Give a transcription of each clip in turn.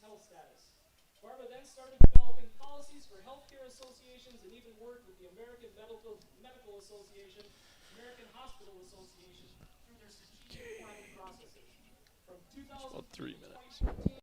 health status. Barba then started developing policies for healthcare associations and even worked with the American Medical Association, American Hospital Association through their strategic planning processes. From 2000 About 3 minutes. 2013,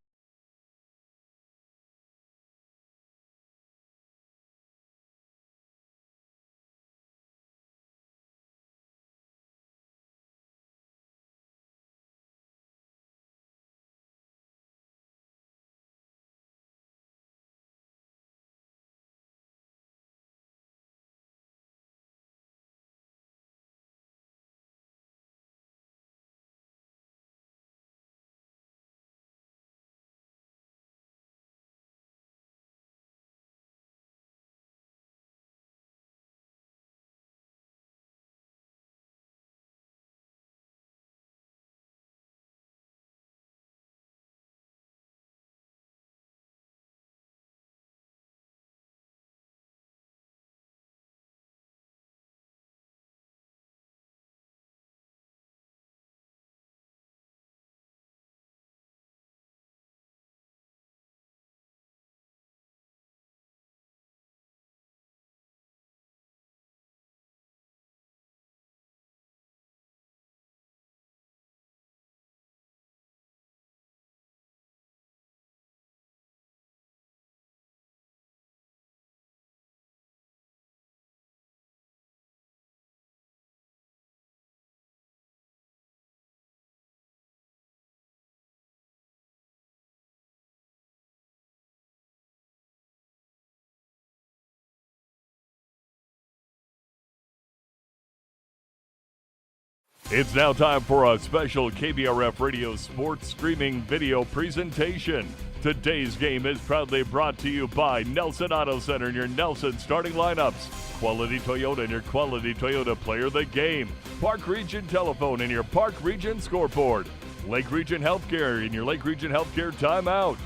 It's now time for a special KBRF Radio Sports streaming video presentation. Today's game is proudly brought to you by Nelson Auto Center and your Nelson starting lineups. Quality Toyota and your Quality Toyota player of the game. Park Region Telephone and your Park Region scoreboard. Lake Region Healthcare and your Lake Region Healthcare timeout.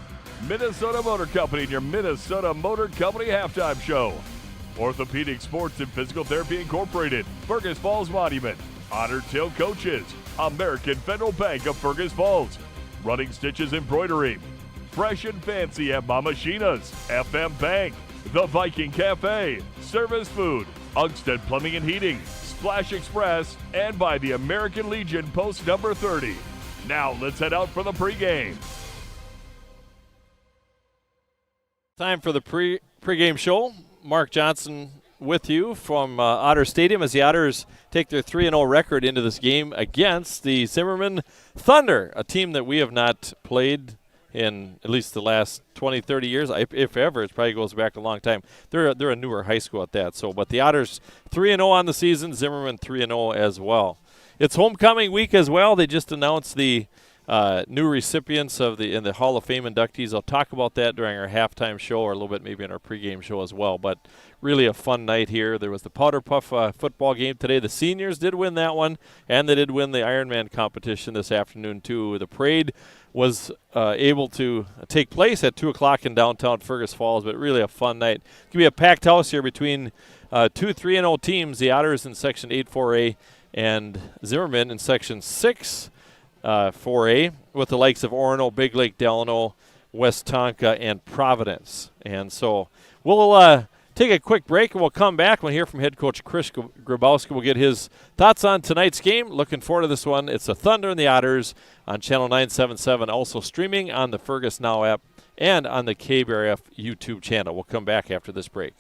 Minnesota Motor Company and your Minnesota Motor Company halftime show. Orthopedic Sports and Physical Therapy Incorporated. Fergus Falls Monument. Otter Tail Coaches, American Federal Bank of Fergus Falls, Running Stitches Embroidery, Fresh and Fancy at Mama Sheena's, FM Bank, The Viking Cafe, Service Food, Ugstead Plumbing and Heating, Splash Express, and by the American Legion Post number 30. Now let's head out for the pregame. Time for the pregame show. Mark Johnson with you from Otter Stadium as the Otters take their 3-0 record into this game against the Zimmerman Thunder, a team that we have not played in at least the last 20, 30 years. If ever, it probably goes back a long time. They're a newer high school at that. So, but the Otters 3-0 on the season, Zimmerman 3-0 as well. It's homecoming week as well. They just announced the new recipients in the Hall of Fame inductees. I'll talk about that during our halftime show or a little bit maybe in our pregame show as well. But really a fun night here. There was the Powder Puff football game today. The seniors did win that one, and they did win the Ironman competition this afternoon too. The parade was able to take place at 2 o'clock in downtown Fergus Falls, but really a fun night. It's going to be a packed house here between two 3-0 teams, the Otters in Section 8-4A and Zimmerman in Section 6 4A, with the likes of Orono, Big Lake, Delano, West Tonka, and Providence. And so we'll take a quick break, and we'll come back. We'll hear from head coach Chris Grabowski. We'll get his thoughts on tonight's game. Looking forward to this one. It's the Thunder and the Otters on Channel 977, also streaming on the Fergus Now app and on the KBRF YouTube channel. We'll come back after this break.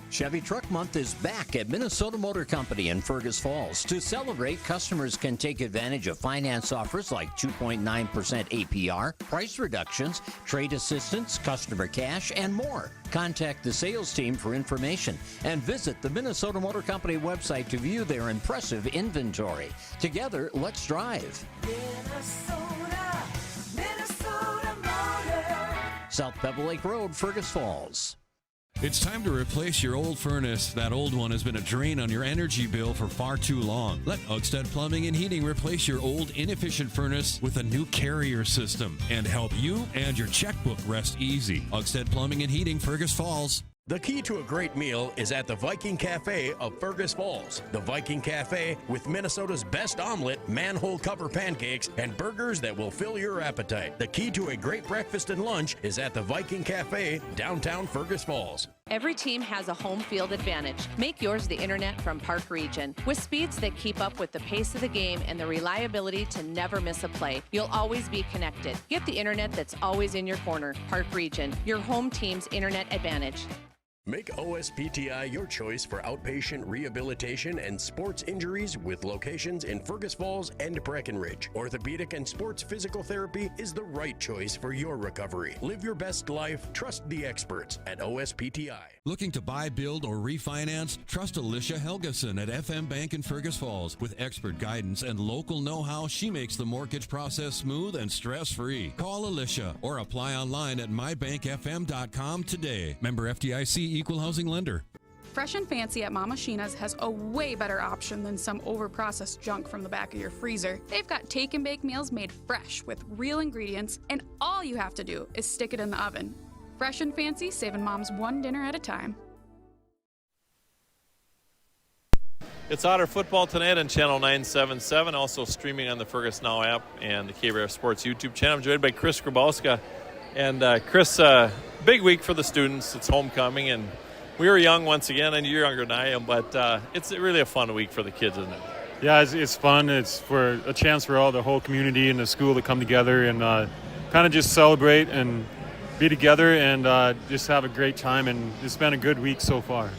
Chevy Truck Month is back at Minnesota Motor Company in Fergus Falls. To celebrate, customers can take advantage of finance offers like 2.9% APR, price reductions, trade assistance, customer cash, and more. Contact the sales team for information and visit the Minnesota Motor Company website to view their impressive inventory. Together, let's drive. Minnesota Motor. South Pebble Lake Road, Fergus Falls. It's time to replace your old furnace. That old one has been a drain on your energy bill for far too long. Let Ugstead Plumbing and Heating replace your old inefficient furnace with a new carrier system and help you and your checkbook rest easy. Ugstead Plumbing and Heating, Fergus Falls. The key to a great meal is at the Viking Cafe of Fergus Falls. The Viking Cafe with Minnesota's best omelet, manhole cover pancakes, and burgers that will fill your appetite. The key to a great breakfast and lunch is at the Viking Cafe, downtown Fergus Falls. Every team has a home field advantage. Make yours the internet from Park Region. With speeds that keep up with the pace of the game and the reliability to never miss a play, you'll always be connected. Get the internet that's always in your corner. Park Region, your home team's internet advantage. Make OSPTI your choice for outpatient rehabilitation and sports injuries with locations in Fergus Falls and Breckenridge. Orthopedic and sports physical therapy is the right choice for your recovery. Live your best life. Trust the experts at OSPTI. Looking to buy, build, or refinance? Trust Alicia Helgeson at FM Bank in Fergus Falls. With expert guidance and local know-how, she makes the mortgage process smooth and stress-free. Call Alicia or apply online at mybankfm.com today. Member FDIC, Equal Housing Lender. Fresh and Fancy at Mama Sheena's has a way better option than some overprocessed junk from the back of your freezer. They've got take and bake meals made fresh with real ingredients, and all you have to do is stick it in the oven. Fresh and Fancy, saving moms one dinner at a time. It's Otter football tonight on Channel 977, also streaming on the Fergus Now app and the KBRF Sports YouTube channel. I'm joined by Chris Grabowska. And Chris, big week for the students. It's homecoming, and we were young once again, and you're younger than I am, but it's really a fun week for the kids, isn't it? Yeah, it's fun. It's for a chance for the whole community and the school to come together and kind of just celebrate and be together and just have a great time, and it's been a good week so far.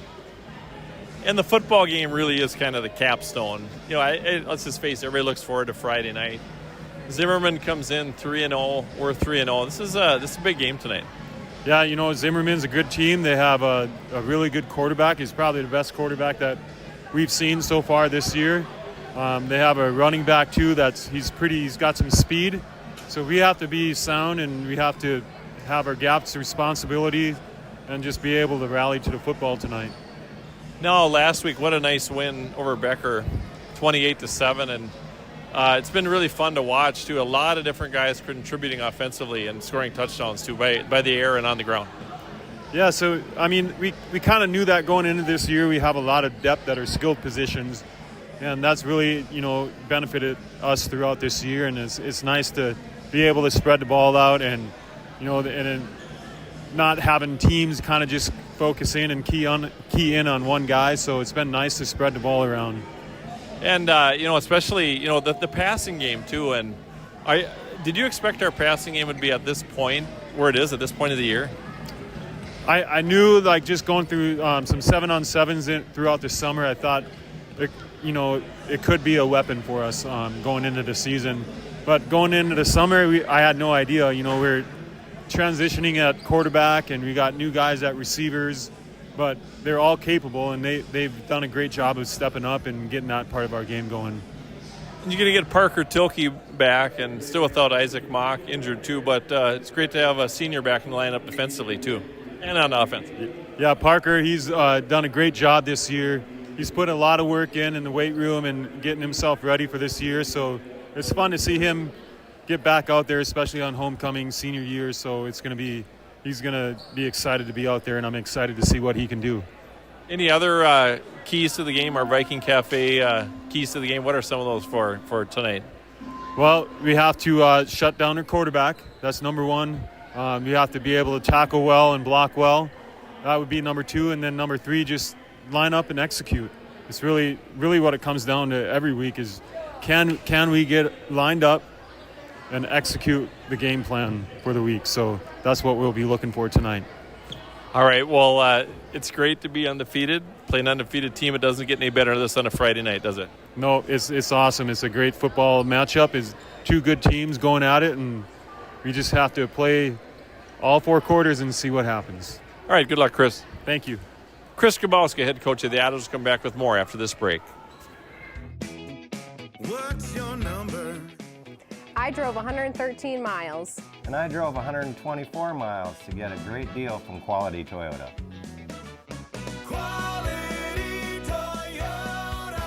And the football game really is kind of the capstone. You know, let's just face it, everybody looks forward to Friday night. Zimmerman comes in 3-0. We're 3-0. This is a big game tonight. Yeah, you know, Zimmerman's a good team. They have a really good quarterback. He's probably the best quarterback that we've seen so far this year. They have a running back too. He's got some speed. So we have to be sound, and we have to have our gaps responsibility and just be able to rally to the football tonight. Now, last week, what a nice win over Becker, 28-7, and it's been really fun to watch, too. A lot of different guys contributing offensively and scoring touchdowns, too, by the air and on the ground. Yeah, so, I mean, we kind of knew that going into this year. We have a lot of depth at our skilled positions, and that's really, you know, benefited us throughout this year. And it's nice to be able to spread the ball out and, you know, and not having teams kind of just focus in and key in on one guy. So it's been nice to spread the ball around. And, you know, especially, you know, the passing game, too. And did you expect our passing game would be at this point, where it is at this point of the year? I knew, like, just going through some 7-on-7s throughout the summer, I thought, it could be a weapon for us going into the season. But going into the summer, I had no idea. You know, we're transitioning at quarterback, and we got new guys at receivers. But they're all capable, and they've done a great job of stepping up and getting that part of our game going. And you're going to get Parker Tilke back, and still without Isaac Mock, injured too. But it's great to have a senior back in the lineup defensively too, and on offense. Yeah, Parker, he's done a great job this year. He's put a lot of work in the weight room and getting himself ready for this year. So it's fun to see him get back out there, especially on homecoming senior year. So he's going to be excited to be out there, and I'm excited to see what he can do. Any other keys to the game, our Viking Cafe keys to the game? What are some of those for tonight? Well, we have to shut down our quarterback. That's number one. We have to be able to tackle well and block well. That would be number two. And then number three, just line up and execute. It's really, really what it comes down to every week is can we get lined up and execute the game plan for the week. So that's what we'll be looking for tonight. All right. Well, it's great to be undefeated. Play an undefeated team. It doesn't get any better than this on a Friday night, does it? No, it's awesome. It's a great football matchup. It's two good teams going at it, and we just have to play all four quarters and see what happens. All right. Good luck, Chris. Thank you. Chris Grabowska, head coach of the Otters, will come back with more after this break. What's your number? I drove 113 miles. And I drove 124 miles to get a great deal from Quality Toyota. Quality Toyota.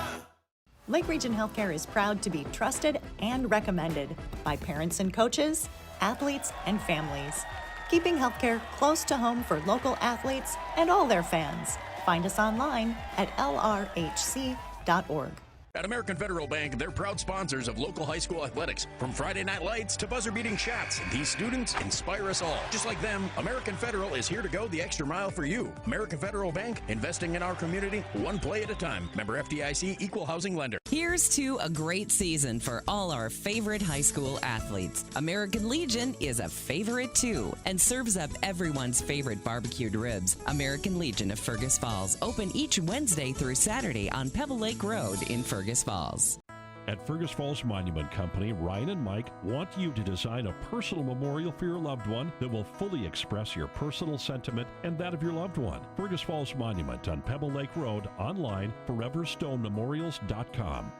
Lake Region Healthcare is proud to be trusted and recommended by parents and coaches, athletes, and families. keeping healthcare close to home for local athletes and all their fans. Find us online at lrhc.org. At American Federal Bank, they're proud sponsors of local high school athletics. From Friday night lights to buzzer-beating shots, these students inspire us all. Just like them, American Federal is here to go the extra mile for you. American Federal Bank, investing in our community, one play at a time. Member FDIC, equal housing lender. Here's to a great season for all our favorite high school athletes. American Legion is a favorite too and serves up everyone's favorite barbecued ribs. American Legion of Fergus Falls, open each Wednesday through Saturday on Pebble Lake Road in Fergus Falls. At Fergus Falls Monument Company, Ryan and Mike want you to design a personal memorial for your loved one that will fully express your personal sentiment and that of your loved one. Fergus Falls Monument on Pebble Lake Road, online, foreverstonmemorials.com.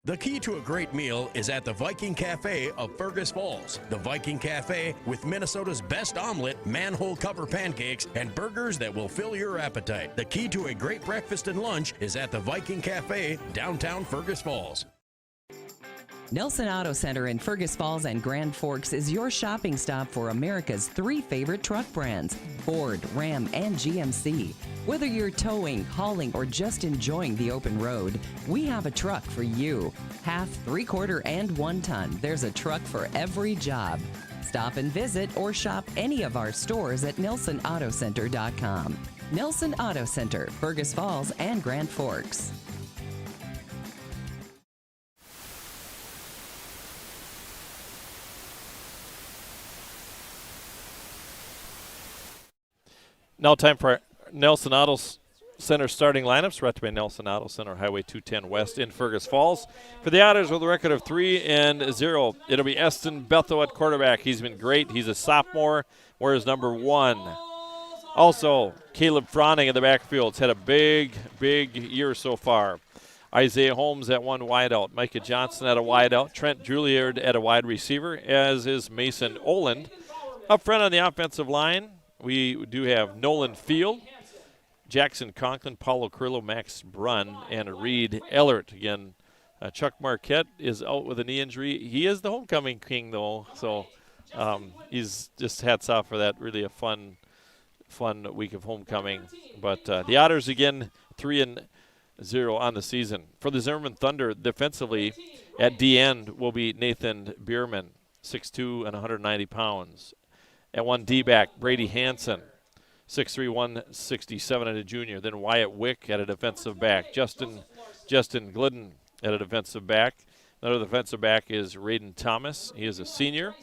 The key to a great meal is at the Viking Cafe of Fergus Falls. The Viking Cafe with Minnesota's best omelet, manhole cover pancakes, and burgers that will fill your appetite. The key to a great breakfast and lunch is at the Viking Cafe, downtown Fergus Falls. Nelson Auto Center in Fergus Falls and Grand Forks is your shopping stop for America's 3 favorite truck brands, Ford, Ram, and GMC. Whether you're towing, hauling, or just enjoying the open road, we have a truck for you. Half, 3/4, and 1 ton, there's a truck for every job. Stop and visit or shop any of our stores at NelsonAutoCenter.com. Nelson Auto Center, Fergus Falls and Grand Forks. Now time for Nelson Auto Center starting lineups, brought to you by Nelson Auto Center, Highway 210 West in Fergus Falls. For the Otters with a record of 3-0, it'll be Eston Betho at quarterback. He's been great. He's a sophomore, wears number 1. Also, Caleb Froning in the backfield. He's had a big year so far. Isaiah Holmes at 1 wideout. Micah Johnson at a wideout. Trent Juilliard at a wide receiver, as is Mason Oland. Up front on the offensive line, we do have Nolan Field, Jackson Conklin, Paulo Carrillo, Max Brunn, and Reed Ellert. Again, Chuck Marquette is out with a knee injury. He is the homecoming king, though, so he's just hats off for that. Really a fun week of homecoming. But the Otters, again, 3-0 on the season. For the Zimmerman Thunder, defensively, at D-end will be Nathan Bierman, 6'2" and 190 pounds. At 1 D-back, Brady Hansen, 6'3", 167 and a junior. Then Wyatt Wick at a defensive back. Justin Glidden at a defensive back. Another defensive back is Raiden Thomas. He is a senior.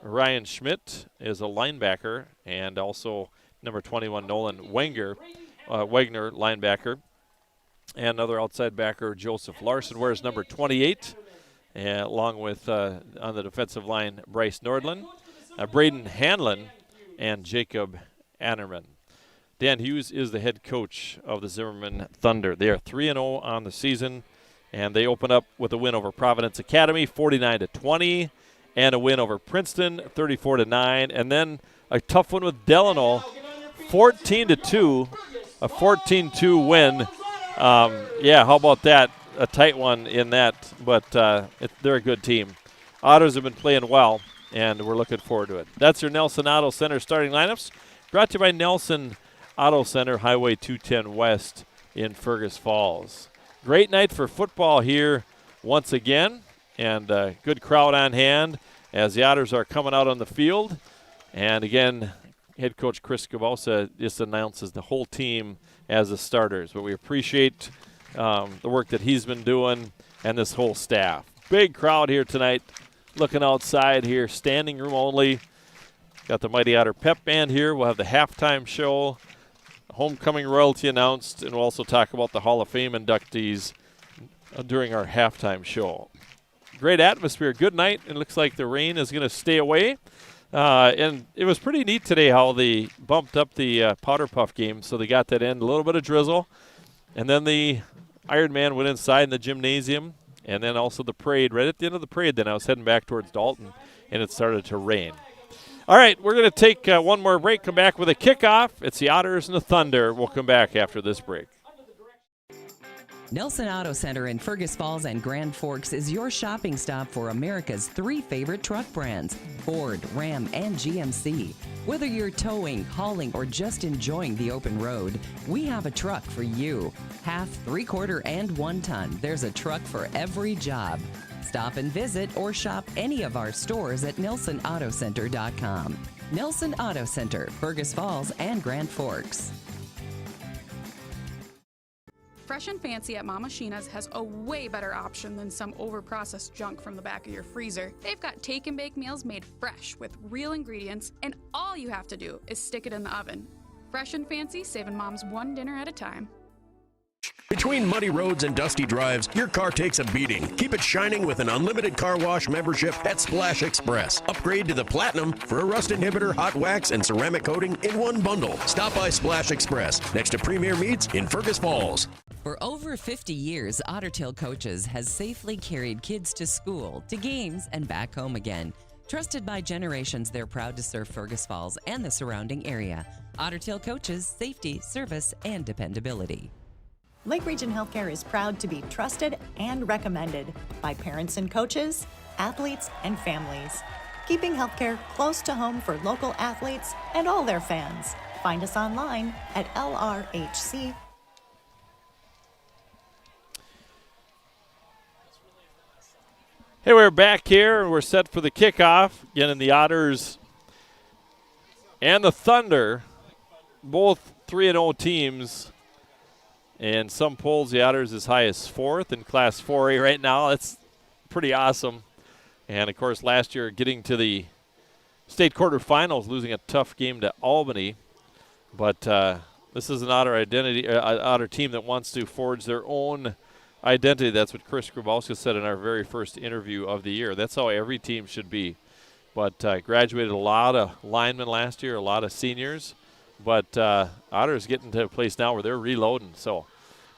Ryan Schmidt is a linebacker. And also number 21, Nolan Wagner, linebacker. And another outside backer, Joseph Larson, wears number 28. Along with, on the defensive line, Bryce Nordlund. Braden Hanlon, and Jacob Annerman. Dan Hughes is the head coach of the Zimmerman Thunder. They are 3-0 on the season, and they open up with a win over Providence Academy, 49-20, and a win over Princeton, 34-9, and then a tough one with Delano, 14-2, a 14-2 win. How about that? A tight one in that, but they're a good team. Otters have been playing well, and we're looking forward to it. That's your Nelson Auto Center starting lineups, brought to you by Nelson Auto Center, Highway 210 West in Fergus Falls. Great night for football here once again, and a good crowd on hand as the Otters are coming out on the field. And again, head coach Chris Gavosa just announces the whole team as the starters. But we appreciate the work that he's been doing and this whole staff. Big crowd here tonight. Looking outside here, standing room only. Got the Mighty Otter Pep Band here. We'll have the halftime show, homecoming royalty announced, and we'll also talk about the Hall of Fame inductees during our halftime show. Great atmosphere, good night. It looks like the rain is going to stay away. And it was pretty neat today how they bumped up the Powder Puff game, so they got that in. A little bit of drizzle. And then the Ironman went inside in the gymnasium. And then also the parade. Right at the end of the parade, then I was heading back towards Dalton, and it started to rain. All right, we're going to take one more break, come back with a kickoff. It's the Otters and the Thunder. We'll come back after this break. Nelson Auto Center in Fergus Falls and Grand Forks is your shopping stop for America's 3 favorite truck brands, Ford, Ram, and GMC. Whether you're towing, hauling, or just enjoying the open road, we have a truck for you. Half, 3/4, and 1 ton. There's a truck for every job. Stop and visit or shop any of our stores at NelsonAutoCenter.com. Nelson Auto Center, Fergus Falls and Grand Forks. Fresh and Fancy at Mama Sheena's has a way better option than some overprocessed junk from the back of your freezer. They've got take and bake meals made fresh with real ingredients, and all you have to do is stick it in the oven. Fresh and Fancy, saving moms 1 dinner at a time. Between muddy roads and dusty drives, your car takes a beating. Keep it shining with an unlimited car wash membership at Splash Express. Upgrade to the Platinum for a rust inhibitor, hot wax, and ceramic coating in one bundle. Stop by Splash Express next to Premier Meats in Fergus Falls. For over 50 years, Ottertail Coaches has safely carried kids to school, to games, and back home again. Trusted by generations, they're proud to serve Fergus Falls and the surrounding area. Ottertail Coaches, safety, service, and dependability. Lake Region Healthcare is proud to be trusted and recommended by parents and coaches, athletes, and families. Keeping healthcare close to home for local athletes and all their fans. Find us online at LRHC. Hey, we're back here, and we're set for the kickoff. Again, in the Otters and the Thunder, both 3-0 teams. And some polls, the Otters as high as 4th in Class 4A right now. That's pretty awesome. And, of course, last year getting to the state quarterfinals, losing a tough game to Albany. But this is an Otter team that wants to forge their own identity. That's what Chris Grabowska said in our very first interview of the year. That's how every team should be. But graduated a lot of linemen last year, a lot of seniors. But Otters getting to a place now where they're reloading. So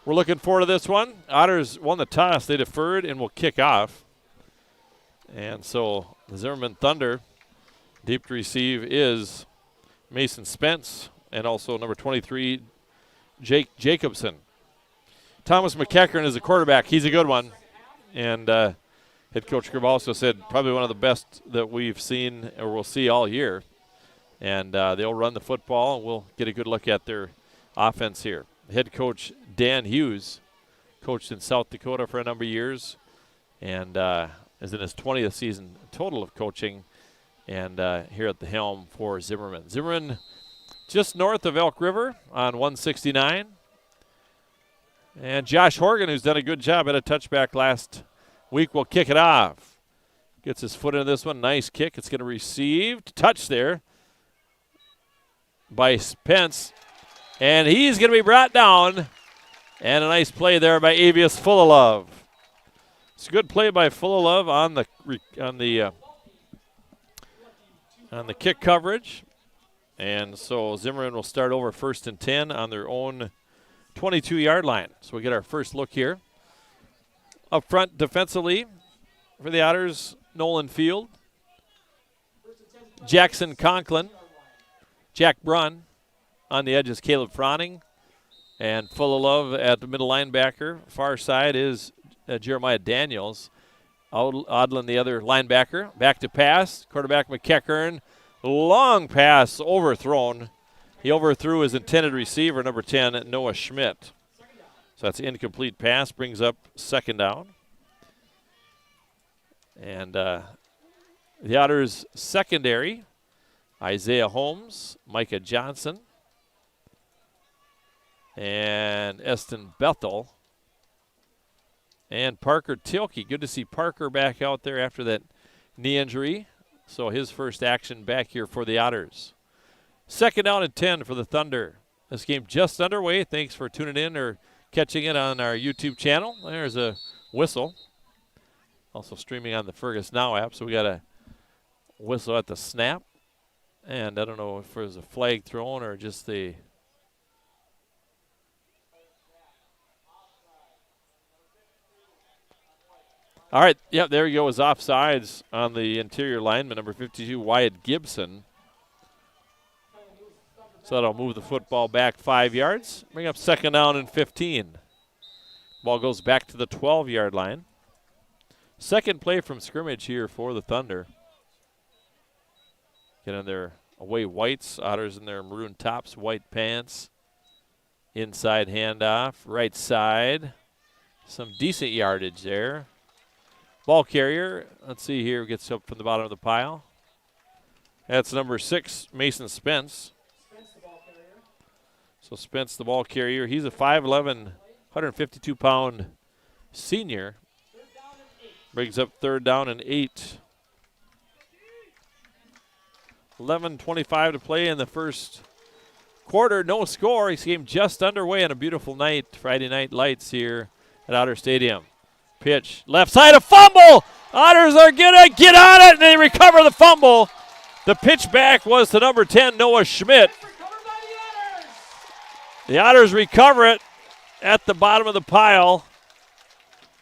we're looking forward to this one. Otters won the toss. They deferred and will kick off. And so the Zimmerman Thunder, deep to receive is Mason Spence and also number 23, Jake Jacobson. Thomas McEachern is the quarterback. He's a good one. And head coach Grabowska said probably one of the best that we've seen or we'll see all year. And they'll run the football, and we'll get a good look at their offense here. Head coach Dan Hughes coached in South Dakota for a number of years and is in his 20th season total of coaching and here at the helm for Zimmerman. Zimmerman just north of Elk River on 169. And Josh Horgan, who's done a good job, had a touchback last week, will kick it off. Gets his foot into this one. Nice kick. It's going to receive. Touch there by Spence, and he's going to be brought down. And a nice play there by Avius Fullalove. It's a good play by Fullalove on the kick coverage, and so Zimmerman will start over 1st and 10 on their own 22-yard line. So we get our first look here. Up front defensively for the Otters, Nolan Field, Jackson Conklin, Jack Brunn. On the edge is Caleb Froning. And Fullalove at the middle linebacker. Far side is Jeremiah Daniels. Odlin, the other linebacker. Back to pass. Quarterback McEachern. Long pass overthrown. He overthrew his intended receiver, number 10, Noah Schmidt. So that's an incomplete pass. Brings up 2nd down. And the Otters secondary. Isaiah Holmes, Micah Johnson, and Eston Bethel, and Parker Tilke. Good to see Parker back out there after that knee injury. So his first action back here for the Otters. 2nd down and 10 for the Thunder. This game just underway. Thanks for tuning in or catching it on our YouTube channel. There's a whistle. Also streaming on the Fergus Now app. So we got a whistle at the snap. And I don't know if there's a flag thrown or just the. All right, yep, there you go. Is offsides on the interior lineman, number 52, Wyatt Gibson. So that'll move the football back 5 yards. Bring up 2nd down and 15. Ball goes back to the 12-yard line. Second play from scrimmage here for the Thunder. Get in their away whites. Otters in their maroon tops, white pants. Inside handoff, right side. Some decent yardage there. Ball carrier, let's see here, gets up from the bottom of the pile. That's number 6, Mason Spence. So Spence, the ball carrier. He's a 5'11", 152-pound senior. Brings up 3rd down and 8. 11:25 to play in the first quarter. No score. This game just underway on a beautiful night. Friday night lights here at Otter Stadium. Pitch. Left side, a fumble. Otters are going to get on it, and they recover the fumble. The pitch back was to number 10, Noah Schmidt. The Otters recover it at the bottom of the pile.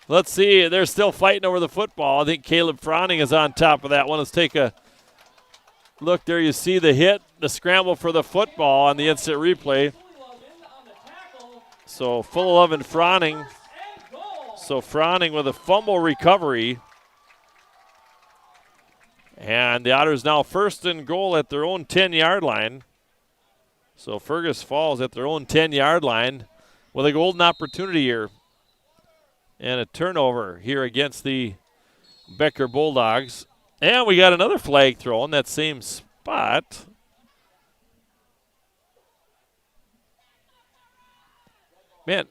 Let's see. They're still fighting over the football. I think Caleb Froning is on top of that one. Let's take a look there. You see the hit, the scramble for the football on the instant replay. So Full and Froning. So Froning with a fumble recovery. And the Otters now 1st and goal at their own 10-yard line. So Fergus Falls at their own 10-yard line with a golden opportunity here. And a turnover here against the Becker Bulldogs. And we got another flag thrown, that same spot. Man.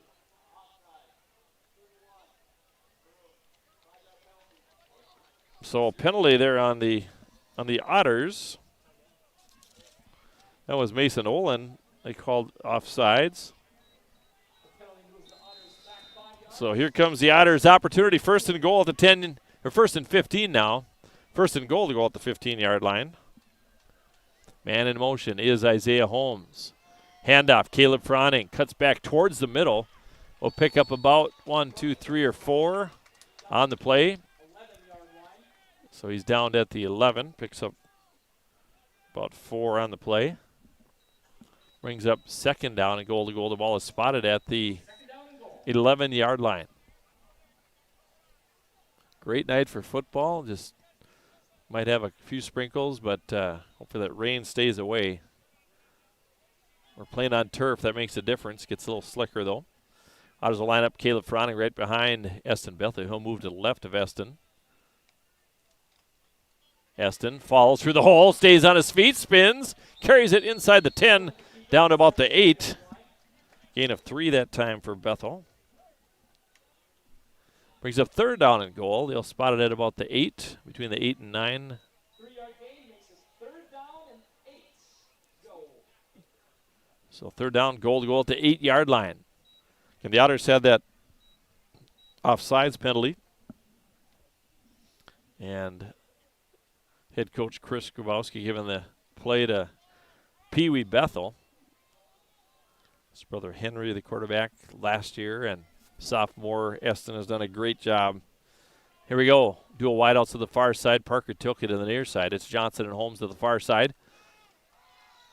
So a penalty there on the Otters. That was Mason Olin. They called offsides. So here comes the Otters' opportunity. 1st and goal at the 10, or 1st and 15 now. 1st and goal to go at the 15-yard line. Man in motion is Isaiah Holmes. Handoff, Caleb Froning cuts back towards the middle. We'll pick up about 1, 2, 3, or 4 on the play. So he's down at the 11. Picks up about 4 on the play. Brings up 2nd down and goal to goal. The ball is spotted at the 11-yard line. Great night for football. Just might have a few sprinkles, but hopefully that rain stays away. We're playing on turf. That makes a difference. Gets a little slicker, though. Otters will line up Caleb Froning right behind Eston Bethel. He'll move to the left of Eston. Eston falls through the hole, stays on his feet, spins, carries it inside the 10, down to about the 8. Gain of 3 that time for Bethel. Brings up 3rd down and goal. They'll spot it at about the 8, between the 8 and 9. 3-yard gain makes it 3rd down and 8. Go. So 3rd down, goal to goal at the 8-yard line. And the Otters had that offsides penalty. And head coach Chris Grabowski giving the play to Pee Wee Bethel. His brother Henry, the quarterback last year, and sophomore Eston has done a great job. Here we go. Dual wideouts to the far side. Parker took it to the near side. It's Johnson and Holmes to the far side.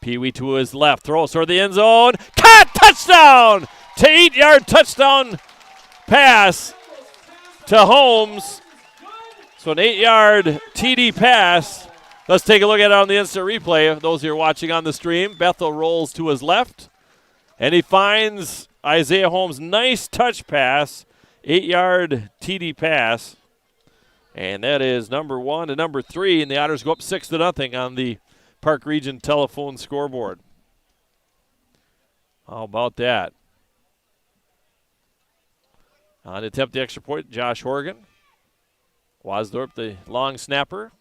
Pee Wee to his left. Throws toward the end zone. Caught! Touchdown! To 8-yard touchdown pass to Holmes. So an 8-yard TD pass. Let's take a look at it on the instant replay. Those who are watching on the stream, Bethel rolls to his left, and he finds Isaiah Holmes. Nice touch pass, 8-yard TD pass. And that is number 1 to number 3, and the Otters go up 6-0 on the Park Region telephone scoreboard. How about that? On to attempt the extra point, Josh Horgan. Wasdorp, the long snapper.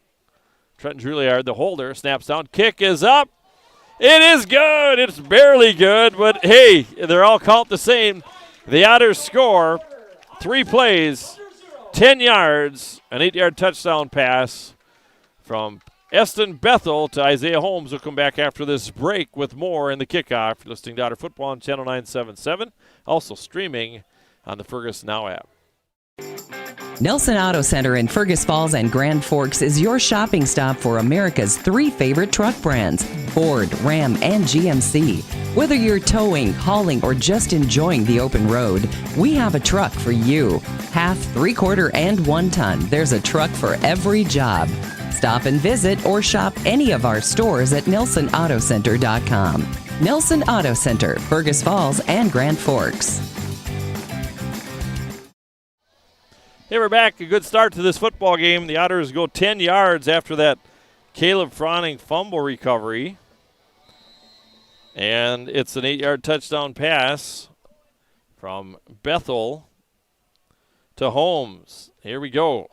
Trenton Juilliard, the holder, snaps down. Kick is up. It is good. It's barely good, but hey, they're all called the same. The Otters score. 3 plays, 10 yards, an 8-yard touchdown pass from Eston Bethel to Isaiah Holmes. Will come back after this break with more in the kickoff. You're listening to Otter Football on Channel 977. Also streaming on the Fergus Now app. Nelson Auto Center in Fergus Falls and Grand Forks is your shopping stop for America's 3 favorite truck brands, Ford, Ram, and GMC. Whether you're towing, hauling, or just enjoying the open road, we have a truck for you. Half, 3/4, and 1 ton. There's a truck for every job. Stop and visit or shop any of our stores at NelsonAutoCenter.com. Nelson Auto Center, Fergus Falls, and Grand Forks. Hey, we're back. A good start to this football game. The Otters go 10 yards after that Caleb Froning fumble recovery. And it's an 8-yard touchdown pass from Bethel to Holmes. Here we go.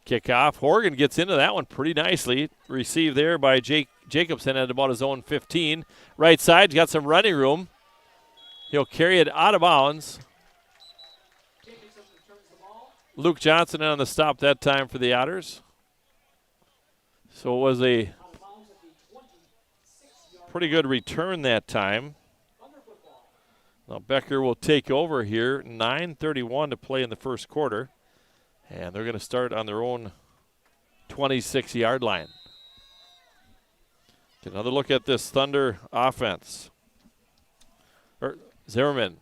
Kickoff. Horgan gets into that one pretty nicely. Received there by Jacobson at about his own 15. Right side, got some running room. He'll carry it out of bounds. Luke Johnson on the stop that time for the Otters. So it was a pretty good return that time. Now Becker will take over here. 9:31 to play in the first quarter. And they're going to start on their own 26-yard line. Get another look at this Thunder offense. Zimmerman.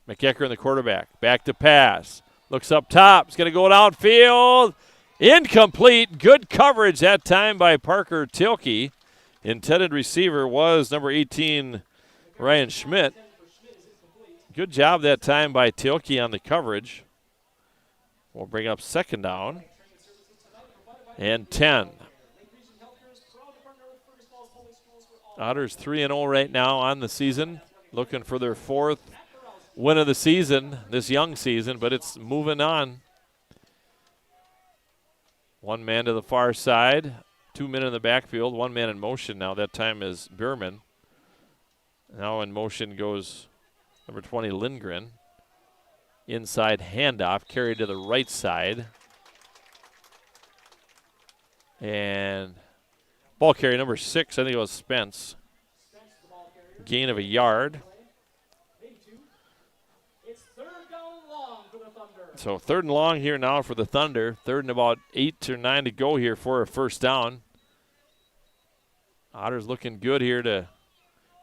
McEachern, the quarterback. Back to pass. Looks up top. It's going to go downfield. Incomplete. Good coverage that time by Parker Tilke. Intended receiver was number 18, Ryan Schmidt. Good job that time by Tilke on the coverage. We'll bring up second down and 10. Otters 3-0 right now on the season, looking for their 4th win of the season, this young season, but it's moving on. 1 man to the far side, 2 men in the backfield, 1 man in motion now. That time is Bierman. Now in motion goes number 20, Lindgren. Inside handoff, carried to the right side. And ball carrier number 6, I think it was Spence. Gain of a yard. So 3rd and long here now for the Thunder. 3rd and about 8 or 9 to go here for a first down. Otters looking good here to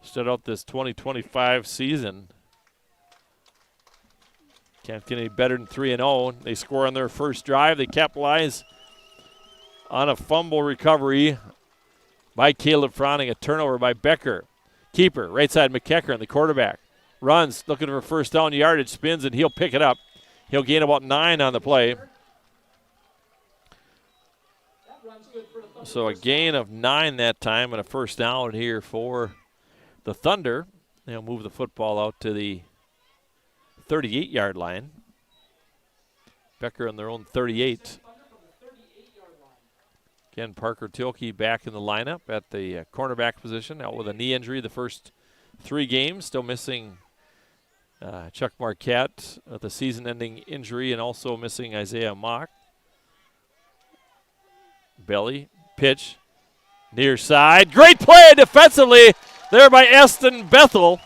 start out this 2025 season. Can't get any better than 3-0. They score on their first drive. They capitalize on a fumble recovery by Caleb Froning, a turnover by Becker. Keeper, right side, McEachern, the quarterback. Runs, looking for first down yardage, spins, and he'll pick it up. He'll gain about 9 on the play. So a gain of 9 that time and a first down here for the Thunder. They'll move the football out to the 38-yard line. Becker on their own 38. Again, Parker Tilke back in the lineup at the cornerback position, out with a knee injury the first 3 games. Still missing Chuck Marquette with a season-ending injury, and also missing Isaiah Mock. Belly, pitch, near side. Great play defensively there by Eston Bethel.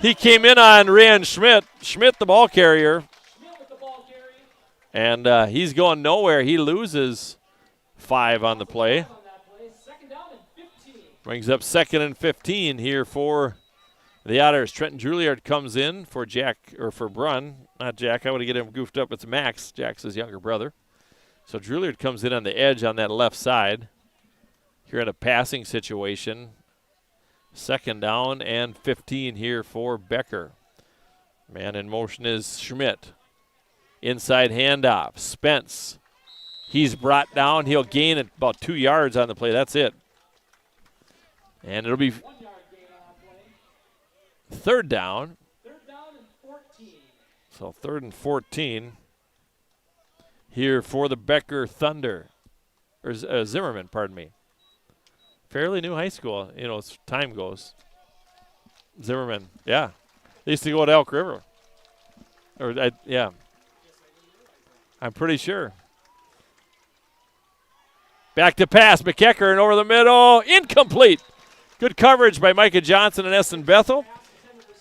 He came in on Ryan Schmidt. Schmidt, the ball carrier. And he's going nowhere. He loses 5 on the play. Brings up 2nd and 15 here for the Otters. Trenton Juilliard comes in for Brunn. Not Jack. I would get him goofed up. It's Max. Jack's his younger brother. So Juilliard comes in on the edge on that left side. Here in a passing situation. 2nd down and 15 here for Becker. Man in motion is Schmidt. Inside handoff. Spence. He's brought down. He'll gain about 2 yards on the play. That's it. And it'll be 3rd down. So 3rd and 14 here for the Becker Thunder. Or Zimmerman, pardon me. Fairly new high school, as time goes. Zimmerman, yeah. They used to go to Elk River. Yeah. I'm pretty sure. Back to pass, McEachern over the middle, incomplete. Good coverage by Micah Johnson and Eston Bethel.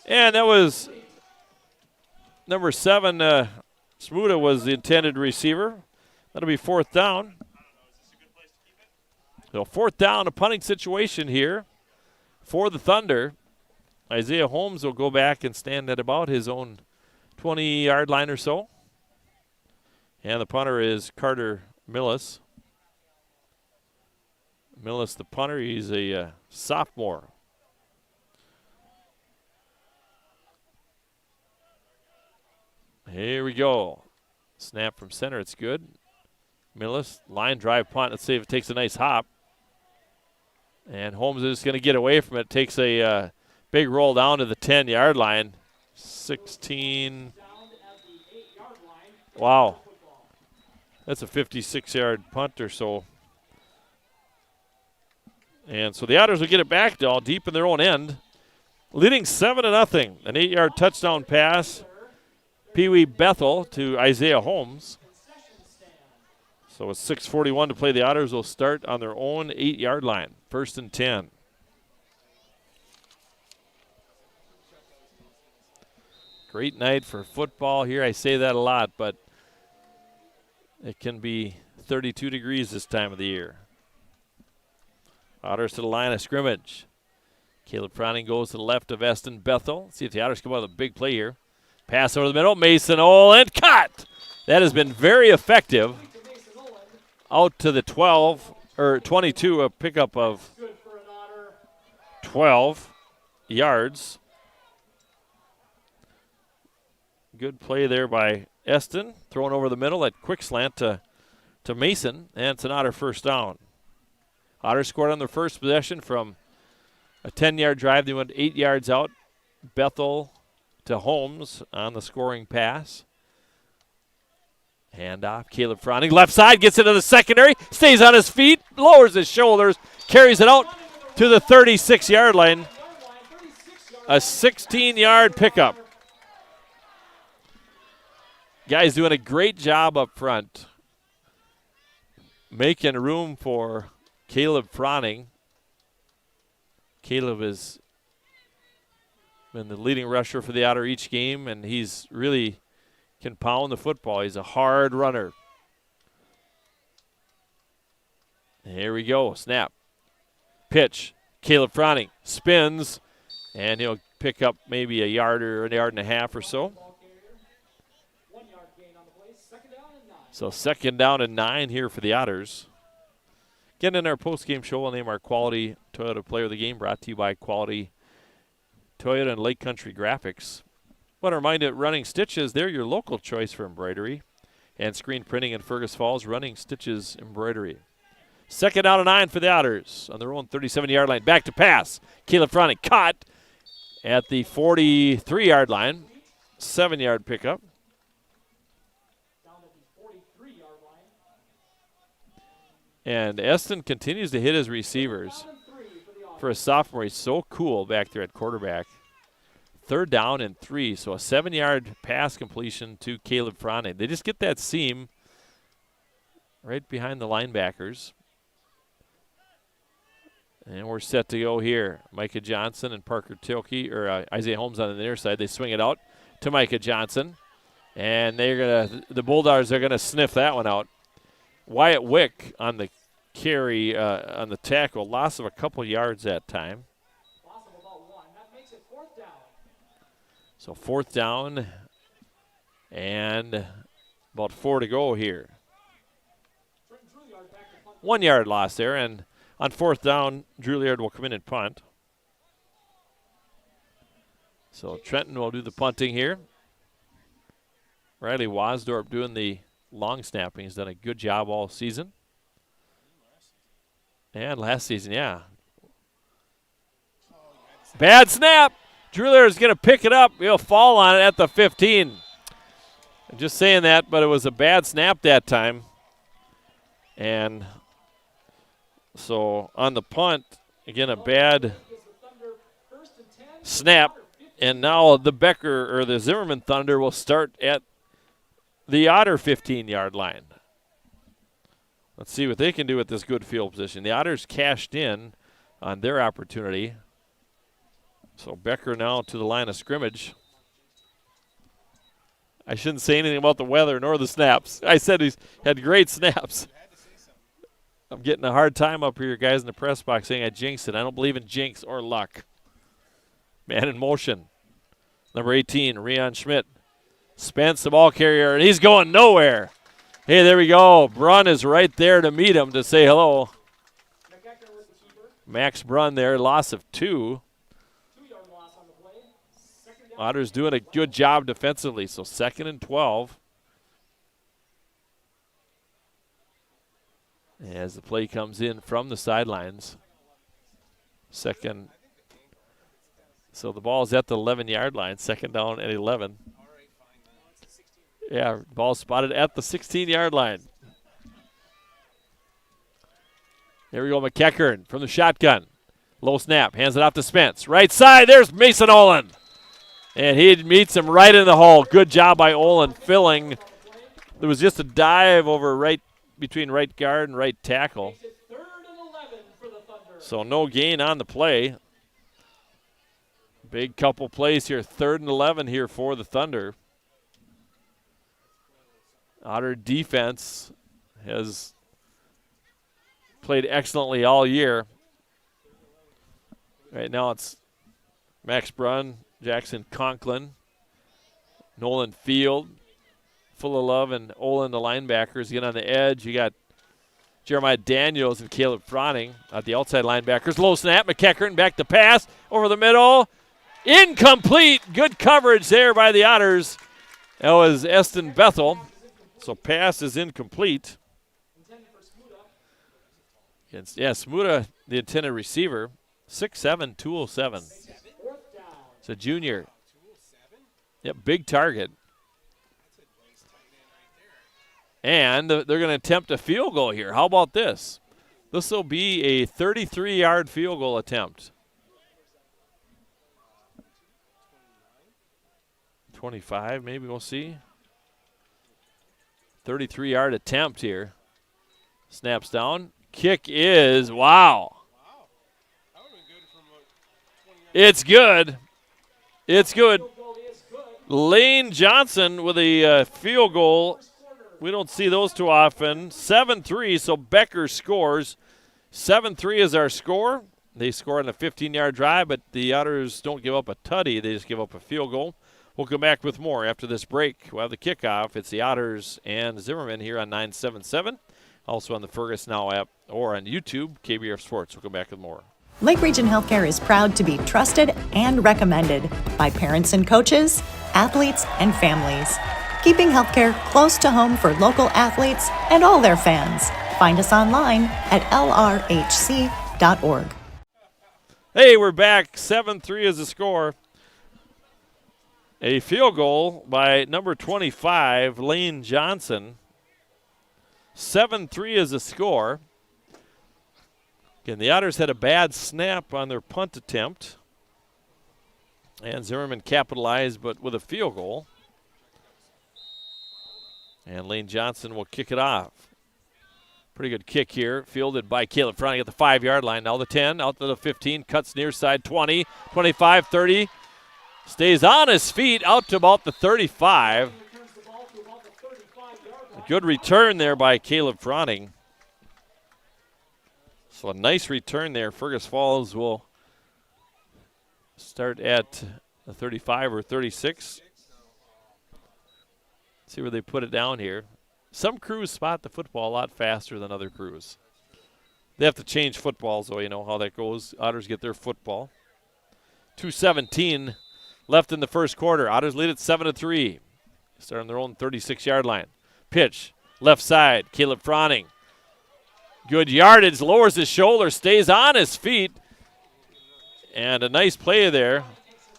And that was number 7, Smuda was the intended receiver. That'll be 4th down. So 4th down, a punting situation here for the Thunder. Isaiah Holmes will go back and stand at about his own 20-yard line or so. And the punter is Carter Millis. Millis, the punter, he's a sophomore. Here we go. Snap from center, it's good. Millis, line drive punt. Let's see if it takes a nice hop. And Holmes is going to get away from it. Takes a big roll down to the 10-yard line. 16. Wow. That's a 56-yard punt or so. And so the Otters will get it back now deep in their own end. Leading 7-0. An 8-yard touchdown pass. Pee Wee Bethel to Isaiah Holmes. So with 6:41 to play, the Otters will start on their own 8-yard line. 1st and 10. Great night for football here. I say that a lot, but it can be 32 degrees this time of the year. Otters to the line of scrimmage. Caleb Froning goes to the left of Eston Bethel. See if the Otters come out with a big play here. Pass over the middle. Mason Olin cut. That has been very effective. Out to the 12 or 22, a pickup of 12 yards. Good play there by Eston. Thrown over the middle at quick slant to Mason, and it's an Otter 1st down. Otters scored on their first possession from a 10-yard drive. They went 8 yards out. Bethel to Holmes on the scoring pass. Handoff, Caleb Froning, left side, gets into the secondary, stays on his feet, lowers his shoulders, carries it out to the 36-yard line. A 16-yard pickup. Guys doing a great job up front, making room for Caleb Froning. Caleb has been the leading rusher for the Otter each game, and he's really can pound the football. He's a hard runner. Here we go. Snap. Pitch. Caleb Froning spins, and he'll pick up maybe a yard or a yard and a half or so. So 2nd down and 9 here for the Otters. Getting in our post-game show, we'll name our Quality Toyota Player of the Game, brought to you by Quality Toyota and Lake Country Graphics. Want to remind you that Running Stitches, they're your local choice for embroidery and screen printing in Fergus Falls. Running Stitches Embroidery. 2nd down and 9 for the Otters on their own 37-yard line. Back to pass. Caleb Froning caught at the 43-yard line. 7-yard pickup. And Eston continues to hit his receivers. For a sophomore, he's so cool back there at quarterback. 3rd down and 3, so a 7-yard pass completion to Caleb Froning. They just get that seam right behind the linebackers. And we're set to go here. Micah Johnson and Parker Tilkey, or Isaiah Holmes on the near side. They swing it out to Micah Johnson. And the Bulldogs are going to sniff that one out. Wyatt Wick on the carry, on the tackle, loss of a couple yards that time. So 4th down and about 4 to go here. 1 yard loss there, and on 4th down, Drew Liard will come in and punt. So Trenton will do the punting here. Riley Wasdorp doing the long snapping. He's done a good job all season. And last season, yeah. Bad snap. Drew is going to pick it up. He'll fall on it at the 15. I'm just saying that, but it was a bad snap that time. And so on the punt, again, a bad snap. And now the Becker or the Zimmerman Thunder will start at the Otter 15-yard line. Let's see what they can do with this good field position. The Otters cashed in on their opportunity. So Becker now to the line of scrimmage. I shouldn't say anything about the weather nor the snaps. I said he's had great snaps. I'm getting a hard time up here, guys, in the press box saying I jinxed it. I don't believe in jinx or luck. Man in motion. Number 18, Rian Schmidt. Spence, the ball carrier, and he's going nowhere. Hey, there we go. Brunn is right there to meet him to say hello. Max Brunn there, loss of 2. Otters doing a good job defensively, so 2nd and 12. As the play comes in from the sidelines. Second. So the ball is at the 11-yard line, 2nd down and 11. Yeah, ball spotted at the 16-yard line. Here we go, McEachern from the shotgun. Low snap, hands it off to Spence. Right side, there's Mason Olin. And he meets him right in the hole. Good job by Olin filling. There was just a dive over between right guard and right tackle. So no gain on the play. Big couple plays here. 3rd and 11 here for the Thunder. Otter defense has played excellently all year. Right now it's Max Brunn, Jackson Conklin, Nolan Field, full of love, and Olin, the linebackers, get on the edge. You got Jeremiah Daniels and Caleb Froning at the outside linebackers. Low snap, McEachern back to pass over the middle. Incomplete. Good coverage there by the Otters. That was Eston Bethel. So pass is incomplete. Smuda, the intended receiver. 6'7", 207. It's a junior. Yep, big target. And they're going to attempt a field goal here. How about this? This will be a 33-yard field goal attempt. 25, maybe we'll see. 33-yard attempt here. Snaps down. Kick is, wow. It's good. It's good. Lane Johnson with a field goal. We don't see those too often. 7-3, so Becker scores. 7-3 is our score. They score on a 15-yard drive, but the Otters don't give up a tutty. They just give up a field goal. We'll come back with more after this break. We'll have the kickoff. It's the Otters and Zimmerman here on 977. Also on the Fergus Now app or on YouTube, KBRF Sports. We'll come back with more. Lake Region Healthcare is proud to be trusted and recommended by parents and coaches, athletes, and families. Keeping healthcare close to home for local athletes and all their fans. Find us online at lrhc.org. Hey, we're back. 7-3 is the score. A field goal by number 25, Lane Johnson. 7-3 is the score. Again, the Otters had a bad snap on their punt attempt. And Zimmerman capitalized, but with a field goal. And Lane Johnson will kick it off. Pretty good kick here, fielded by Caleb Froning at the 5-yard line. Now the 10, out to the 15, cuts near side 20, 25, 30. Stays on his feet out to about the 35. A good return there by Caleb Froning. So a nice return there. Fergus Falls will start at the 35 or 36. See where they put it down here. Some crews spot the football a lot faster than other crews. They have to change footballs, though. You know how that goes. Otters get their football. 2:17 left in the first quarter. Otters lead at 7-3. Start on their own 36-yard line. Pitch, left side, Caleb Froning. Good yardage, lowers his shoulder, stays on his feet. And a nice play there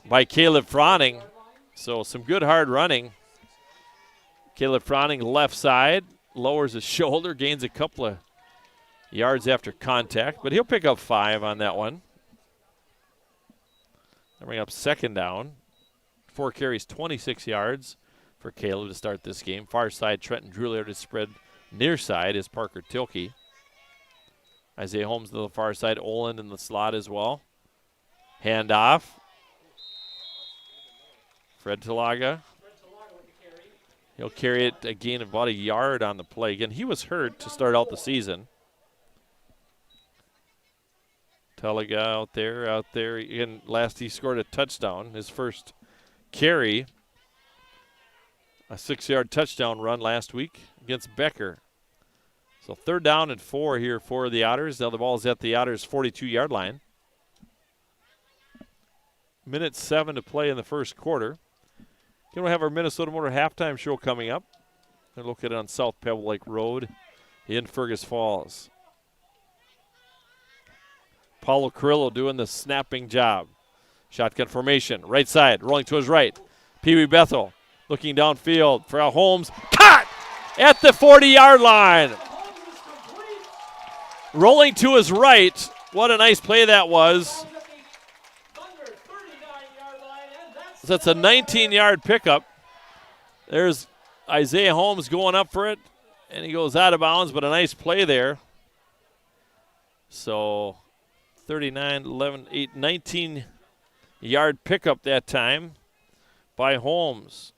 by Caleb Froning. So some good hard running. Caleb Froning left side, lowers his shoulder, gains a couple of yards after contact, but he'll pick up 5 on that one. Bring up 2nd down. 4 carries, 26 yards for Caleb to start this game. Far side, Trenton Drulier to spread. Near side is Parker Tilkey. Isaiah Holmes to the far side. Olin in the slot as well. Handoff. Fred Talaga. He'll carry it a gain of about a yard on the play. Again, he was hurt to start out the season. Teliga out there. Again, last he scored a touchdown, his first carry. A 6-yard touchdown run last week against Becker. So 3rd down and 4 here for the Otters. Now the ball is at the Otters' 42-yard line. Minute 7 to play in the first quarter. Then we'll have our Minnesota Motor halftime show coming up. They're located on South Pebble Lake Road in Fergus Falls. Paulo Carrillo doing the snapping job. Shotgun formation, right side, rolling to his right. Pee Wee Bethel looking downfield for Holmes. Caught at the 40-yard line. Rolling to his right. What a nice play that was. So that's a 19-yard pickup. There's Isaiah Holmes going up for it, and he goes out of bounds, but a nice play there. So 39, 11, 8, 19-yard pickup that time by Holmes.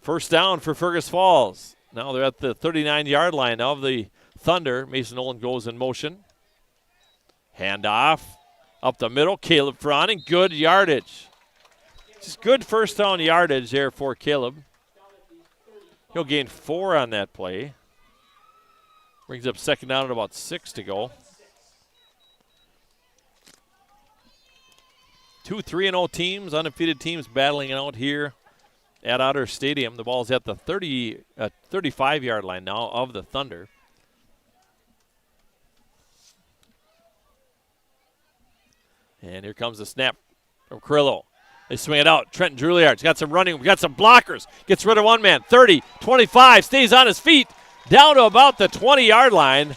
First down for Fergus Falls. Now they're at the 39-yard line of the Thunder. Mason Nolan goes in motion. Handoff up the middle. Caleb Froning, good yardage. Just good first down yardage there for Caleb. He'll gain 4 on that play. Brings up 2nd down and about 6 to go. 2 3-0 teams, undefeated teams battling it out here at Otters Stadium. The ball's at the 35-yard line now of the Thunder. And here comes the snap from Carrillo. They swing it out. Trenton Juilliard's got some running. We got some blockers. Gets rid of one man. 30, 25, stays on his feet. Down to about the 20-yard line.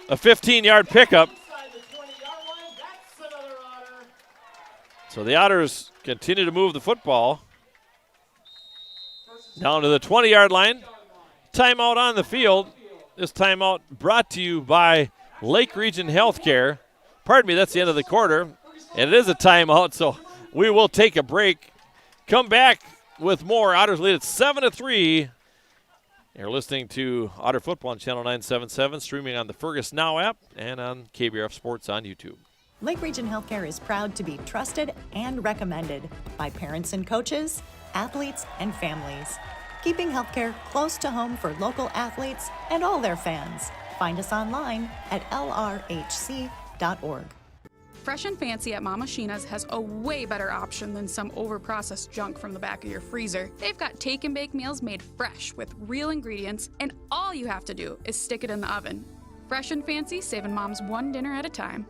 A 15-yard pickup. So the Otters continue to move the football. Down to the 20-yard line. Timeout on the field. This timeout brought to you by Lake Region Healthcare. Pardon me, that's the end of the quarter. And it is a timeout, so we will take a break. Come back with more. Otters lead at 7-3. You're listening to Otter Football on Channel 977, streaming on the Fergus Now app and on KBRF Sports on YouTube. Lake Region Healthcare is proud to be trusted and recommended by parents and coaches, athletes, and families. Keeping healthcare close to home for local athletes and all their fans. Find us online at lrhc.org. Fresh and Fancy at Mama Sheena's has a way better option than some overprocessed junk from the back of your freezer. They've got take and bake meals made fresh with real ingredients, and all you have to do is stick it in the oven. Fresh and Fancy, saving moms one dinner at a time.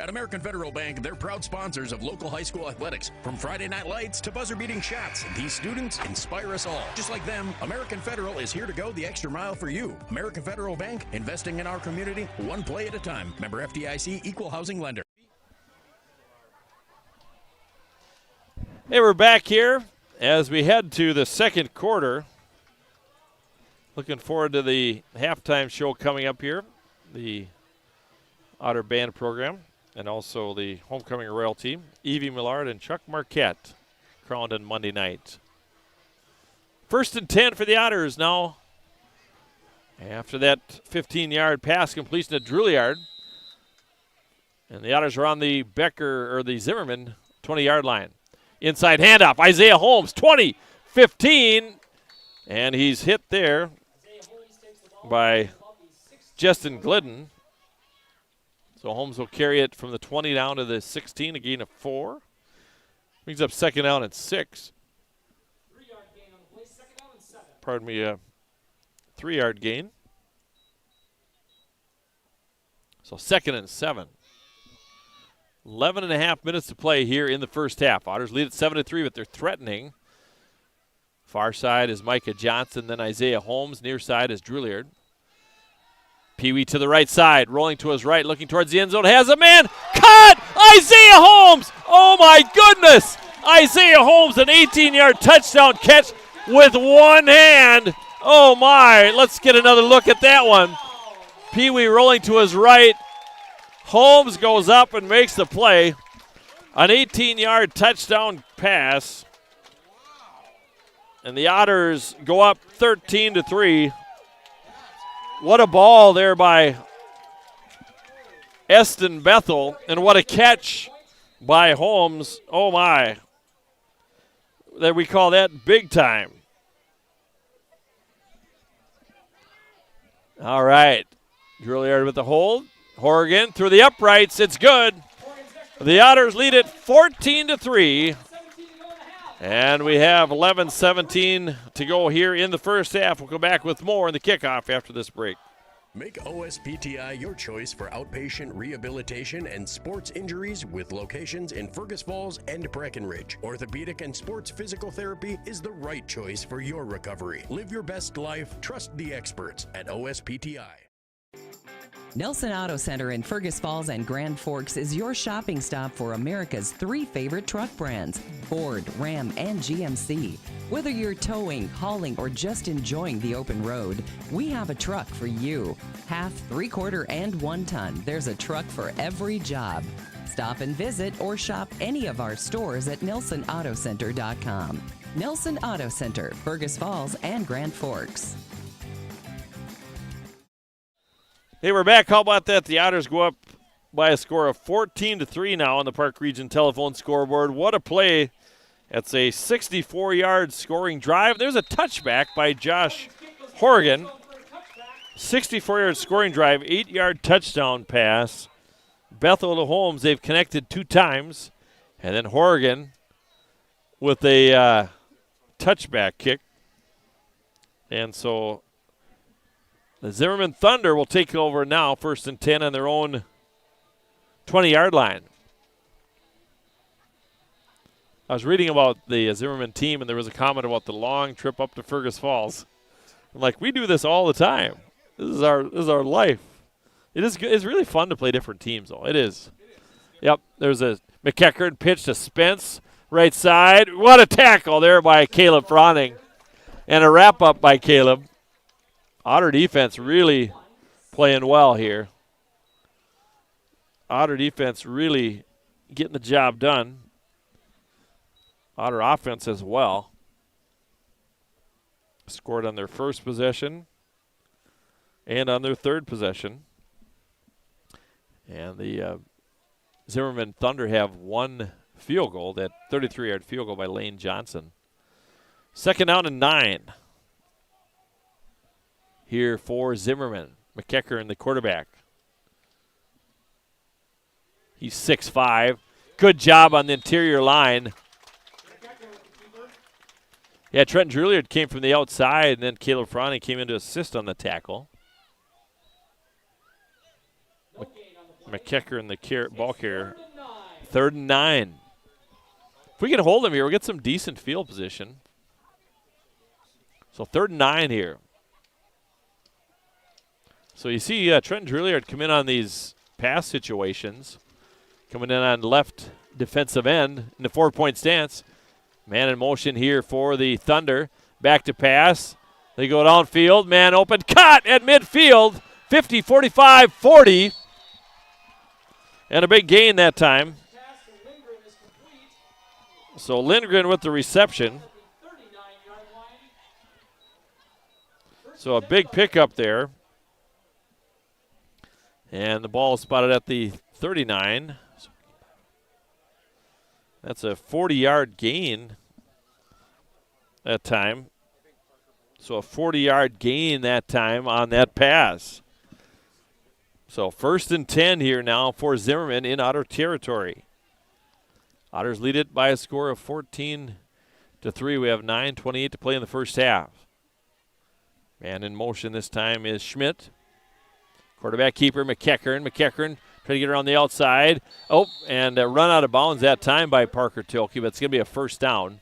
At American Federal Bank, they're proud sponsors of local high school athletics. From Friday night lights to buzzer-beating shots, these students inspire us all. Just like them, American Federal is here to go the extra mile for you. American Federal Bank, investing in our community, one play at a time. Member FDIC, equal housing lender. Hey, we're back here as we head to the second quarter. Looking forward to the halftime show coming up here, the Otter Band program, and also the homecoming royalty, Evie Millard and Chuck Marquette, crowned on Monday night. 1st and 10 for the Otters now. After that 15-yard pass completion to Juilliard. And the Otters are on the Zimmerman 20-yard line. Inside handoff, Isaiah Holmes, 20, 15, and he's hit there by Justin Glidden. So Holmes will carry it from the 20 down to the 16, a gain of 4. Brings up 2nd down and 6. Pardon me, a 3-yard gain. So 2nd and 7. 11 and a half minutes to play here in the first half. Otters lead at 7-3, but they're threatening. Far side is Micah Johnson, then Isaiah Holmes. Near side is Juilliard. Pee Wee to the right side, rolling to his right, looking towards the end zone. Has a man. Caught! Isaiah Holmes! Oh, my goodness! Isaiah Holmes, an 18-yard touchdown catch with one hand. Oh, my. Let's get another look at that one. Pee Wee rolling to his right. Holmes goes up and makes the play. An 18-yard touchdown pass. And the Otters go up 13-3. What a ball there by Eston Bethel, and what a catch by Holmes. Oh, my. That we call that big time. All right. Juilliard with the hold. Horgan through the uprights. It's good. The Otters lead it 14-3. And we have 11-17 to go here in the first half. We'll come back with more in the kickoff after this break. Make OSPTI your choice for outpatient rehabilitation and sports injuries with locations in Fergus Falls and Breckenridge. Orthopedic and sports physical therapy is the right choice for your recovery. Live your best life. Trust the experts at OSPTI. Nelson Auto Center in Fergus Falls and Grand Forks is your shopping stop for America's 3 favorite truck brands, Ford, Ram, and GMC. Whether you're towing, hauling, or just enjoying the open road, we have a truck for you. Half, 3/4, and 1 ton, there's a truck for every job. Stop and visit or shop any of our stores at NelsonAutoCenter.com. Nelson Auto Center, Fergus Falls and Grand Forks. Hey, we're back. How about that? The Otters go up by a score of 14-3 now on the Park Region telephone scoreboard. What a play. That's a 64-yard scoring drive. There's a touchback by Josh Horgan. 64-yard scoring drive, 8-yard touchdown pass. Bethel to Holmes, they've connected 2 times. And then Horgan with a touchback kick. And so the Zimmerman Thunder will take over now, 1st and 10 on their own 20-yard line. I was reading about the Zimmerman team, and there was a comment about the long trip up to Fergus Falls. I'm like, we do this all the time. This is our life. It is good. It's really fun to play different teams, though. It is. Yep. There's a McEachern pitch to Spence, right side. What a tackle there by Caleb Froning, and a wrap up by Caleb. Otter defense really playing well here. Otter defense really getting the job done. Otter offense as well. Scored on their first possession and on their third possession. And the Zimmerman Thunder have 1 field goal, that 33-yard field goal by Lane Johnson. 2nd down and 9. Here for Zimmerman. McEachern, the quarterback. He's 6'5". Good job on the interior line. Yeah, Trenton Juilliard came from the outside, and then Caleb Froning came in to assist on the tackle. McEachern, the ball carrier. 3rd and 9. If we can hold him here, we'll get some decent field position. So 3rd and 9 here. So you see Trenton Juilliard come in on these pass situations. Coming in on left defensive end in the 4-point stance. Man in motion here for the Thunder. Back to pass. They go downfield. Man open. Caught at midfield. 50, 45, 40. And a big gain that time. So Lindgren with the reception. So a big pickup there. And the ball is spotted at the 39. That's a 40-yard gain that time. So a 40-yard gain that time on that pass. So 1st and 10 here now for Zimmerman in Otter territory. Otters lead it by a score of 14-3. We have 9:28 to play in the first half. Man in motion this time is Schmidt. Quarterback keeper, McEachern. McEachern trying to get around the outside. Oh, and a run out of bounds that time by Parker Tilke, but it's going to be a 1st down.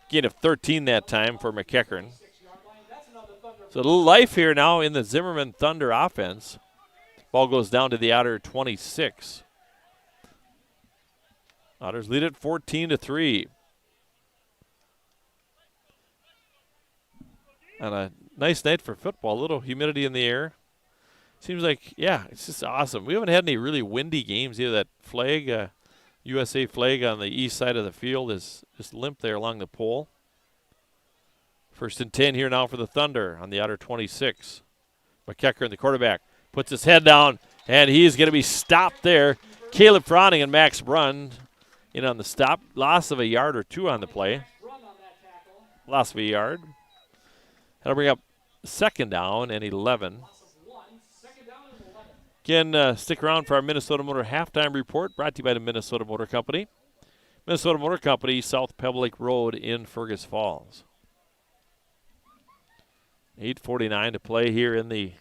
Gain of 13 that time for McEachern. So a little life here now in the Zimmerman Thunder offense. Ball goes down to the Otter 26. Otters lead it 14-3. On a nice night for football, a little humidity in the air. Seems like, yeah, it's just awesome. We haven't had any really windy games either. That flag, USA flag on the east side of the field is just limp there along the pole. First and 10 here now for the Thunder on the Otter 26. McKecker, the quarterback, puts his head down, and he's going to be stopped there. Caleb Froning and Max Brunn in on the stop. Loss of a yard or two on the play. Loss of a yard. That'll bring up second down and 11. Again, stick around for our Minnesota Motor halftime report, brought to you by the Minnesota Motor Company. Minnesota Motor Company, South Pebble Lake Road in Fergus Falls. 8:49 to play here in the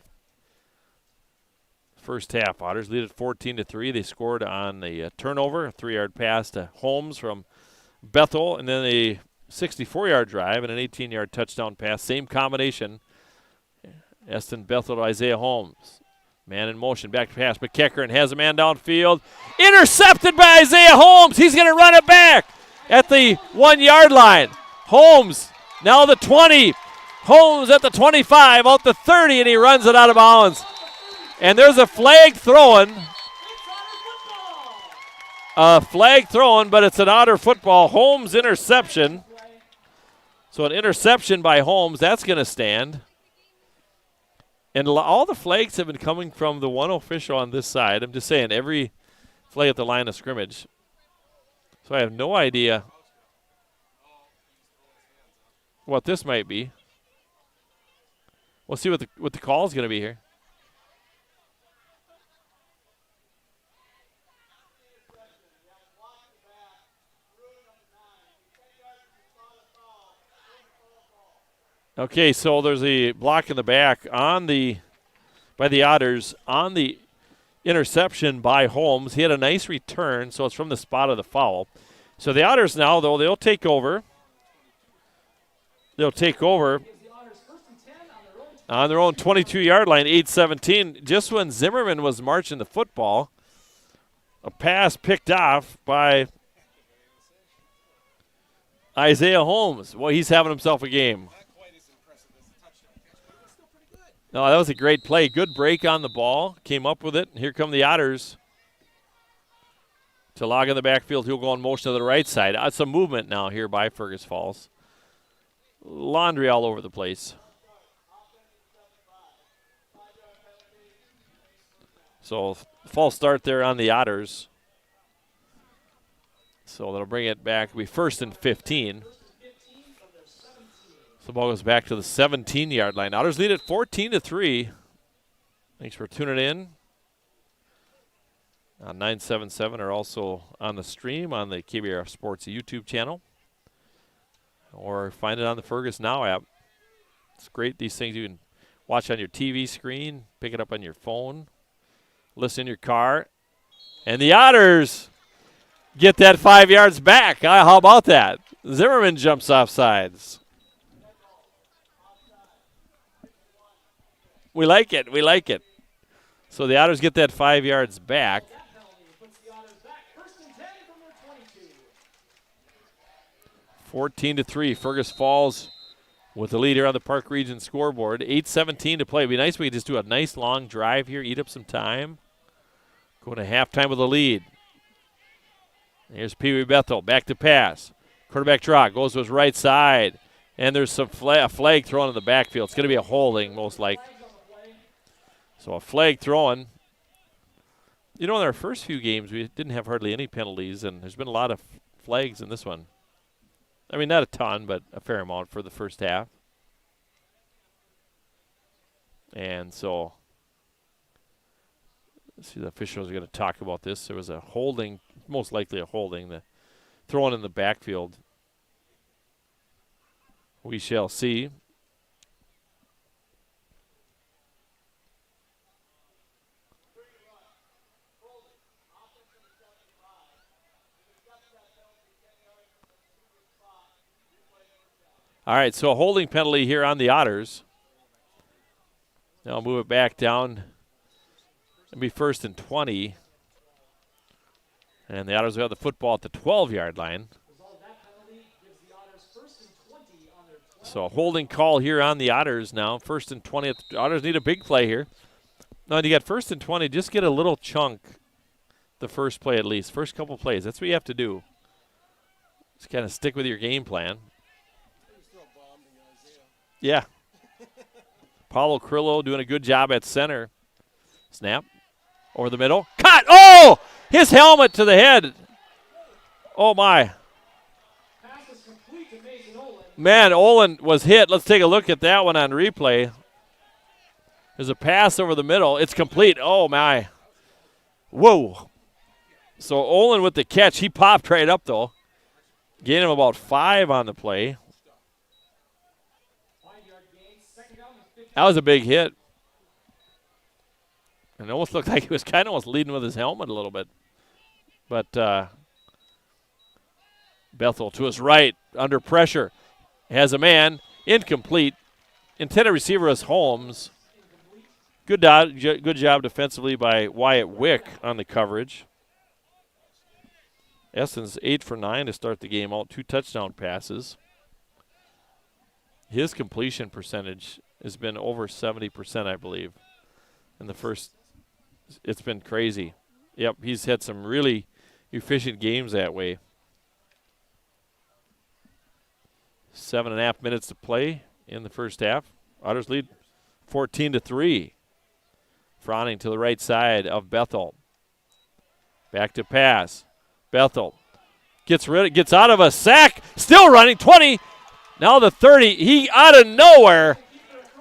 first half. Otters lead at 14-3. They scored on a turnover, a 3-yard pass to Holmes from Bethel, and then a 64-yard drive and an 18-yard touchdown pass. Same combination. Eston Bethel to Isaiah Holmes. Man in motion, back to pass. McKecker and has a man downfield. Intercepted by Isaiah Holmes. He's going to run it back at the 1-yard line. Holmes, now the 20. Holmes at the 25, out the 30, and he runs it out of bounds. And there's a flag thrown. A flag thrown, but it's an Otter football. Holmes interception. So an interception by Holmes, that's going to stand. And all the flags have been coming from the one official on this side. I'm just saying, every flag at the line of scrimmage. So I have no idea what this might be. We'll see what the call is going to be here. Okay, so there's a block in the back by the Otters on the interception by Holmes. He had a nice return, so it's from the spot of the foul. So the Otters now, though, they'll take over. They'll take over on their own 22-yard line, 8:17. Just when Zimmerman was marching the football, a pass picked off by Isaiah Holmes. Well, he's having himself a game. No, that was a great play. Good break on the ball. Came up with it. And here come the Otters to log in the backfield. He'll go in motion to the right side. Some movement now here by Fergus Falls. Laundry all over the place. So false start there on the Otters. So that'll bring it back. It'll be 1st and 15. The ball goes back to the 17-yard line. Otters lead at 14-3. Thanks for tuning in. 977 are also on the stream on the KBRF Sports YouTube channel. Or find it on the Fergus Now app. It's great. These things you can watch on your TV screen, pick it up on your phone, listen in your car. And the Otters get that 5 yards back. How about that? Zimmerman jumps off sides. We like it. We like it. So the Otters get that 5 yards back. 14-3. Fergus Falls with the lead here on the Park Region scoreboard. 8:17 to play. It'd be nice if we could just do a nice long drive here, eat up some time. Go to halftime with a lead. Here's Pee Wee Bethel. Back to pass. Quarterback draw. Goes to his right side. And there's some a flag thrown in the backfield. It's going to be a holding, most likely. So a flag thrown. You know, in our first few games, we didn't have hardly any penalties, and there's been a lot of flags in this one. I mean, not a ton, but a fair amount for the first half. And so, let's see, the officials are going to talk about this. There was a holding, most likely a holding, the thrown in the backfield. We shall see. All right, so a holding penalty here on the Otters. Now I'll move it back down. It'll be 1st and 20. And the Otters will have the football at the 12-yard line. So a holding call here on the Otters now. 1st and 20. The Otters need a big play here. Now, you got 1st and 20. Just get a little chunk the first play at least. First couple plays. That's what you have to do. Just kind of stick with your game plan. Yeah. Paulo Crillo doing a good job at center. Snap. Over the middle. Cut! Oh! His helmet to the head. Oh, my. Man, Olin was hit. Let's take a look at that one on replay. There's a pass over the middle. It's complete. Oh, my. Whoa. So Olin with the catch. He popped right up, though. Gained him about 5 on the play. That was a big hit. And it almost looked like he was kind of almost leading with his helmet a little bit. But Bethel to his right, under pressure. Has a man, incomplete. Intended receiver is Holmes. Good job defensively by Wyatt Wick on the coverage. Eston's 8 for 9 to start the game out, 2 touchdown passes. His completion percentage has been over 70%, I believe. In the first, it's been crazy. Yep, he's had some really efficient games that way. 7.5 minutes to play in the first half. Otters lead 14-3. Fronting to the right side of Bethel. Back to pass. Bethel gets out of a sack. Still running. 20. Now the 30. He out of nowhere.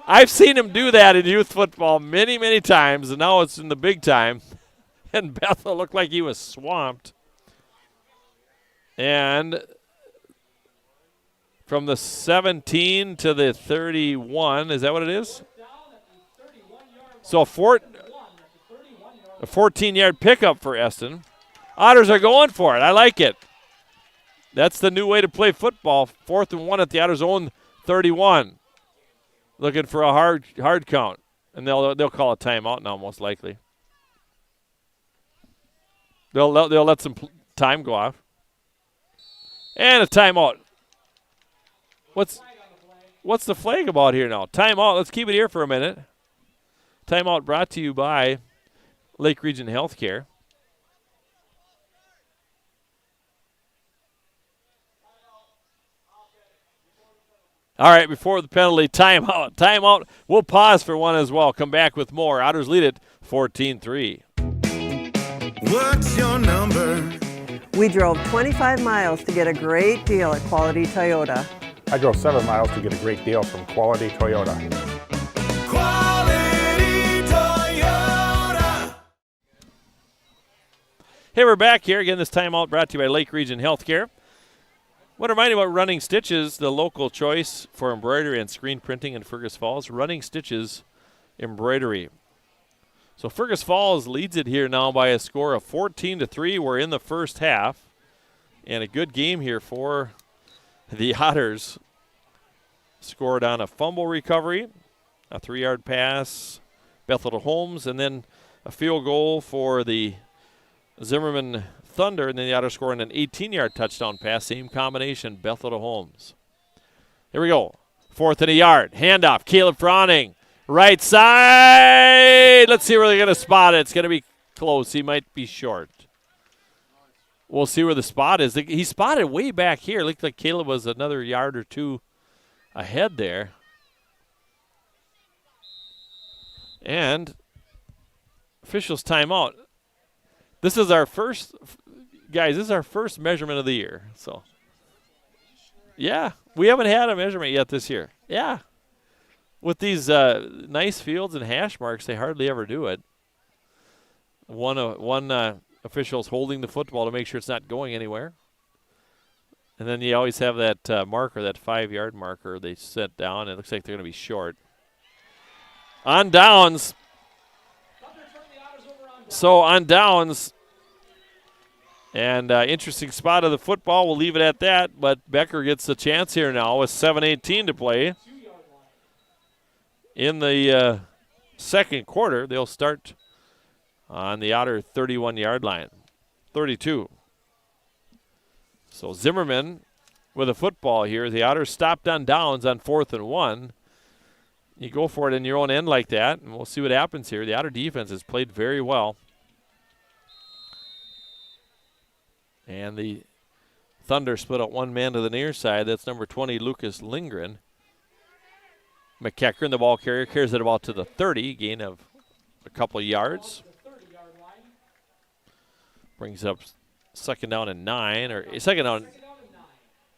I've seen him do that in youth football many, many times, and now it's in the big time. And Bethel looked like he was swamped. And from the 17 to the 31, is that what it is? So a 14-yard pickup for Eston. Otters are going for it. I like it. That's the new way to play football. 4th and 1 at the Otters' own 31. Looking for a hard count. And they'll call a timeout now, most likely. They'll let some time go off. And a timeout. What's the flag about here now? Timeout. Let's keep it here for a minute. Timeout brought to you by Lake Region Healthcare. All right, before the penalty, timeout. Timeout. We'll pause for one as well. Come back with more. Otters lead it 14-3. What's your number? We drove 25 miles to get a great deal at Quality Toyota. I drove 7 miles to get a great deal from Quality Toyota. Quality Toyota. Hey, we're back here. Again, this timeout brought to you by Lake Region Healthcare. Want to remind you about Running Stitches, the local choice for embroidery and screen printing in Fergus Falls. Running Stitches Embroidery. So Fergus Falls leads it here now by a score of 14-3. We're in the first half. And a good game here for the Otters. Scored on a fumble recovery, a 3-yard pass, Bethel to Holmes, and then a field goal for the Zimmerman Thunder, and then the Otters scoring an 18-yard touchdown pass. Same combination, Bethel to Holmes. Here we go. 4th and a yard. Handoff. Caleb Fronting. Right side. Let's see where they're going to spot it. It's going to be close. He might be short. We'll see where the spot is. He spotted way back here. Looked like Caleb was another yard or two ahead there. And officials timeout. This is our first, guys, this is our first measurement of the year. So, yeah, we haven't had a measurement yet this year. Yeah. With these nice fields and hash marks, they hardly ever do it. One official's holding the football to make sure it's not going anywhere. And then you always have that marker, that 5-yard marker they set down. It looks like they're going to be short. On downs. So on downs, and interesting spot of the football. We'll leave it at that, but Becker gets the chance here now with 7:18 to play. In the second quarter, they'll start on the Otter 31-yard line, 32. So Zimmerman with a football here. The Otters stopped on downs on 4th and 1. You go for it in your own end like that, and we'll see what happens here. The Otter defense has played very well. And the Thunder split out one man to the near side. That's number 20, Lucas Lindgren. McEachern, the ball carrier, carries it about to the 30, gain of a couple of yards. Brings up second down and 9, or second down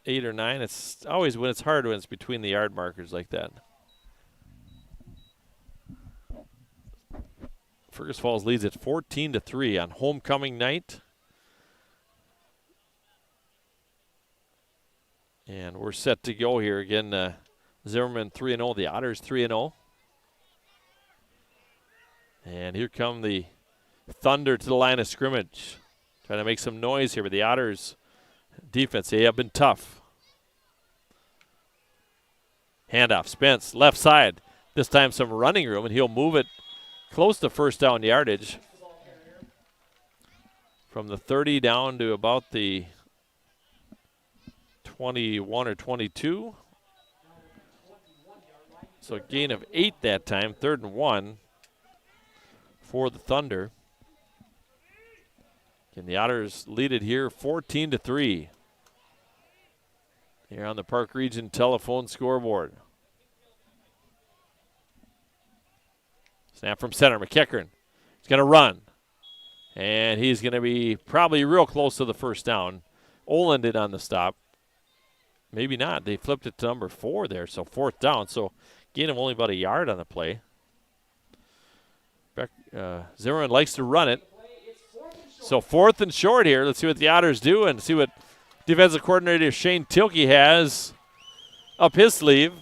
8 or 9. It's always when it's hard when it's between the yard markers like that. Fergus Falls leads at 14-3 on homecoming night. And we're set to go here again. Zimmerman 3-0, the Otters 3-0. And here come the Thunder to the line of scrimmage. Trying to make some noise here, but the Otters defense, they have been tough. Handoff, Spence, left side. This time some running room, and he'll move it close to first down yardage. From the 30 down to about the 21 or 22. So a gain of 8 that time, 3rd and 1 for the Thunder. And the Otters lead it here 14-3. Here on the Park Region telephone scoreboard. Snap from center, McEachern. He's going to run. And he's going to be probably real close to the first down. Olin did on the stop. Maybe not. They flipped it to number 4 there, so 4th down. So gain of only about a yard on the play. Zimmerman likes to run it. So 4th and short here. Let's see what the Otters do and see what defensive coordinator Shane Tilke has up his sleeve.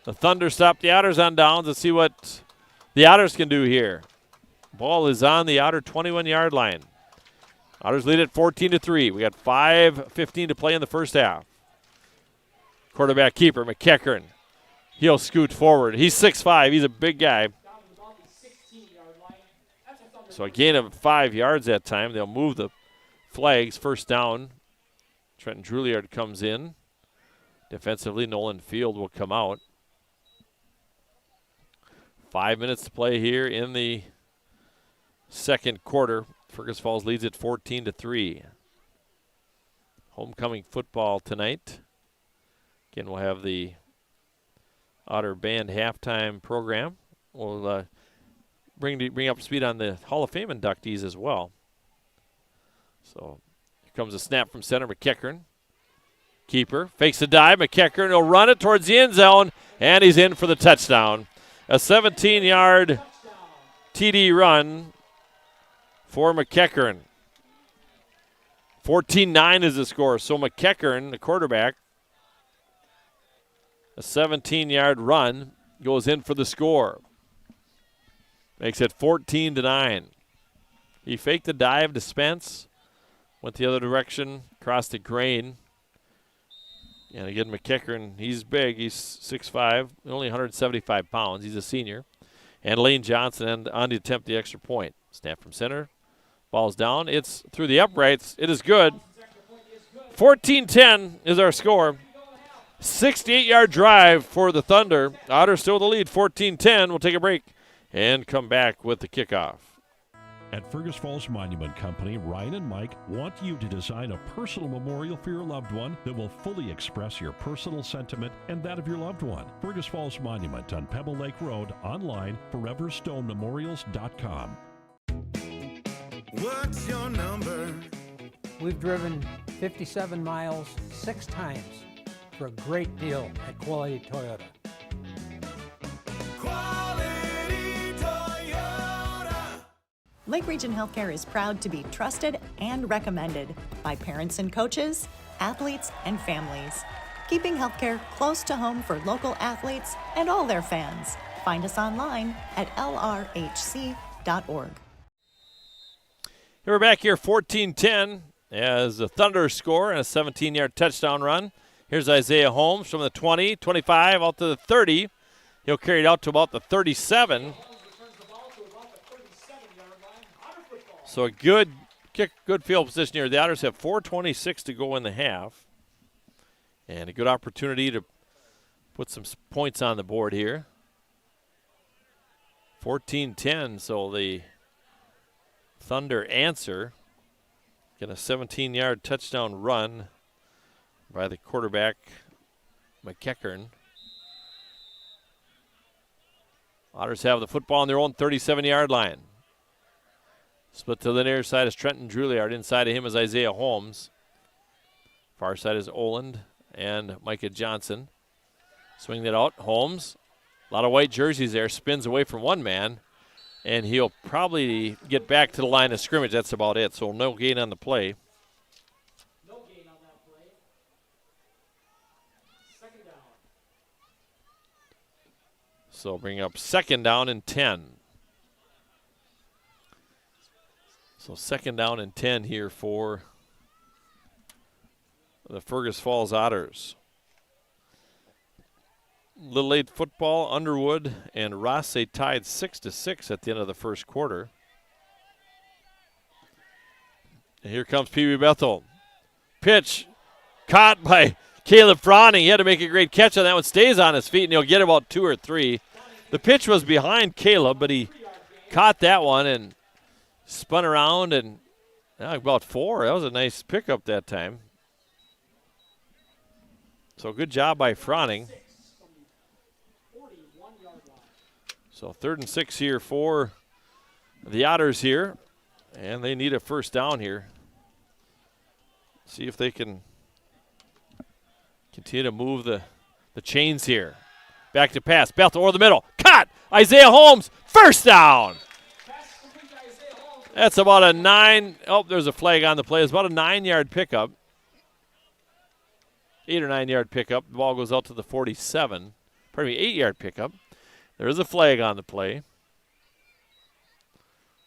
The Thunder stop the Otters on downs. Let's see what the Otters can do here. Ball is on the Otter 21-yard line. Otters lead at 14-3. We got 5:15 to play in the first half. Quarterback keeper, McEachern. He'll scoot forward. He's 6'5". He's a big guy. So a gain of 5 yards that time. They'll move the flags. First down. Trenton Juilliard comes in. Defensively, Nolan Field will come out. 5 minutes to play here in the second quarter. Fergus Falls leads at 14-3. Homecoming football tonight. Again, we'll have the Otter Band halftime program. We'll bring up speed on the Hall of Fame inductees as well. So here comes a snap from center, McEachern. Keeper fakes a dive. McEachern will run it towards the end zone, and he's in for the touchdown. A 17-yard TD run for McEachern. 14-9 is the score. So McEachern, the quarterback, a 17-yard run, goes in for the score. Makes it 14-9. He faked the dive to Spence, went the other direction, crossed the grain. And again, McEachern, he's big. He's 6'5", only 175 pounds. He's a senior. And Lane Johnson on to attempt the extra point. Snap from center. Ball's down. It's through the uprights. It is good. 14-10 is our score. 68-yard drive for the Thunder. Otters still the lead, 14-10. We'll take a break and come back with the kickoff. At Fergus Falls Monument Company, Ryan and Mike want you to design a personal memorial for your loved one that will fully express your personal sentiment and that of your loved one. Fergus Falls Monument on Pebble Lake Road, online, foreverstonememorials.com. What's your number? We've driven 57 miles 6 times for a great deal at Quality Toyota. Quality Toyota. Lake Region Healthcare is proud to be trusted and recommended by parents and coaches, athletes, and families. Keeping healthcare close to home for local athletes and all their fans. Find us online at lrhc.org. We're back here 14-10 as the Thunder score and a 17-yard touchdown run. Here's Isaiah Holmes from the 20, 25, out to the 30. He'll carry it out to about the 37. So a good kick, good field position here. The Otters have 4:26 to go in the half. And a good opportunity to put some points on the board here. 14-10, so the Thunder answer. Get a 17-yard touchdown run by the quarterback, McEachern. Otters have the football on their own 37-yard line. Split to the near side is Trenton Juilliard. Inside of him is Isaiah Holmes. Far side is Oland and Micah Johnson. Swing that out. Holmes. A lot of white jerseys there. Spins away from one man. And he'll probably get back to the line of scrimmage. That's about it. So no gain on the play. No gain on that play. Second down. So bring up second down and 10. So second down and 10 here for the Fergus Falls Otters. Little Late football, Underwood and Rosse tied 6-6 at the end of the first quarter. And here comes Pee Wee Bethel. Pitch caught by Caleb Froning. He had to make a great catch on that one. Stays on his feet, and he'll get about 2 or 3. The pitch was behind Caleb, but he caught that one and spun around and about 4. That was a nice pickup that time. So good job by Froning. So 3rd and 6 here for the Otters here. And they need a first down here. See if they can continue to move the chains here. Back to pass. Bethel over the middle. Caught! Isaiah Holmes. First down. That's about a 9. Oh, there's a flag on the play. It's about a 9-yard pickup. 8 or 9-yard pickup. The ball goes out to the 47. Pardon me, 8-yard pickup. There is a flag on the play.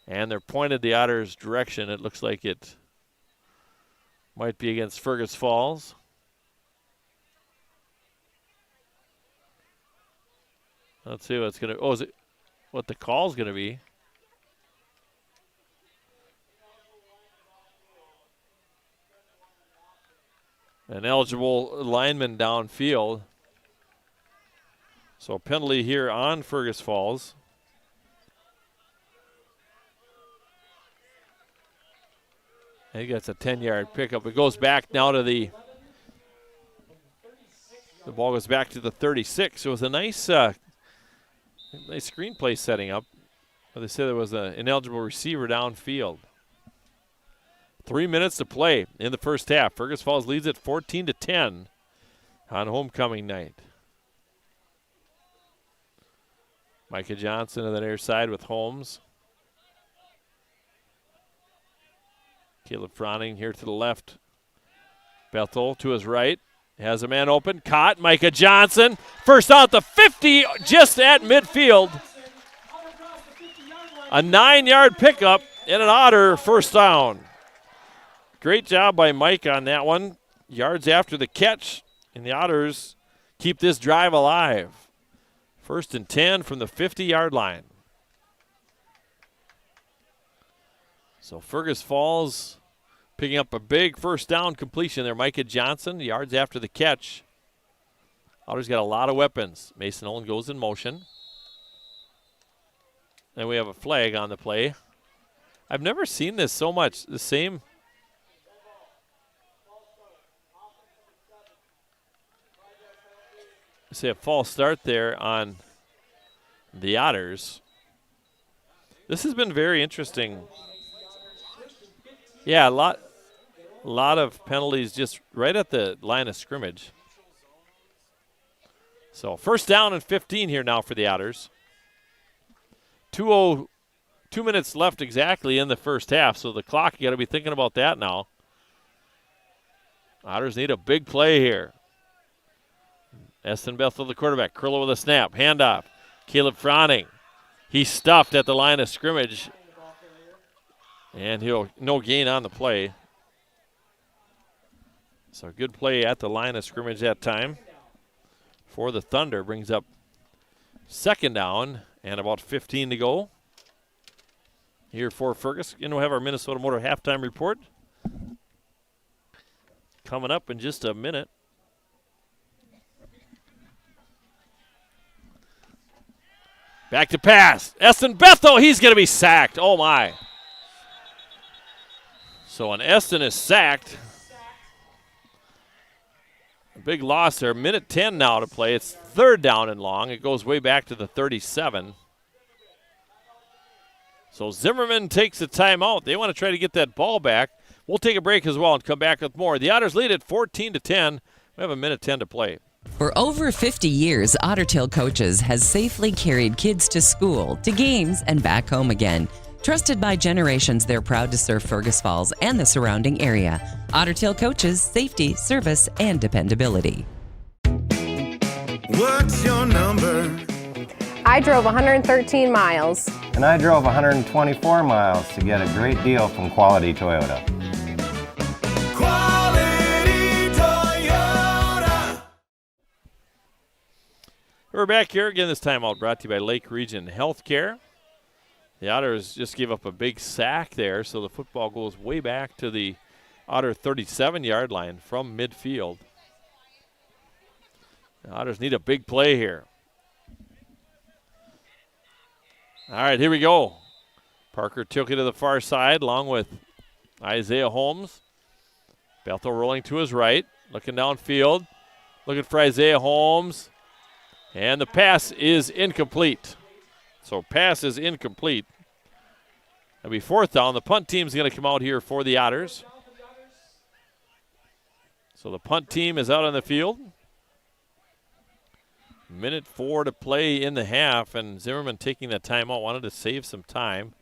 And they're pointed the Otters' direction. It looks like it might be against Fergus Falls. Let's see what's going to. Oh, is it what the call's going to be? An eligible lineman downfield. So a penalty here on Fergus Falls. I think that's a 10-yard pickup. It goes back now to the ball goes back to the 36. It was a nice screenplay setting up. They said there was an ineligible receiver downfield. 3 minutes to play in the first half. Fergus Falls leads it 14-10 on homecoming night. Micah Johnson on the near side with Holmes. Caleb Froning here to the left. Bethel to his right. Has a man open. Caught. Micah Johnson. First out the 50 just at midfield. A 9-yard pickup and an Otter first down. Great job by Mike on that one. Yards after the catch. And the Otters keep this drive alive. 1st and 10 from the 50-yard line. So Fergus Falls picking up a big first down completion there. Micah Johnson, yards after the catch. Otters got a lot of weapons. Mason Olin goes in motion. And we have a flag on the play. I've never seen this so much. The same. See a false start there on the Otters. This has been very interesting. Yeah, a lot of penalties just right at the line of scrimmage. So 1st down and 15 here now for the Otters. 2 minutes left exactly in the first half, so the clock, you got to be thinking about that now. Otters need a big play here. Eston Bethel, the quarterback. Curlo with a snap. Handoff. Caleb Froning. He's stuffed at the line of scrimmage. And no gain on the play. So good play at the line of scrimmage that time for the Thunder. Brings up 2nd down and about 15 to go. Here for Fergus. We'll have our Minnesota Motor halftime report coming up in just a minute. Back to pass. Eston Bethel, he's going to be sacked. Oh, my. So an Eston is sacked. big loss there. Minute 10 now to play. It's third down and long. It goes way back to the 37. So Zimmerman takes a timeout. They want to try to get that ball back. We'll take a break as well and come back with more. The Otters lead at 14-10. We have a minute 10 to play. For over 50 years, Ottertail Coaches has safely carried kids to school, to games, and back home again. Trusted by generations, they're proud to serve Fergus Falls and the surrounding area. Ottertail Coaches, safety, service, and dependability. What's your number? I drove 113 miles. And I drove 124 miles to get a great deal from Quality Toyota. Quality Toyota. We're back here again. This time out brought to you by Lake Region Healthcare. The Otters just gave up a big sack there, so the football goes way back to the Otter 37-yard line from midfield. The Otters need a big play here. All right, here we go. Parker took it to the far side along with Isaiah Holmes. Bethel rolling to his right, looking downfield, looking for Isaiah Holmes. And the pass is incomplete. So pass is incomplete. It'll be fourth down. The punt team's going to come out here for the Otters. So the punt team is out on the field. Minute 4 to play in the half, and Zimmerman taking that timeout, wanted to save some time.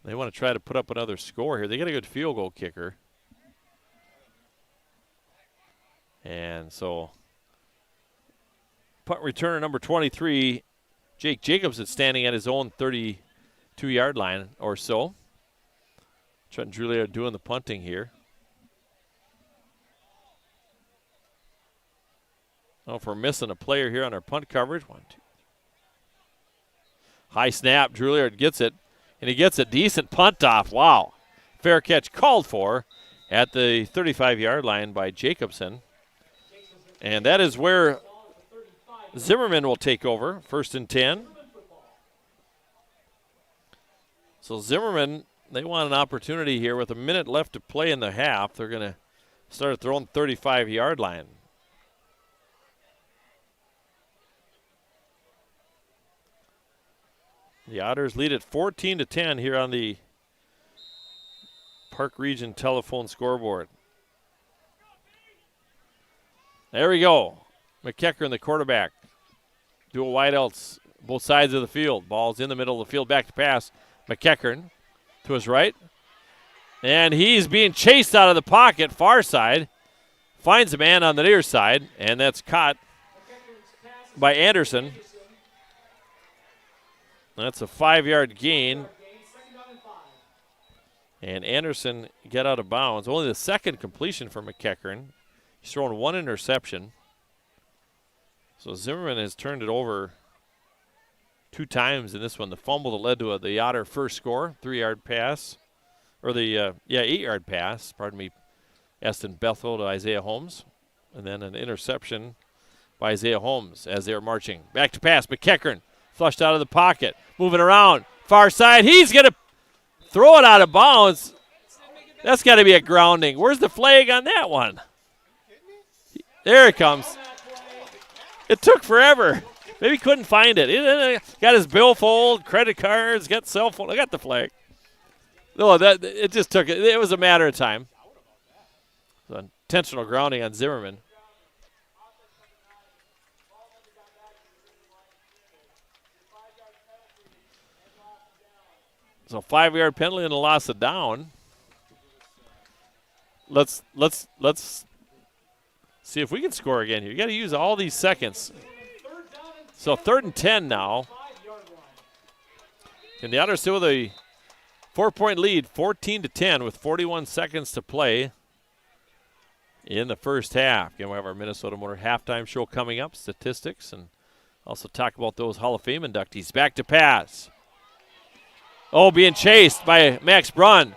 They want to try to put up another score here. They got a good field goal kicker. And so punt returner number 23, Jake Jacobs, is standing at his own 32-yard line or so. Trent and Julia are doing the punting here. Oh, if we're missing a player here on our punt coverage. 1, 2. High snap. Juilliard gets it, and he gets a decent punt off. Wow. Fair catch called for at the 35-yard line by Jacobson. And that is where Zimmerman will take over, 1st and 10. So Zimmerman, they want an opportunity here with a minute left to play in the half. They're going to start at their own 35-yard line. The Otters lead at 14-10 here on the Park Region telephone scoreboard. There we go. McEachern, the quarterback. Dual wideouts, both sides of the field. Ball's in the middle of the field, back to pass. McEachern to his right. And he's being chased out of the pocket, far side. Finds a man on the near side, and that's caught by Anderson. That's a 5-yard gain. And Anderson get out of bounds. Only the second completion for McEachern. He's thrown 1 interception. So Zimmerman has turned it over 2 times in this one. The fumble that led to the Otter first score, 3-yard pass. Or the 8-yard pass, pardon me, Eston Bethel to Isaiah Holmes. And then an interception by Isaiah Holmes as they're marching. Back to pass, McEachern. Flushed out of the pocket, moving around, far side. He's going to throw it out of bounds. That's got to be a grounding. Where's the flag on that one? There it comes. It took forever. Maybe couldn't find it. Got his billfold, credit cards, got cell phone. I got the flag. No, it just took it. It was a matter of time. It was intentional grounding on Zimmerman. So 5-yard penalty and a loss of down. Let's see if we can score again here. You got to use all these seconds. So 3rd and 10 now. And the Otters still with a 4-point lead, 14-10 with 41 seconds to play in the first half. Again, we have our Minnesota Motor halftime show coming up, statistics, and also talk about those Hall of Fame inductees. Back to pass. Oh, being chased by Max Brunn.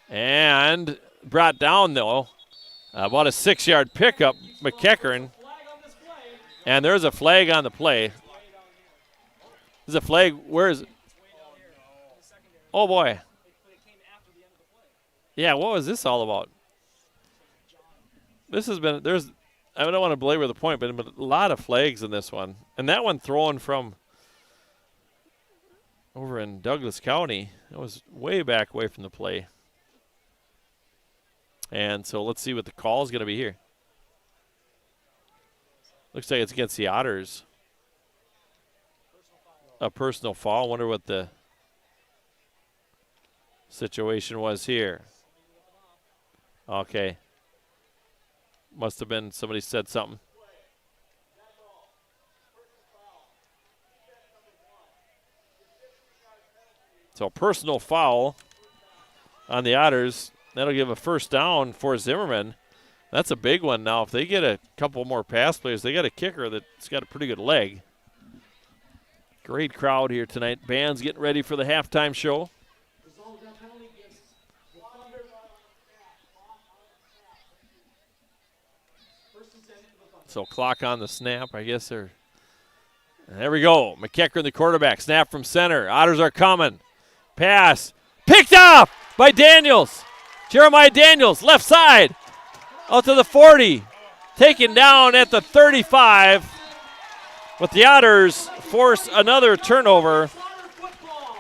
And brought down, though, about a 6-yard pickup, McEachern. And there's a flag on the play. There's a flag. Where is it? Oh, boy. Yeah, what was this all about? This has been, I don't want to belabor the point, but a lot of flags in this one. And that one thrown from over in Douglas County. It was way back away from the play. And so let's see what the call is going to be here. Looks like it's against the Otters. A personal foul. Wonder what the situation was here. Okay. Must have been somebody said something. So personal foul on the Otters. That'll give a first down for Zimmerman. That's a big one now. If they get a couple more pass plays, they got a kicker that's got a pretty good leg. Great crowd here tonight. Band's getting ready for the halftime show. So clock on the snap, I guess they're. There we go. McEachern, the quarterback. Snap from center. Otters are coming. Pass. Picked off by Daniels. Jeremiah Daniels, left side. Out to the 40. Taken down at the 35. But the Otters force another turnover.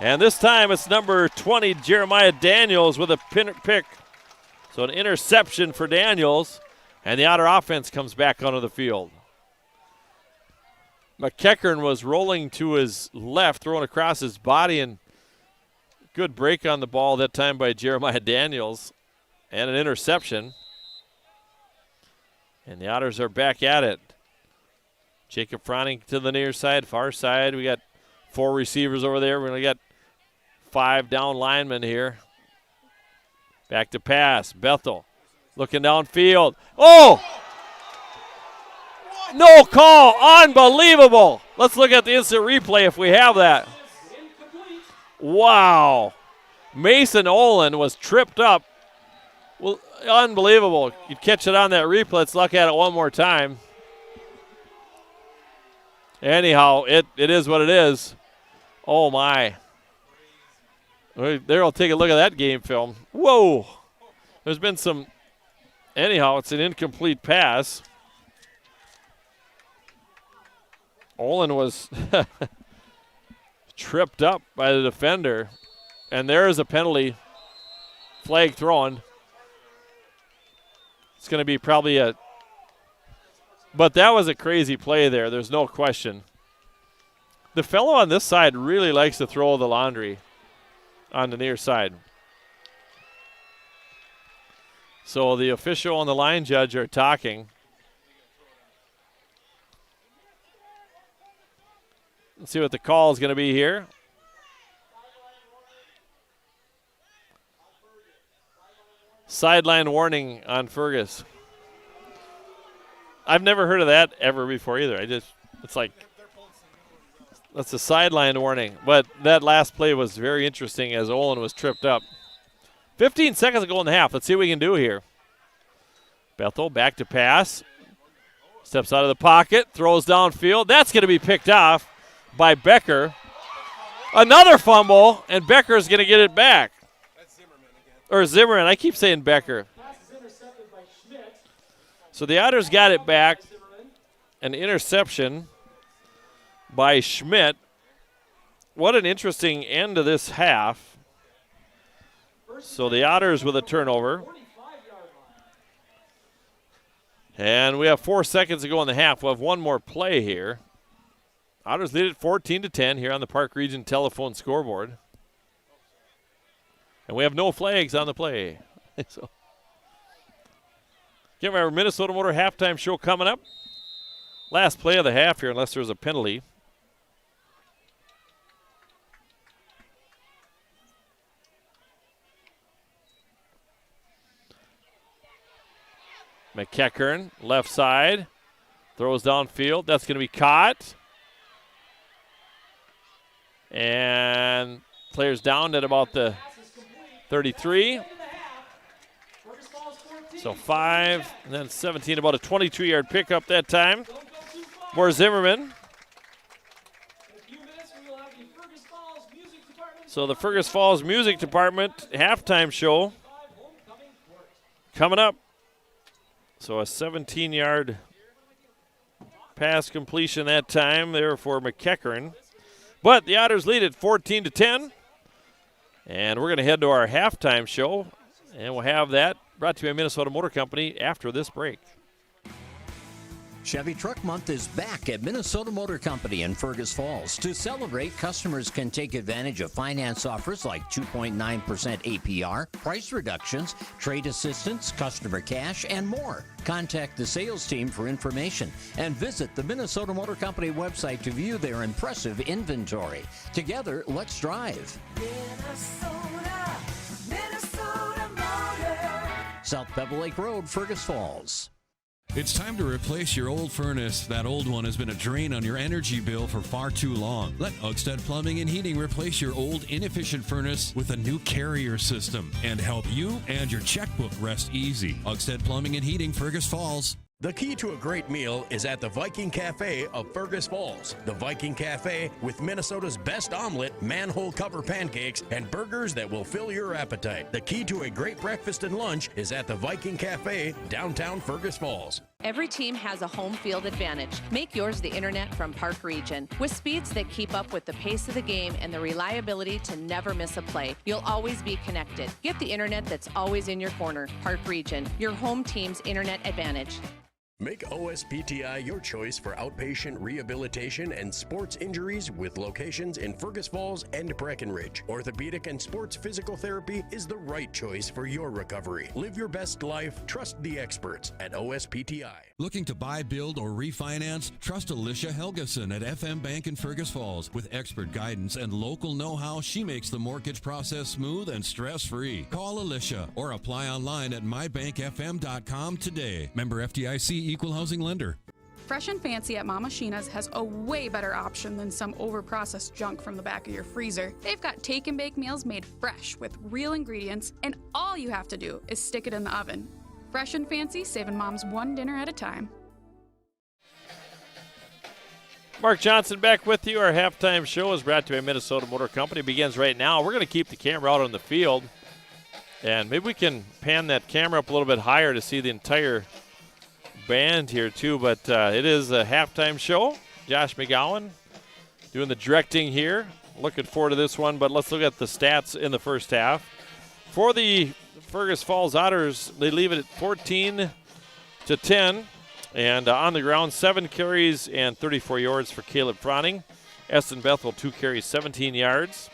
And this time it's number 20, Jeremiah Daniels, with a pick. So an interception for Daniels. And the Otter offense comes back onto the field. McEachern was rolling to his left, throwing across his body, and good break on the ball that time by Jeremiah Daniels. And an interception. And the Otters are back at it. Jacob Froning to the near side, far side. We got 4 receivers over there. We're going to get 5 down linemen here. Back to pass. Bethel looking downfield. Oh! No call. Unbelievable. Let's look at the instant replay if we have that. Wow. Mason Olin was tripped up. Well, unbelievable. You'd catch it on that replay. Let's look at it one more time. Anyhow, it is what it is. Oh, my. There, I'll take a look at that game film. Whoa. There's been some. Anyhow, it's an incomplete pass. Olin was tripped up by the defender. And there is a penalty. Flag thrown. It's going to be probably a. But that was a crazy play there. There's no question. The fellow on this side really likes to throw the laundry on the near side. So the official and the line judge are talking. Let's see what the call is going to be here. Sideline warning on Fergus. I've never heard of that ever before either. It's like, that's a sideline warning. But that last play was very interesting as Olin was tripped up. 15 seconds to go in the half. Let's see what we can do here. Bethel back to pass. Steps out of the pocket, throws downfield. That's going to be picked off by Becker. Another fumble, and Becker's going to get it back. That's Zimmerman again. Or Zimmerman. I keep saying Becker. So the Otters got it back. An interception by Schmidt. What an interesting end to this half. So the Otters with a turnover. And we have 4 seconds to go in the half. We'll have one more play here. Otters lead it 14-10 here on the Park Region telephone scoreboard. And we have no flags on the play. So, get our Minnesota Motor halftime show coming up. Last play of the half here, unless there's a penalty. McEachern, left side, throws downfield. That's going to be caught. And players down at about the 33. So 5, and then 17, about a 22-yard pickup that time for Zimmerman. So the Fergus Falls Music Department halftime show coming up. So a 17-yard pass completion that time there for McEachern. But the Otters lead it 14-10. And we're going to head to our halftime show, and we'll have that brought to you by Minnesota Motor Company after this break. Chevy Truck Month is back at Minnesota Motor Company in Fergus Falls. To celebrate, customers can take advantage of finance offers like 2.9% APR, price reductions, trade assistance, customer cash, and more. Contact the sales team for information and visit the Minnesota Motor Company website to view their impressive inventory. Together, let's drive. Minnesota Motor. South Pebble Lake Road, Fergus Falls. It's time to replace your old furnace. That old one has been a drain on your energy bill for far too long. Let Ugstead Plumbing and Heating replace your old inefficient furnace with a new carrier system and help you and your checkbook rest easy. Ugstead Plumbing and Heating, Fergus Falls. The key to a great meal is at the Viking Cafe of Fergus Falls. The Viking Cafe with Minnesota's best omelet, manhole cover pancakes, and burgers that will fill your appetite. The key to a great breakfast and lunch is at the Viking Cafe, downtown Fergus Falls. Every team has a home field advantage. Make yours the internet from Park Region. With speeds that keep up with the pace of the game and the reliability to never miss a play, you'll always be connected. Get the internet that's always in your corner. Park Region, your home team's internet advantage. Make OSPTI your choice for outpatient rehabilitation and sports injuries with locations in Fergus Falls and Breckenridge. Orthopedic and sports physical therapy is the right choice for your recovery. Live your best life. Trust the experts at OSPTI. Looking to buy, build, or refinance? Trust Alicia Helgeson at FM Bank in Fergus Falls. With expert guidance and local know-how, she makes the mortgage process smooth and stress-free. Call Alicia or apply online at mybankfm.com today. Member FDIC, Equal Housing Lender. Fresh and Fancy at Mama Sheena's has a way better option than some overprocessed junk from the back of your freezer. They've got take and bake meals made fresh with real ingredients, and all you have to do is stick it in the oven. Fresh and Fancy, saving moms one dinner at a time. Mark Johnson back with you. Our halftime show is brought to you by Minnesota Motor Company. It begins right now. We're going to keep the camera out on the field, and maybe we can pan that camera up a little bit higher to see the entire band here too. But it is a halftime show. Josh McGowan doing the directing here. Looking forward to this one, but let's look at the stats in the first half. For the Fergus Falls Otters, they leave it at 14-10, and on the ground, 7 carries and 34 yards for Caleb Froning. Eston Bethel, 2 carries, 17 yards.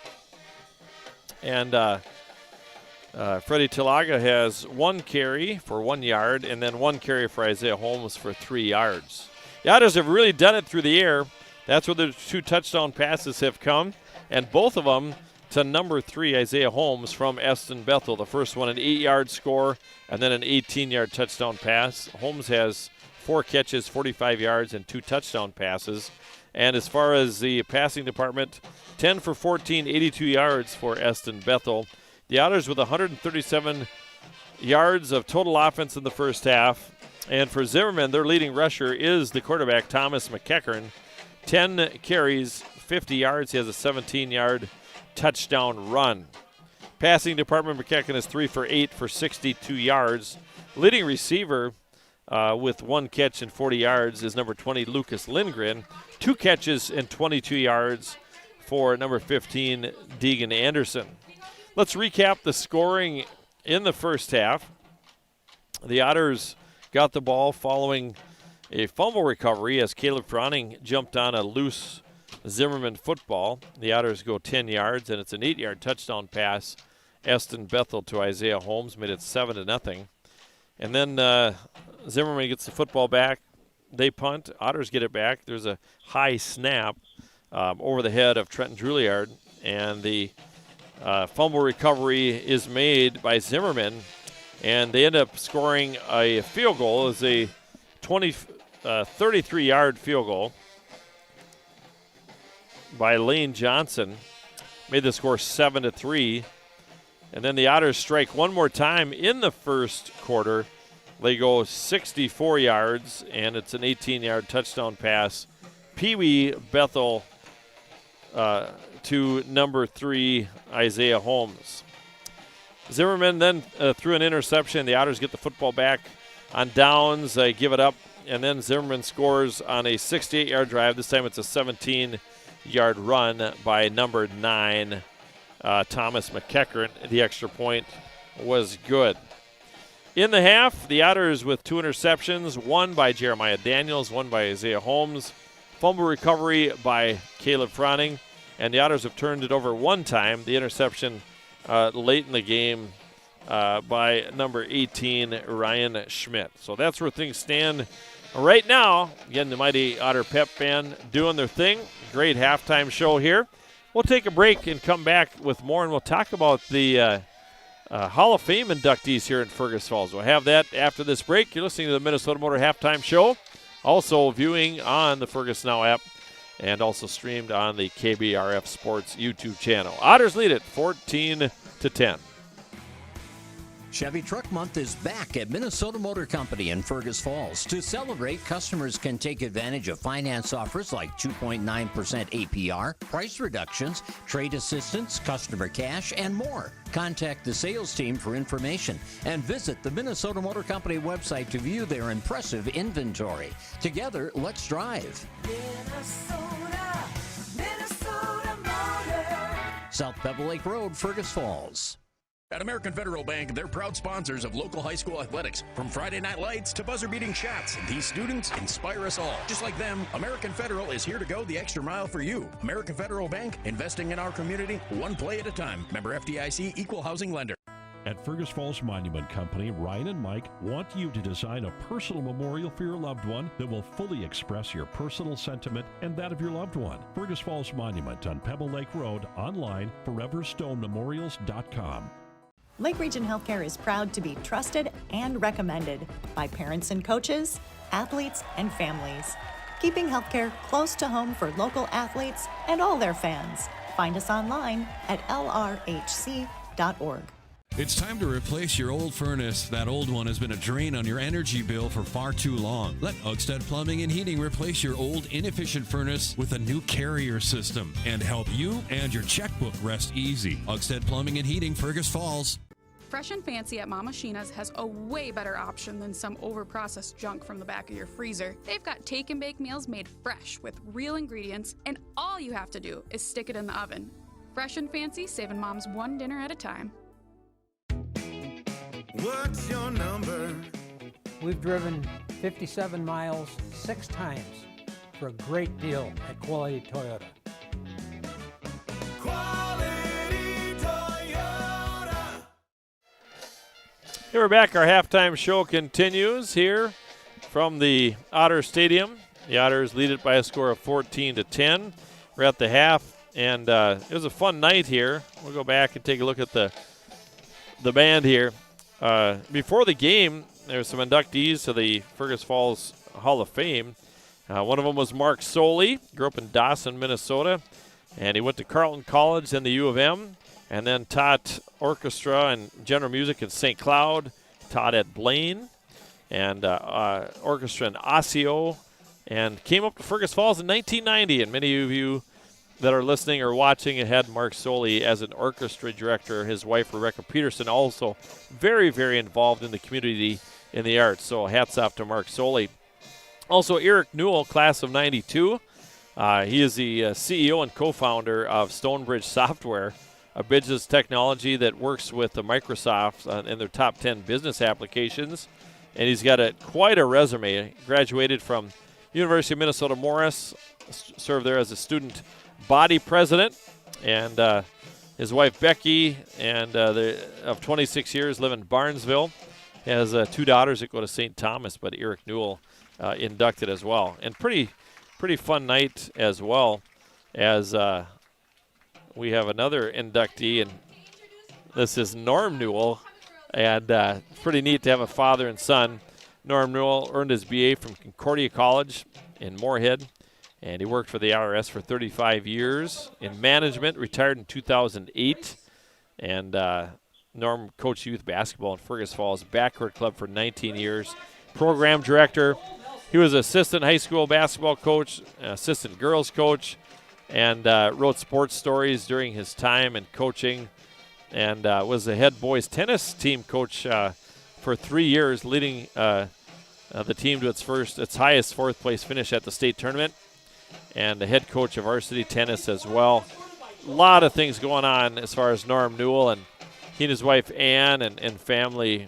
And Freddie Tilaga has 1 carry for 1 yard, and then 1 carry for Isaiah Holmes for 3 yards. The Otters have really done it through the air. That's where the 2 touchdown passes have come, and both of them to number 3, Isaiah Holmes from Eston Bethel. The first one, an 8-yard score, and then an 18-yard touchdown pass. Holmes has 4 catches, 45 yards, and 2 touchdown passes. And as far as the passing department, 10 for 14, 82 yards for Eston Bethel. The Otters with 137 yards of total offense in the first half. And for Zimmerman, their leading rusher is the quarterback, Thomas McEachern. 10 carries, 50 yards. He has a 17-yard touchdown run. Passing department, McEachern is 3 for 8 for 62 yards. Leading receiver with 1 catch and 40 yards is number 20, Lucas Lindgren. 2 catches and 22 yards for number 15, Deegan Anderson. Let's recap the scoring in the first half. The Otters got the ball following a fumble recovery as Caleb Froning jumped on a loose Zimmerman football. The Otters go 10 yards, and it's an 8-yard touchdown pass. Eston Bethel to Isaiah Holmes made it 7-0. And then Zimmerman gets the football back. They punt. Otters get it back. There's a high snap over the head of Trenton Juilliard, and the fumble recovery is made by Zimmerman, and they end up scoring a field goal. It's a 33-yard field goal by Lane Johnson. Made the score 7-3. And then the Otters strike one more time in the first quarter. They go 64 yards, and it's an 18-yard touchdown pass. Pee-wee Bethel to number 3, Isaiah Holmes. Zimmerman then threw an interception. The Otters get the football back on downs. They give it up and then Zimmerman scores on a 68-yard drive. This time it's a 17-yard run by number 9, Thomas McEachern. The extra point was good. In the half, the Otters with 2 interceptions, one by Jeremiah Daniels, one by Isaiah Holmes. Fumble recovery by Caleb Froning, and the Otters have turned it over one time. The interception late in the game by number 18, Ryan Schmidt. So that's where things stand right now. Again, the mighty Otter Pep Band doing their thing. Great halftime show here. We'll take a break and come back with more, and we'll talk about the Hall of Fame inductees here in Fergus Falls. We'll have that after this break. You're listening to the Minnesota Motor Halftime Show. Also viewing on the Fergus Now app and also streamed on the KBRF Sports YouTube channel. Otters lead it 14-10. Chevy Truck Month is back at Minnesota Motor Company in Fergus Falls. To celebrate, customers can take advantage of finance offers like 2.9% APR, price reductions, trade assistance, customer cash, and more. Contact the sales team for information and visit the Minnesota Motor Company website to view their impressive inventory. Together, let's drive. Minnesota Motor. South Pebble Lake Road, Fergus Falls. At American Federal Bank, they're proud sponsors of local high school athletics. From Friday night lights to buzzer-beating shots, these students inspire us all. Just like them, American Federal is here to go the extra mile for you. American Federal Bank, investing in our community, one play at a time. Member FDIC, equal housing lender. At Fergus Falls Monument Company, Ryan and Mike want you to design a personal memorial for your loved one that will fully express your personal sentiment and that of your loved one. Fergus Falls Monument on Pebble Lake Road, online, foreverstonememorials.com. Lake Region Healthcare is proud to be trusted and recommended by parents and coaches, athletes, and families. Keeping healthcare close to home for local athletes and all their fans. Find us online at lrhc.org. It's time to replace your old furnace. That old one has been a drain on your energy bill for far too long. Let Ugstead Plumbing and Heating replace your old inefficient furnace with a new carrier system and help you and your checkbook rest easy. Ugstead Plumbing and Heating, Fergus Falls. Fresh and Fancy at Mama Sheena's has a way better option than some overprocessed junk from the back of your freezer. They've got take and bake meals made fresh with real ingredients, and all you have to do is stick it in the oven. Fresh and Fancy, saving moms one dinner at a time. What's your number? We've driven 57 miles 6 times for a great deal at Quality Toyota. Quality Toyota. Here we're back. Our halftime show continues here from the Otter Stadium. The Otters lead it by a score of 14-10. We're at the half, and it was a fun night here. We'll go back and take a look at the band here. Before the game, there were some inductees to the Fergus Falls Hall of Fame. One of them was Mark Soley, grew up in Dawson, Minnesota, and he went to Carleton College, then the U of M, and then taught orchestra and general music in St. Cloud, taught at Blaine, and orchestra in Osseo, and came up to Fergus Falls in 1990. And many of you that are listening or watching had Mark Soley as an orchestra director. His wife, Rebecca Peterson, also very, very involved in the community in the arts. So hats off to Mark Soley. Also, Eric Newell, class of 92. He is the CEO and co-founder of Stonebridge Software, a business technology that works with the Microsoft in their top 10 business applications. And he's got quite a resume. Graduated from University of Minnesota Morris, served there as a student body president, and his wife Becky, and of 26 years, live in Barnesville. He has 2 daughters that go to St. Thomas, but Eric Newell inducted as well. And pretty fun night as well, as we have another inductee, and this is Norm Newell, and pretty neat to have a father and son. Norm Newell earned his BA from Concordia College in Moorhead, and he worked for the IRS for 35 years in management, retired in 2008. And Norm coached youth basketball in Fergus Falls Backward Club for 19 years. Program director. He was assistant high school basketball coach, assistant girls coach, and wrote sports stories during his time in coaching, and was the head boys tennis team coach for 3 years, leading the team to its highest fourth-place finish at the state tournament, and the head coach of varsity tennis as well. A lot of things going on as far as Norm Newell and he and his wife Ann and family,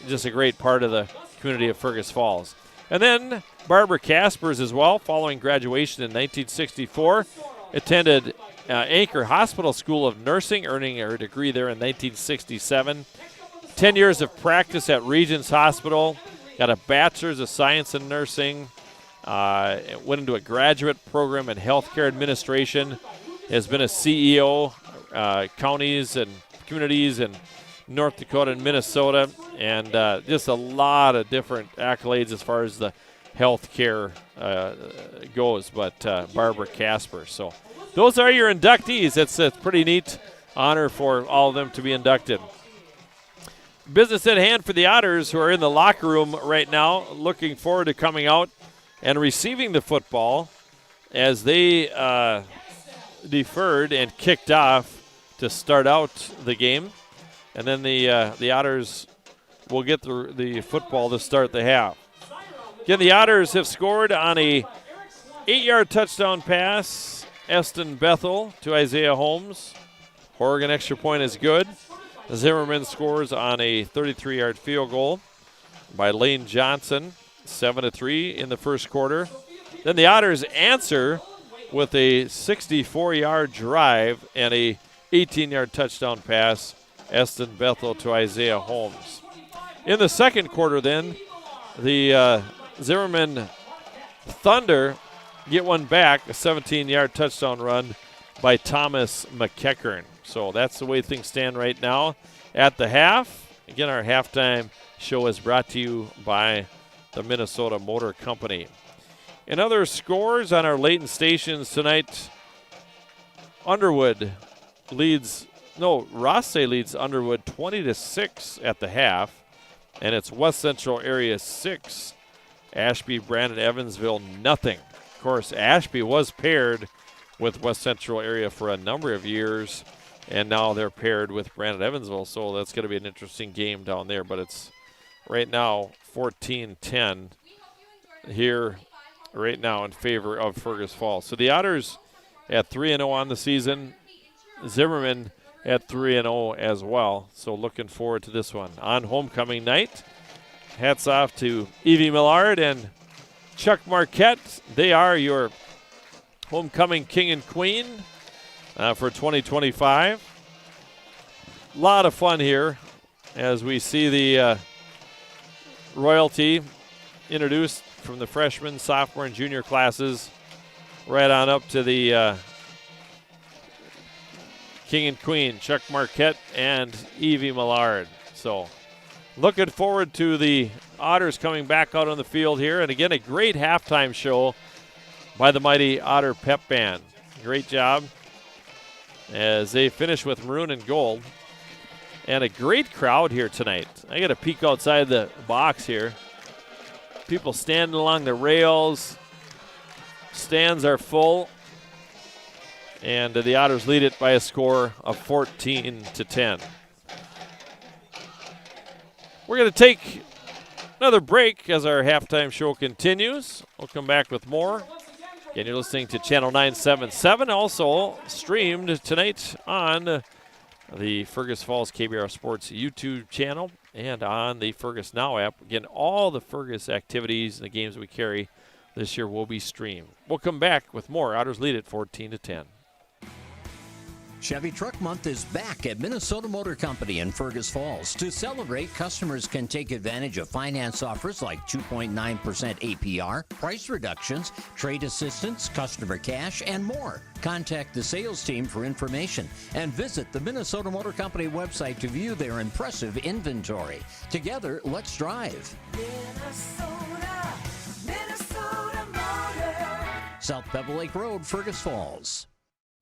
just a great part of the community of Fergus Falls. And then Barbara Kaspers as well, following graduation in 1964, attended Anchor Hospital School of Nursing, earning her degree there in 1967. 10 years of practice at Regents Hospital, got a bachelor's of science in nursing, went into a graduate program in healthcare administration, has been a CEO, counties and communities in North Dakota and Minnesota, and just a lot of different accolades as far as the healthcare goes, but Barbara Casper. So those are your inductees. It's a pretty neat honor for all of them to be inducted. Business at hand for the Otters, who are in the locker room right now, looking forward to coming out and receiving the football as they deferred and kicked off to start out the game. And then the Otters will get the football to start the half. Again, the Otters have scored on a 8-yard touchdown pass, Eston Bethel to Isaiah Holmes. Horgan extra point is good. Zimmerman scores on a 33-yard field goal by Lane Johnson, 7-3 in the first quarter. Then the Otters answer with a 64-yard drive and a 18-yard touchdown pass, Eston Bethel to Isaiah Holmes. In the second quarter then, the Zimmerman Thunder get one back, a 17-yard touchdown run by Thomas McEachern. So that's the way things stand right now at the half. Again, our halftime show is brought to you by the Minnesota Motor Company. In other scores on our latent stations tonight, Rothsay leads Underwood 20-6 at the half, and it's West Central Area 6, Ashby, Brandon, Evansville, nothing. Of course, Ashby was paired with West Central Area for a number of years, and now they're paired with Brandon, Evansville, so that's going to be an interesting game down there. But it's right now 14-10 here right now in favor of Fergus Falls. So the Otters at 3-0 on the season, Zimmerman at 3-0 as well. So looking forward to this one. On homecoming night, hats off to Evie Millard and Chuck Marquette. They are your homecoming king and queen for 2025. A lot of fun here as we see the royalty introduced from the freshman, sophomore, and junior classes right on up to the king and queen, Chuck Marquette and Evie Millard. So looking forward to the Otters coming back out on the field here. And again, a great halftime show by the mighty Otter Pep Band. Great job as they finish with maroon and gold. And a great crowd here tonight. I got to peek outside the box here. People standing along the rails. Stands are full. And the Otters lead it by a score of 14-10. We're going to take another break as our halftime show continues. We'll come back with more. Again, you're listening to Channel 977, also streamed tonight on the Fergus Falls KBRF Sports YouTube channel and on the Fergus Now app. Again, all the Fergus activities and the games we carry this year will be streamed. We'll come back with more. Otters lead it 14-10. Chevy Truck Month is back at Minnesota Motor Company in Fergus Falls. To celebrate, customers can take advantage of finance offers like 2.9% APR, price reductions, trade assistance, customer cash, and more. Contact the sales team for information and visit the Minnesota Motor Company website to view their impressive inventory. Together, let's drive. Minnesota Motor. South Pebble Lake Road, Fergus Falls.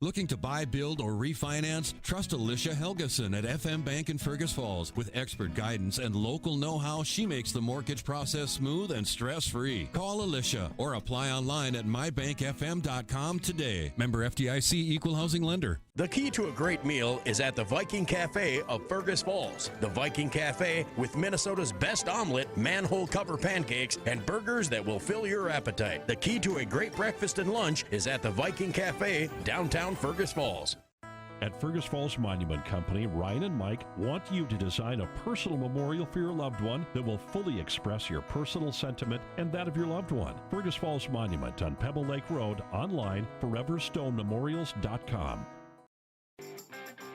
Looking to buy, build, or refinance? Trust Alicia Helgeson at FM Bank in Fergus Falls. With expert guidance and local know-how, she makes the mortgage process smooth and stress-free. Call Alicia or apply online at mybankfm.com today. Member FDIC Equal Housing Lender. The key to a great meal is at the Viking Cafe of Fergus Falls. The Viking Cafe with Minnesota's best omelet, manhole cover pancakes, and burgers that will fill your appetite. The key to a great breakfast and lunch is at the Viking Cafe, downtown Fergus Falls. At Fergus Falls Monument Company, Ryan and Mike want you to design a personal memorial for your loved one that will fully express your personal sentiment and that of your loved one. Fergus Falls Monument on Pebble Lake Road, online, foreverstonememorials.com.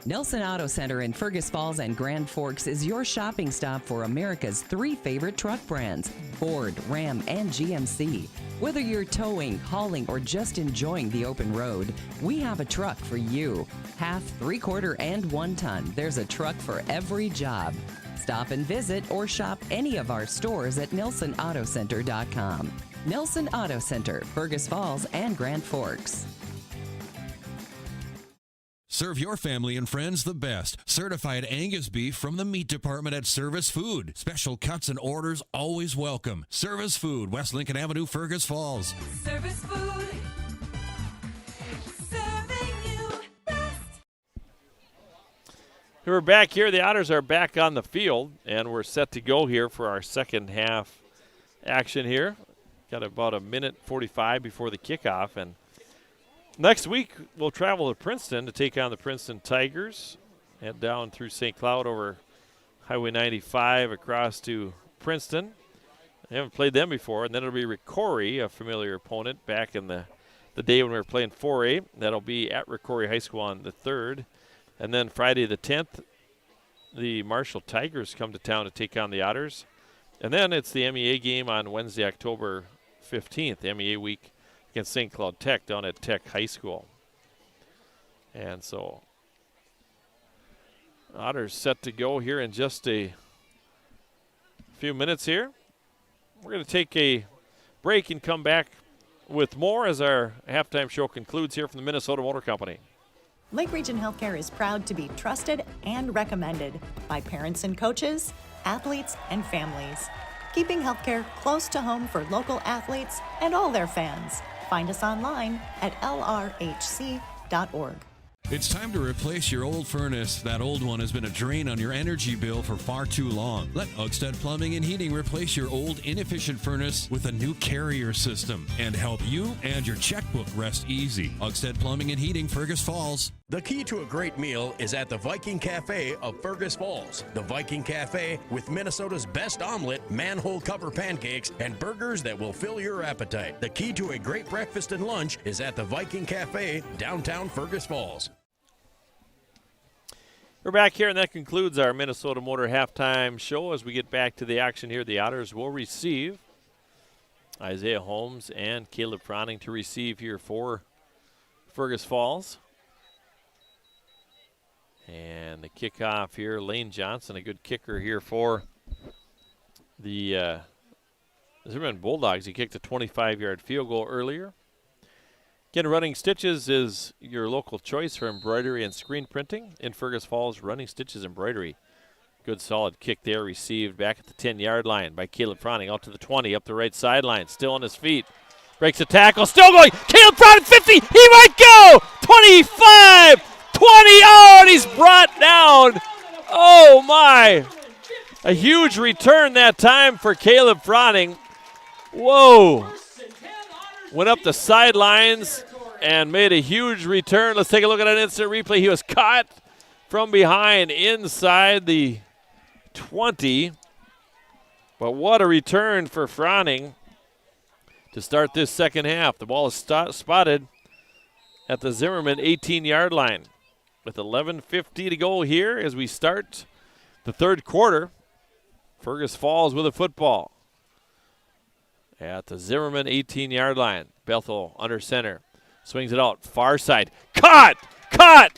Nelson Auto Center in Fergus Falls and Grand Forks is your shopping stop for America's 3 favorite truck brands, Ford, Ram, and GMC. Whether you're towing, hauling, or just enjoying the open road, we have a truck for you. Half, 3/4, and 1 ton. There's a truck for every job. Stop and visit or shop any of our stores at NelsonAutoCenter.com. Nelson Auto Center, Fergus Falls and Grand Forks. Serve your family and friends the best. Certified Angus beef from the meat department at Service Food. Special cuts and orders always welcome. Service Food, West Lincoln Avenue, Fergus Falls. Service Food. Serving you best. We're back here. The Otters are back on the field, and we're set to go here for our second half action here. Got about a minute 45 before the kickoff, and next week, we'll travel to Princeton to take on the Princeton Tigers. Head down through St. Cloud over Highway 95 across to Princeton. They haven't played them before. And then it'll be Ricori, a familiar opponent, back in the day when we were playing 4A. That'll be at Ricori High School on the 3rd. And then Friday the 10th, the Marshall Tigers come to town to take on the Otters. And then it's the MEA game on Wednesday, October 15th, MEA week, against St. Cloud Tech down at Tech High School. And so Otters set to go here in just a few minutes here. We're going to take a break and come back with more as our halftime show concludes here from the Minnesota Motor Company. Lake Region Healthcare is proud to be trusted and recommended by parents and coaches, athletes, and families. Keeping healthcare close to home for local athletes and all their fans. Find us online at lrhc.org. It's time to replace your old furnace. That old one has been a drain on your energy bill for far too long. Let Ugstead Plumbing and Heating replace your old inefficient furnace with a new carrier system and help you and your checkbook rest easy. Ugstead Plumbing and Heating, Fergus Falls. The key to a great meal is at the Viking Cafe of Fergus Falls. The Viking Cafe with Minnesota's best omelet, manhole cover pancakes, and burgers that will fill your appetite. The key to a great breakfast and lunch is at the Viking Cafe, downtown Fergus Falls. We're back here, and that concludes our Minnesota Motor halftime show. As we get back to the action here, the Otters will receive Isaiah Holmes and Caleb Froning to receive here for Fergus Falls. And the kickoff here, Lane Johnson, a good kicker here for the Zimmerman Bulldogs. He kicked a 25-yard field goal earlier. Again, Running Stitches is your local choice for embroidery and screen printing in Fergus Falls. Running Stitches Embroidery. Good solid kick there, received back at the 10-yard line by Caleb Froning, out to the 20, up the right sideline, still on his feet. Breaks a tackle, still going. Caleb Froning, 50, he might go! 25! 20, oh, and he's brought down. Oh, my. A huge return that time for Caleb Froning. Whoa. Went up the sidelines and made a huge return. Let's take a look at an instant replay. He was caught from behind inside the 20. But what a return for Froning to start this second half. The ball is spotted at the Zimmerman 18-yard line. With 11:50 to go here as we start the third quarter. Fergus Falls with a football at the Zimmerman 18-yard line. Bethel under center. Swings it out. Far side. Caught!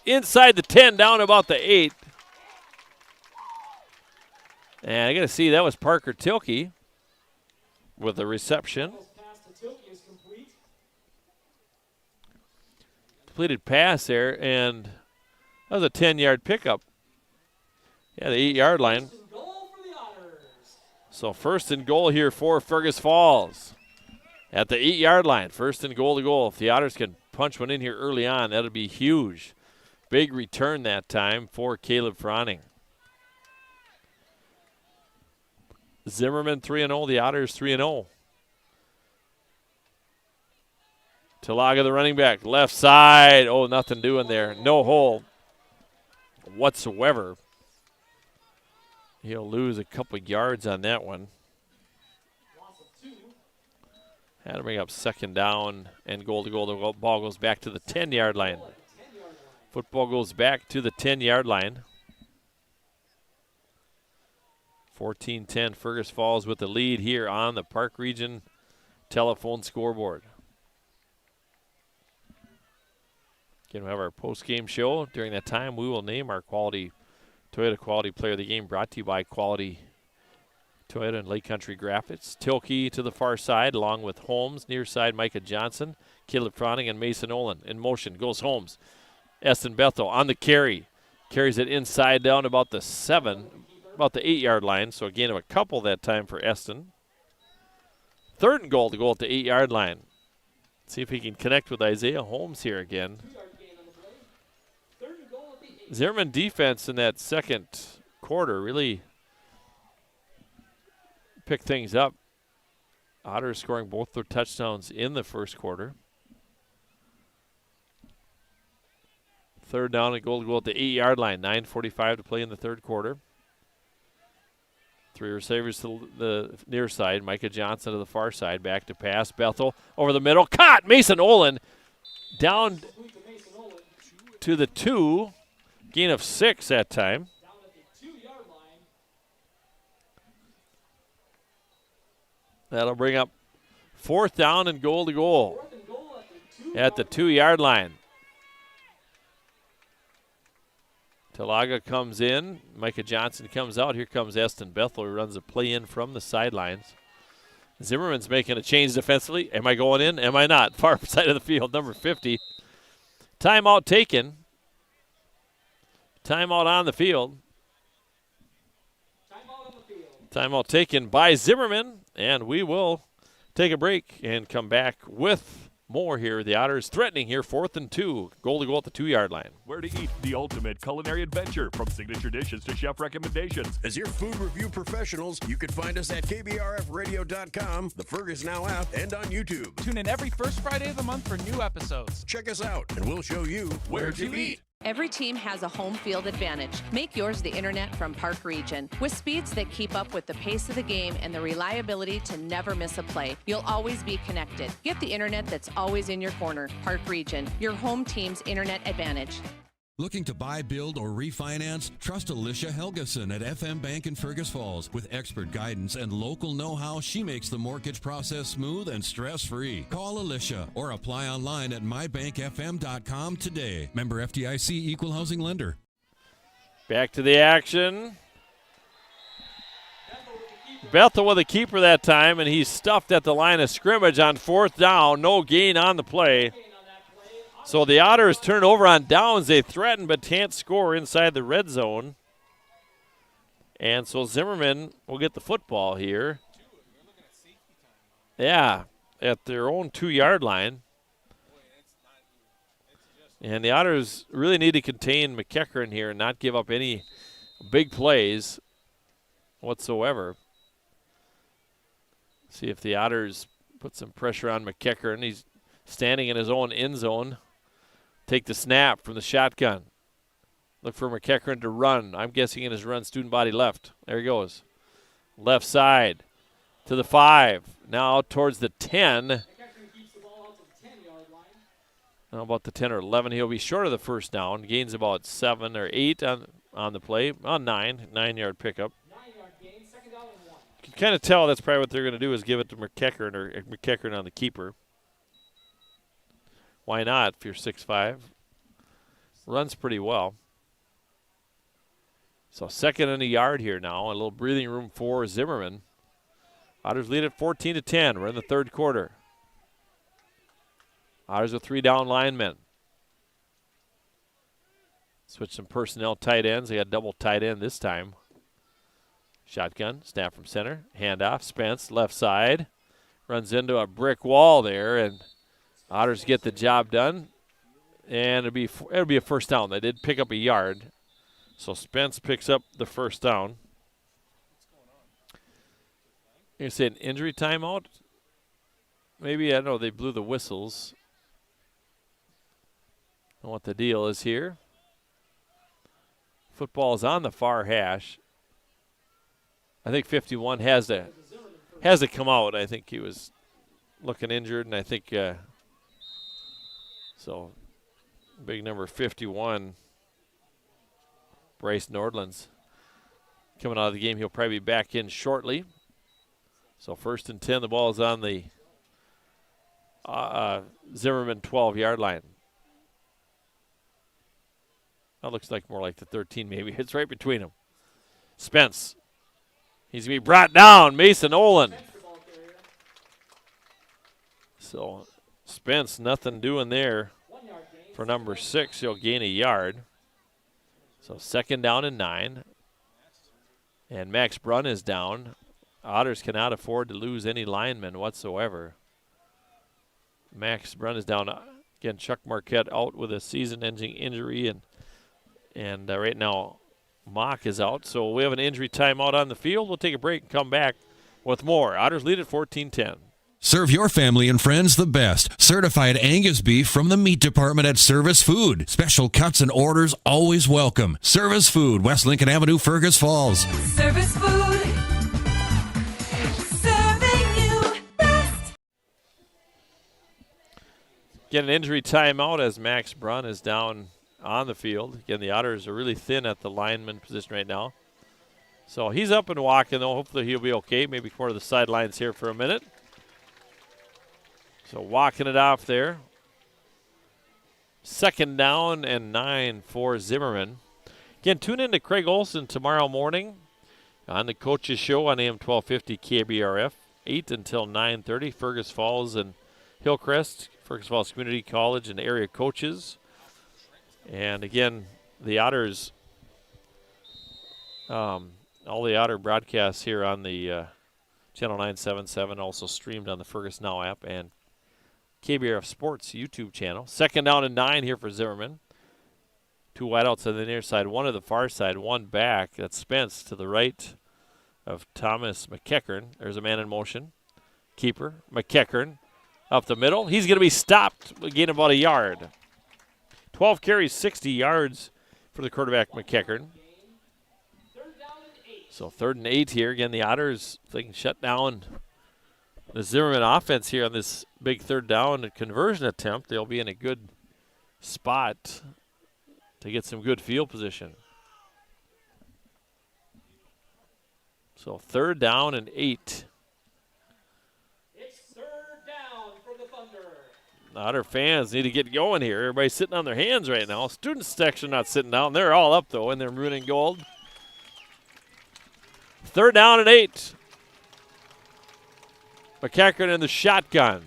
Inside the 10, down about the 8. And I got to see, that was Parker Tilke with the reception. Completed pass there, and that was a 10-yard pickup. Yeah, the 8-yard line. So first and goal here for Fergus Falls. At the 8-yard line, first and goal to goal. If the Otters can punch one in here early on, that'll be huge. Big return that time for Caleb Froning. Zimmerman 3-0, the Otters 3-0. Talaga, the running back, left side. Oh, nothing doing there. No hole whatsoever. He'll lose a couple yards on that one. Had to bring up second down and goal to goal. The ball goes back to the 10-yard line. Football goes back to the 10-yard line. 14-10, Fergus Falls with the lead here on the Park Region telephone scoreboard. Again, we have our post-game show. During that time, we will name our Toyota Quality Player of the Game, brought to you by Quality Toyota and Lake Country Graphics. Tilkey to the far side, along with Holmes. Near side, Micah Johnson, Caleb Froning, and Mason Olin. In motion goes Holmes. Eston Bethel on the carry. Carries it inside down about the 8-yard line. So a gain of a couple that time for Eston. 3rd and goal to go at the 8-yard line. See if he can connect with Isaiah Holmes here again. Zimmerman defense in that second quarter really picked things up. Otters scoring both their touchdowns in the first quarter. 3rd down and goal to go at the 8-yard line. 9:45 to play in the third quarter. 3 receivers to the near side. Micah Johnson to the far side. Back to pass. Bethel over the middle. Caught! Mason Olin down to the 2. Gain of 6 that time. That'll bring up 4th down and goal to goal at the 2-yard line. Talaga comes in. Micah Johnson comes out. Here comes Eston Bethel, who runs a play in from the sidelines. Zimmerman's making a change defensively. Am I going in? Am I not? Far side of the field, number 50. Timeout taken. Timeout on the field. Timeout taken by Zimmerman, and we will take a break and come back with more here. The Otters threatening here, 4th and 2. Goal to go at the 2-yard line. Where to eat, the ultimate culinary adventure, from signature dishes to chef recommendations. As your food review professionals, you can find us at KBRFradio.com, the Fergus Now app, and on YouTube. Tune in every first Friday of the month for new episodes. Check us out, and we'll show you where to eat. Every team has a home field advantage. Make yours the internet from Park Region. With speeds that keep up with the pace of the game and the reliability to never miss a play, you'll always be connected. Get the internet that's always in your corner. Park Region, your home team's internet advantage. Looking to buy, build, or refinance? Trust Alicia Helgeson at FM Bank in Fergus Falls. With expert guidance and local know-how, she makes the mortgage process smooth and stress-free. Call Alicia or apply online at mybankfm.com today. Member FDIC Equal Housing Lender. Back to the action. Bethel with a keeper that time, and he's stuffed at the line of scrimmage on 4th down. No gain on the play. So the Otters turn over on downs. They threaten but can't score inside the red zone. And so Zimmerman will get the football here. Yeah, at their own 2-yard line. And the Otters really need to contain McEachern here and not give up any big plays whatsoever. See if the Otters put some pressure on McEachern. He's standing in his own end zone. Take the snap from the shotgun. Look for McEachern to run. I'm guessing in his run, student body left. There he goes. Left side to the 5. Now out towards the 10. How about the 10 or 11? He'll be short of the first down. Gains about 7 or 8 on the play. On 9. 9-yard pickup. You can kind of tell that's probably what they're going to do is give it to McEachern or McEachern on the keeper. Why not if you're 6'5"? Runs pretty well. So 2nd and a yard here now. A little breathing room for Zimmerman. Otters lead at 14-10. We're in the third quarter. Otters with 3 down linemen. Switch some personnel tight ends. They got double tight end this time. Shotgun, snap from center. Handoff, Spence, left side. Runs into a brick wall there, and Otters get the job done. And it'll be a first down. They did pick up a yard. So Spence picks up the first down. You say an injury timeout? Maybe, I don't know, they blew the whistles. I don't know what the deal is here. Football is on the far hash. I think 51 has to come out. I think he was looking injured, and I think so. Big number 51, Bryce Nordland's coming out of the game. He'll probably be back in shortly. So 1st and 10, the ball is on the Zimmerman 12-yard line. That looks like more like the 13 maybe. It's right between them. Spence. He's going to be brought down. Mason Olin. So Spence, nothing doing there for number 6. He'll gain a yard. So 2nd down and 9. And Max Brunn is down. Otters cannot afford to lose any linemen whatsoever. Max Brunn is down. Again, Chuck Marquette out with a season-ending injury, and right now Mock is out. So we have an injury timeout on the field. We'll take a break and come back with more. Otters lead at 14-10. Serve your family and friends the best. Certified Angus beef from the meat department at Service Food. Special cuts and orders always welcome. Service Food, West Lincoln Avenue, Fergus Falls. Service Food. Serving you best. Get an injury timeout as Max Brunn is down on the field. Again, the Otters are really thin at the lineman position right now. So he's up and walking, though. Hopefully he'll be okay. Maybe come to the sidelines here for a minute. So walking it off there. 2nd down and 9 for Zimmerman. Again, tune in to Craig Olson tomorrow morning on the Coaches Show on AM 1250 KBRF. 8 until 9:30. Fergus Falls and Hillcrest, Fergus Falls Community College and area coaches. And again, the Otters, all the Otter broadcasts here on the Channel 977, also streamed on the Fergus Now app and KBRF Sports YouTube channel. 2nd down and 9 here for Zimmerman. 2 wideouts on the near side, 1 to the far side, 1 back. That's Spence to the right of Thomas McEachern. There's a man in motion. Keeper, McEachern, up the middle. He's going to be stopped, gain about a yard. 12 carries, 60 yards for the quarterback, McEachern. So 3rd and 8 here. Again, the Otters, if they can shut down the Zimmerman offense here on this big 3rd down conversion attempt, they'll be in a good spot to get some good field position. So 3rd down and 8. It's 3rd down for the Thunder. Otter fans need to get going here. Everybody's sitting on their hands right now. Student section not sitting down. They're all up, though, in their maroon and gold. 3rd down and 8. McEachern in the shotgun.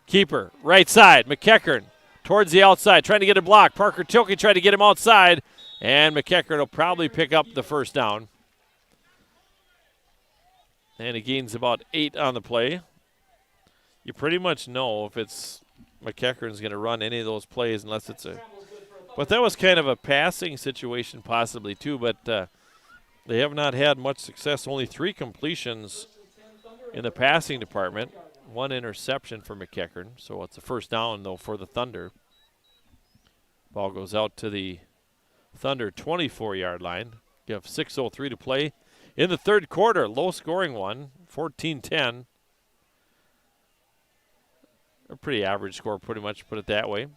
Keeper, right side. McEachern towards the outside, trying to get a block. Parker Tilke tried to get him outside, and McEachern will probably pick up the 1st down. And he gains about 8 on the play. You pretty much know if it's McEachern's going to run any of those plays unless it's a. But that was kind of a passing situation possibly too, but they have not had much success. Only 3 completions in the passing department. 1 interception for McEachern. So it's a 1st down, though, for the Thunder. Ball goes out to the Thunder 24-yard line. You have 6:03 to play in the 3rd quarter. Low-scoring one, 14-10. A pretty average score, pretty much, put it that way.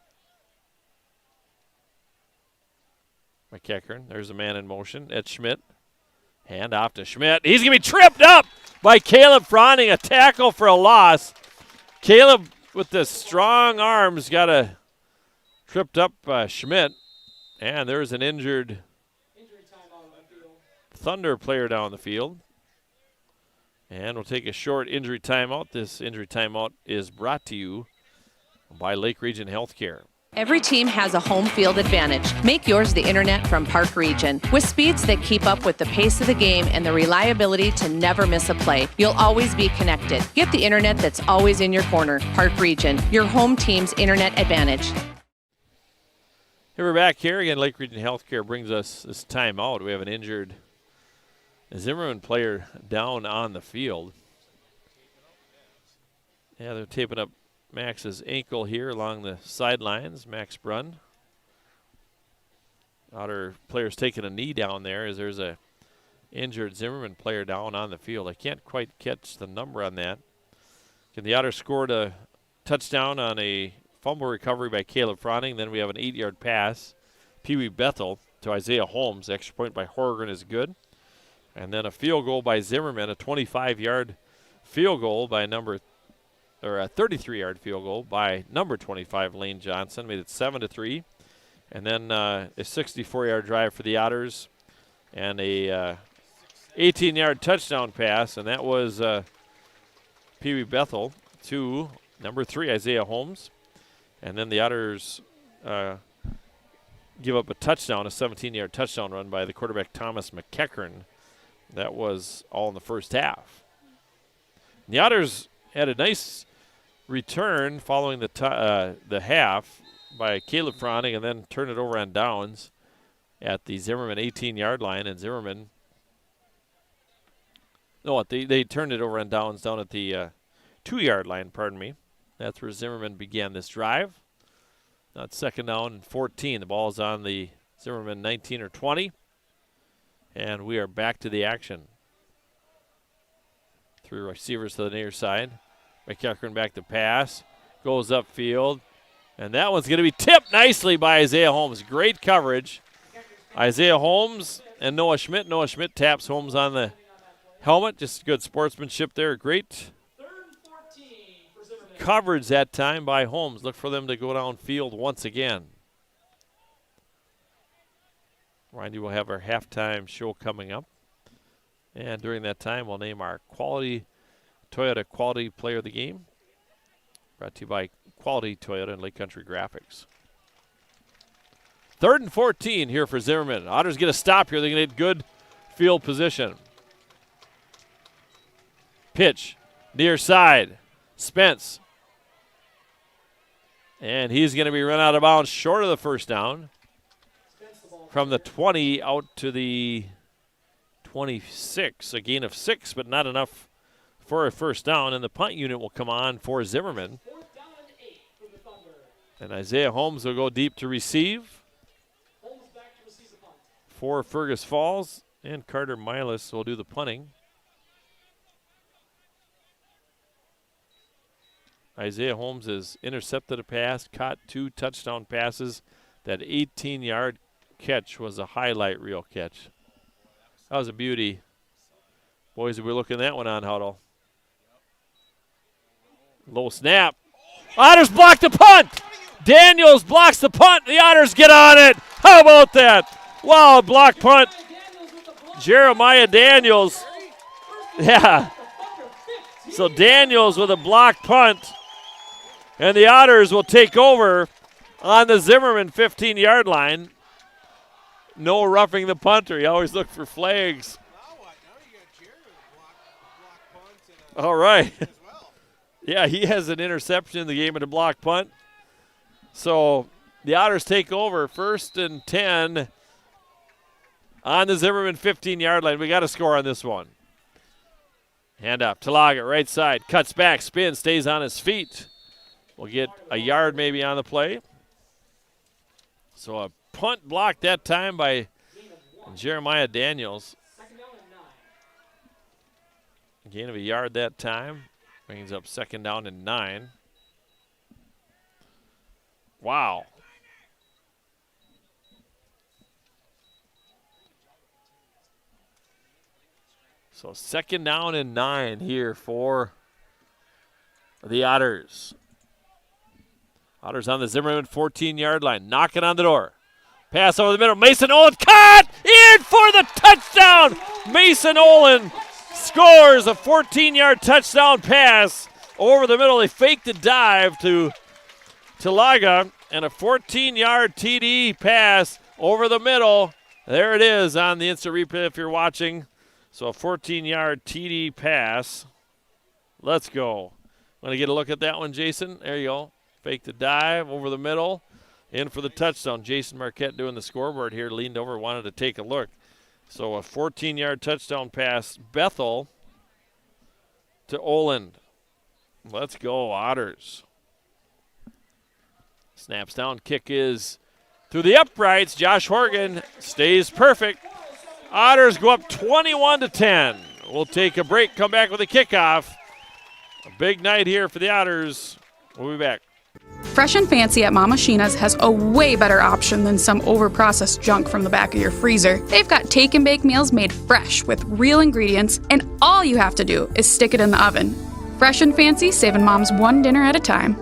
McEachern, there's a man in motion. Ed Schmidt. Hand off to Schmidt. He's going to be tripped up by Caleb Froning. A tackle for a loss. Caleb, with the strong arms, got tripped up Schmidt. And there's an injured Thunder player down the field. And we'll take a short injury timeout. This injury timeout is brought to you by Lake Region Healthcare. Every team has a home field advantage. Make yours the internet from Park Region. With speeds that keep up with the pace of the game and the reliability to never miss a play, you'll always be connected. Get the internet that's always in your corner. Park Region, your home team's internet advantage. Here we're back here again. Lake Region Healthcare brings us this timeout. We have an injured Zimmerman player down on the field. Yeah, they're taping up Max's ankle here along the sidelines. Max Brunn. Otter players taking a knee down there as there's a injured Zimmerman player down on the field. I can't quite catch the number on that. The Otters scored a touchdown on a fumble recovery by Caleb Froning. Then we have an 8-yard pass. Pee Wee Bethel to Isaiah Holmes. Extra point by Horgren is good. And then a field goal by Zimmerman, a 25-yard field goal by a 33-yard field goal by number 25, Lane Johnson. Made it 7-3. And then a 64-yard drive for the Otters and a 18-yard touchdown pass. And that was Pee Wee Bethel to number 3, Isaiah Holmes. And then the Otters give up a touchdown, a 17-yard touchdown run by the quarterback Thomas McEachern. That was all in the first half. And the Otters had a nice return following the half by Caleb Froning, and then turned it over on downs at the Zimmerman 18-yard line. And Zimmerman, they turned it over on downs down at the 2-yard line, pardon me. That's where Zimmerman began this drive. Now it's 2nd down and 14. The ball is on the Zimmerman 19 or 20. And we are back to the action. 3 receivers to the near side. McEachern back to pass. Goes upfield. And that one's going to be tipped nicely by Isaiah Holmes. Great coverage. Isaiah Holmes and Noah Schmidt. Noah Schmidt taps Holmes on the helmet. Just good sportsmanship there. Great coverage that time by Holmes. Look for them to go downfield once again. Remind you, we'll have our halftime show coming up. And during that time, we'll name our Toyota Quality Player of the Game. Brought to you by Quality Toyota and Lake Country Graphics. 3rd and 14 here for Zimmerman. Otters get a stop here. They're going to get good field position. Pitch, near side. Spence. And he's going to be run out of bounds short of the first down. From the 20 out to the 26. A gain of 6, but not enough for a first down. And the punt unit will come on for Zimmerman. And Isaiah Holmes will go deep to receive. For Fergus Falls. And Carter Milas will do the punting. Isaiah Holmes has intercepted a pass, caught 2 touchdown passes. That 18-yard catch was a highlight reel catch. That was a beauty. Boys, we're looking that one on huddle. Low snap. Otters block the punt. Daniels blocks the punt. The Otters get on it. How about that? Wow, block punt. Jeremiah Daniels. Yeah. So Daniels with a block punt. And the Otters will take over on the Zimmerman 15-yard line. No roughing the punter. You always look for flags. All right. Yeah, he has an interception in the game of the block punt. So the Otters take over 1st and 10 on the Zimmerman 15-yard line. We got to score on this one. Hand up. Talaga, right side. Cuts back, spins, stays on his feet. We'll get a yard maybe on the play. So a punt block that time by Jeremiah Daniels. Gain of a yard that time. Brings up 2nd down and 9. Wow. So 2nd down and 9 here for the Otters. Otters on the Zimmerman 14-yard line. Knocking on the door. Pass over the middle. Mason Olin caught in for the touchdown. Mason Olin scores a 14-yard touchdown pass over the middle. They faked the dive to Talaga, and a 14-yard TD pass over the middle. There it is on the instant replay if you're watching. So a 14-yard TD pass. Let's go. Want to get a look at that one, Jason? There you go. Fake the dive over the middle. In for the touchdown. Jason Marquette doing the scoreboard here. Leaned over, wanted to take a look. So a 14-yard touchdown pass. Bethel to Oland. Let's go, Otters. Snaps down. Kick is through the uprights. Josh Horgan stays perfect. Otters go up 21-10. We'll take a break, come back with a kickoff. A big night here for the Otters. We'll be back. Fresh and Fancy at Mama Sheena's has a way better option than some overprocessed junk from the back of your freezer. They've got take and bake meals made fresh with real ingredients, and all you have to do is stick it in the oven. Fresh and Fancy, saving moms one dinner at a time.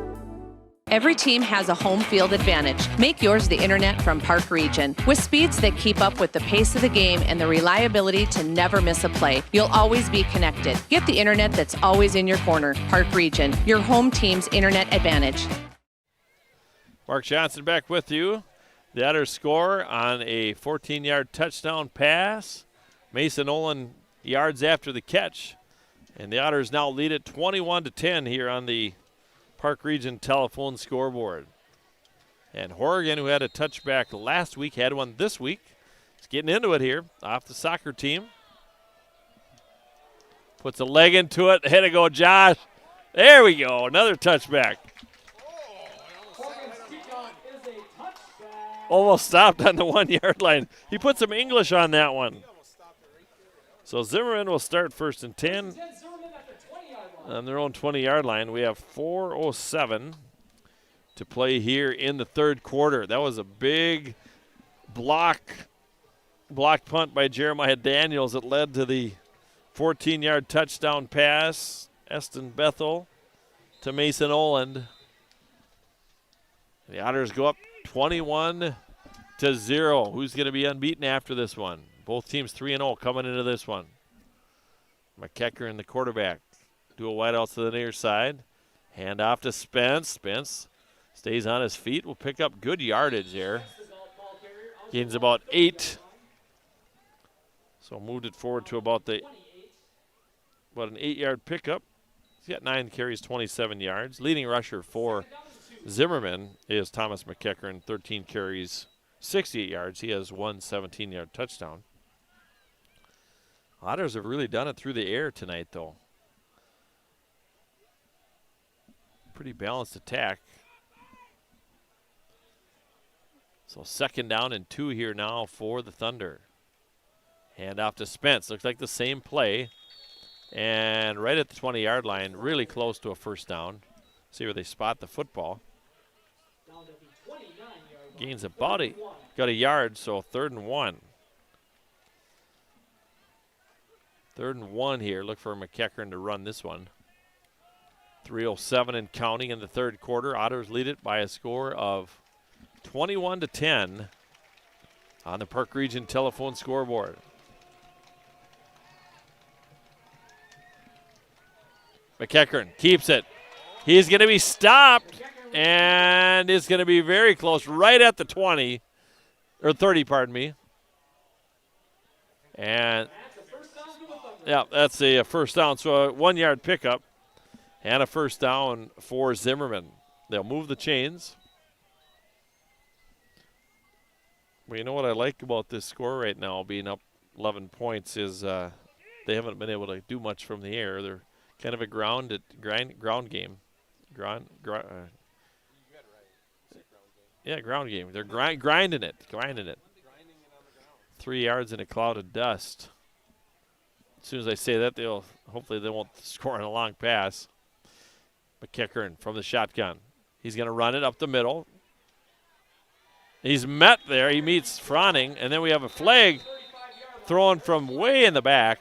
Every team has a home field advantage. Make yours the internet from Park Region. With speeds that keep up with the pace of the game and the reliability to never miss a play, you'll always be connected. Get the internet that's always in your corner. Park Region, your home team's internet advantage. Mark Johnson back with you. The Otters score on a 14-yard touchdown pass. Mason Olin yards after the catch. And the Otters now lead it 21-10 here on the Park Region telephone scoreboard. And Horgan, who had a touchback last week, had one this week. He's getting into it here off the soccer team. Puts a leg into it. Ahead to go, Josh. There we go. Another touchback. Almost stopped on the 1-yard line. He put some English on that one. So Zimmerman will start first and 10 on their own 20-yard line. We have 4:07 to play here in the third quarter. That was a big block punt by Jeremiah Daniels that led to the 14-yard touchdown pass. Eston Bethel to Mason Oland. The Otters go up 21-0. Who's going to be unbeaten after this one? Both teams 3-0 coming into this one. McKecker and the quarterback. Dual wideouts to the near side. Hand off to Spence. Spence stays on his feet. Will pick up good yardage there. Gains about 8. So moved it forward to about an 8-yard pickup. He's got 9 carries, 27 yards. Leading rusher for Zimmerman is Thomas McKecker, 13 carries, 68 yards. He has one 17-yard touchdown. Otters have really done it through the air tonight, though. Pretty balanced attack. So 2nd down and 2 here now for the Thunder. Hand off to Spence. Looks like the same play. And right at the 20-yard line, really close to a first down. See where they spot the football. Gains about got a yard, so 3rd and 1. 3rd and 1 here. Look for McKeckern to run this one. 3:07 and counting in the third quarter. Otters lead it by a score of 21-10 on the Park Region telephone scoreboard. McKeckern keeps it. He's going to be stopped, and it's going to be very close, right at the 20, or 30, pardon me. And, yeah, that's a first down. So a 1-yard pickup and a first down for Zimmerman. They'll move the chains. Well, you know what I like about this score right now, being up 11 points, is they haven't been able to do much from the air. They're kind of a ground game. Ground game. They're grinding it. 3 yards in a cloud of dust. As soon as I say that, hopefully they won't score on a long pass. McKeckern from the shotgun. He's going to run it up the middle. He's met there. He meets Froning, and then we have a flag thrown from way in the back.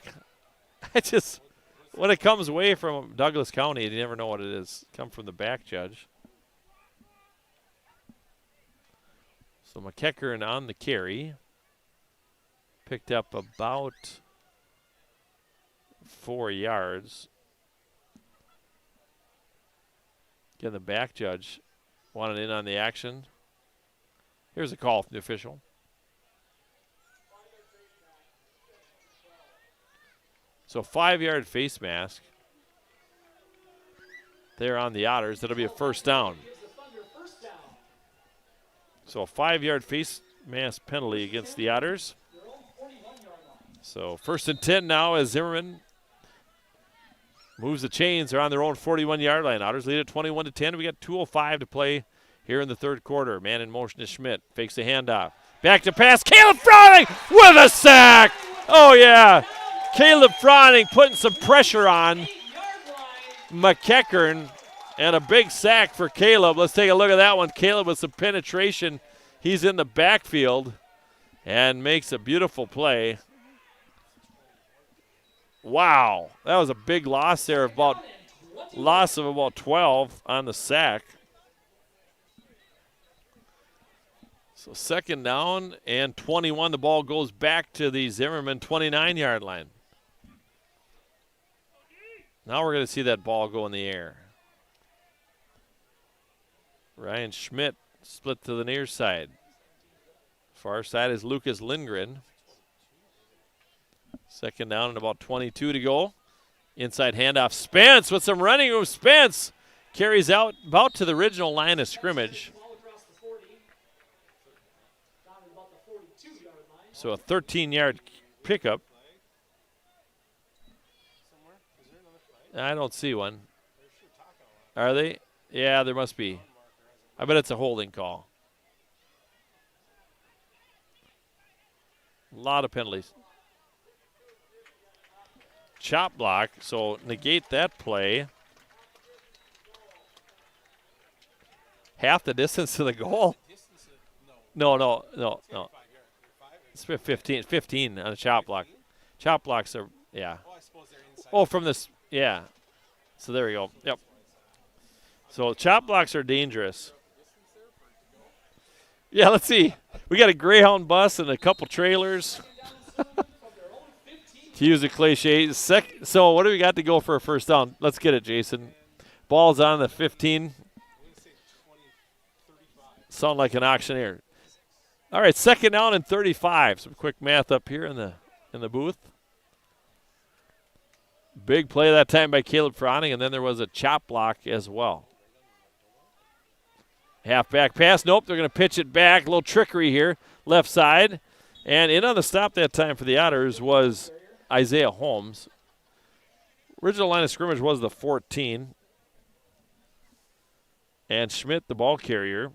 When it comes away from Douglas County, you never know what it is. Come from the back, Judge. So McKeckern on the carry. Picked up about 4 yards. Again, the back judge wanted in on the action. Here's a call from the official. So 5-yard face mask there on the Otters. That'll be a first down. So a 5-yard face mask penalty against the Otters. So 1st and 10 now as Zimmerman moves the chains. They're on their own 41-yard line. Otters lead at 21-10. We got 2:05 to play here in the third quarter. Man in motion is Schmidt. Fakes the handoff. Back to pass. Caleb Froning with a sack. Oh, yeah. Caleb Froning putting some pressure on McEachern, and a big sack for Caleb. Let's take a look at that one. Caleb with some penetration. He's in the backfield and makes a beautiful play. Wow, that was a big loss there, of about 12 on the sack. So 2nd down and 21. The ball goes back to the Zimmerman 29-yard line. Now we're going to see that ball go in the air. Ryan Schmidt split to the near side. Far side is Lucas Lindgren. 2nd down and about 22 to go. Inside handoff. Spence with some running room. Spence carries out about to the original line of scrimmage. So a 13-yard pickup. I don't see one. Are they? Yeah, there must be. I bet it's a holding call. A lot of penalties. Chop block, so negate that play. Half the distance to the goal? No. It's 15 on a chop block. Chop blocks are, yeah. Oh, from this, yeah. So there we go, yep. So chop blocks are dangerous. Yeah, let's see. We got a Greyhound bus and a couple trailers. To use a cliche. So what do we got to go for a first down? Let's get it, Jason. Ball's on the 15. Sound like an auctioneer. All right, 2nd down and 35. Some quick math up here in the booth. Big play that time by Caleb Froning, and then there was a chop block as well. Halfback pass. Nope, they're going to pitch it back. A little trickery here, left side. And in on the stop that time for the Otters was Isaiah Holmes. Original line of scrimmage was the 14. And Schmidt, the ball carrier.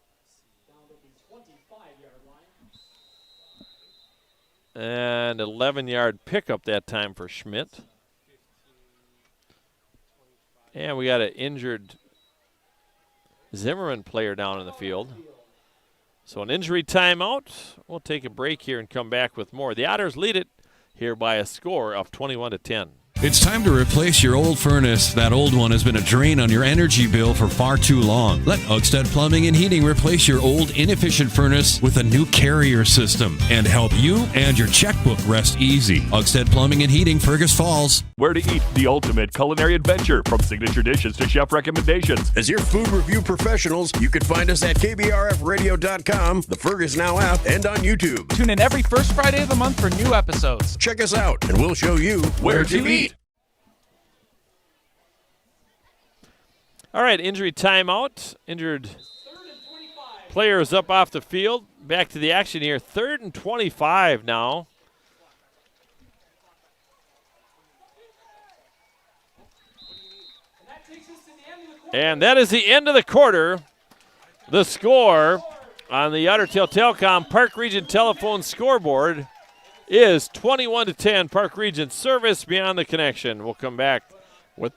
And 11-yard pickup that time for Schmidt. And we got an injured Zimmerman player down in the field. So an injury timeout. We'll take a break here and come back with more. The Otters lead it here by a score of 21-10. It's time to replace your old furnace. That old one has been a drain on your energy bill for far too long. Let Ugstead Plumbing and Heating replace your old inefficient furnace with a new carrier system and help you and your checkbook rest easy. Ugstead Plumbing and Heating, Fergus Falls. Where to eat, the ultimate culinary adventure, from signature dishes to chef recommendations. As your food review professionals, you can find us at KBRFradio.com, the Fergus Now app, and on YouTube. Tune in every first Friday of the month for new episodes. Check us out, and we'll show you where to eat. All right, injury timeout. Injured players up off the field. Back to the action here. 3rd and 25 now. And that is the end of the quarter. The score on the Ottertail Telecom Park Region telephone scoreboard is 21-10. Park Region service beyond the connection. We'll come back with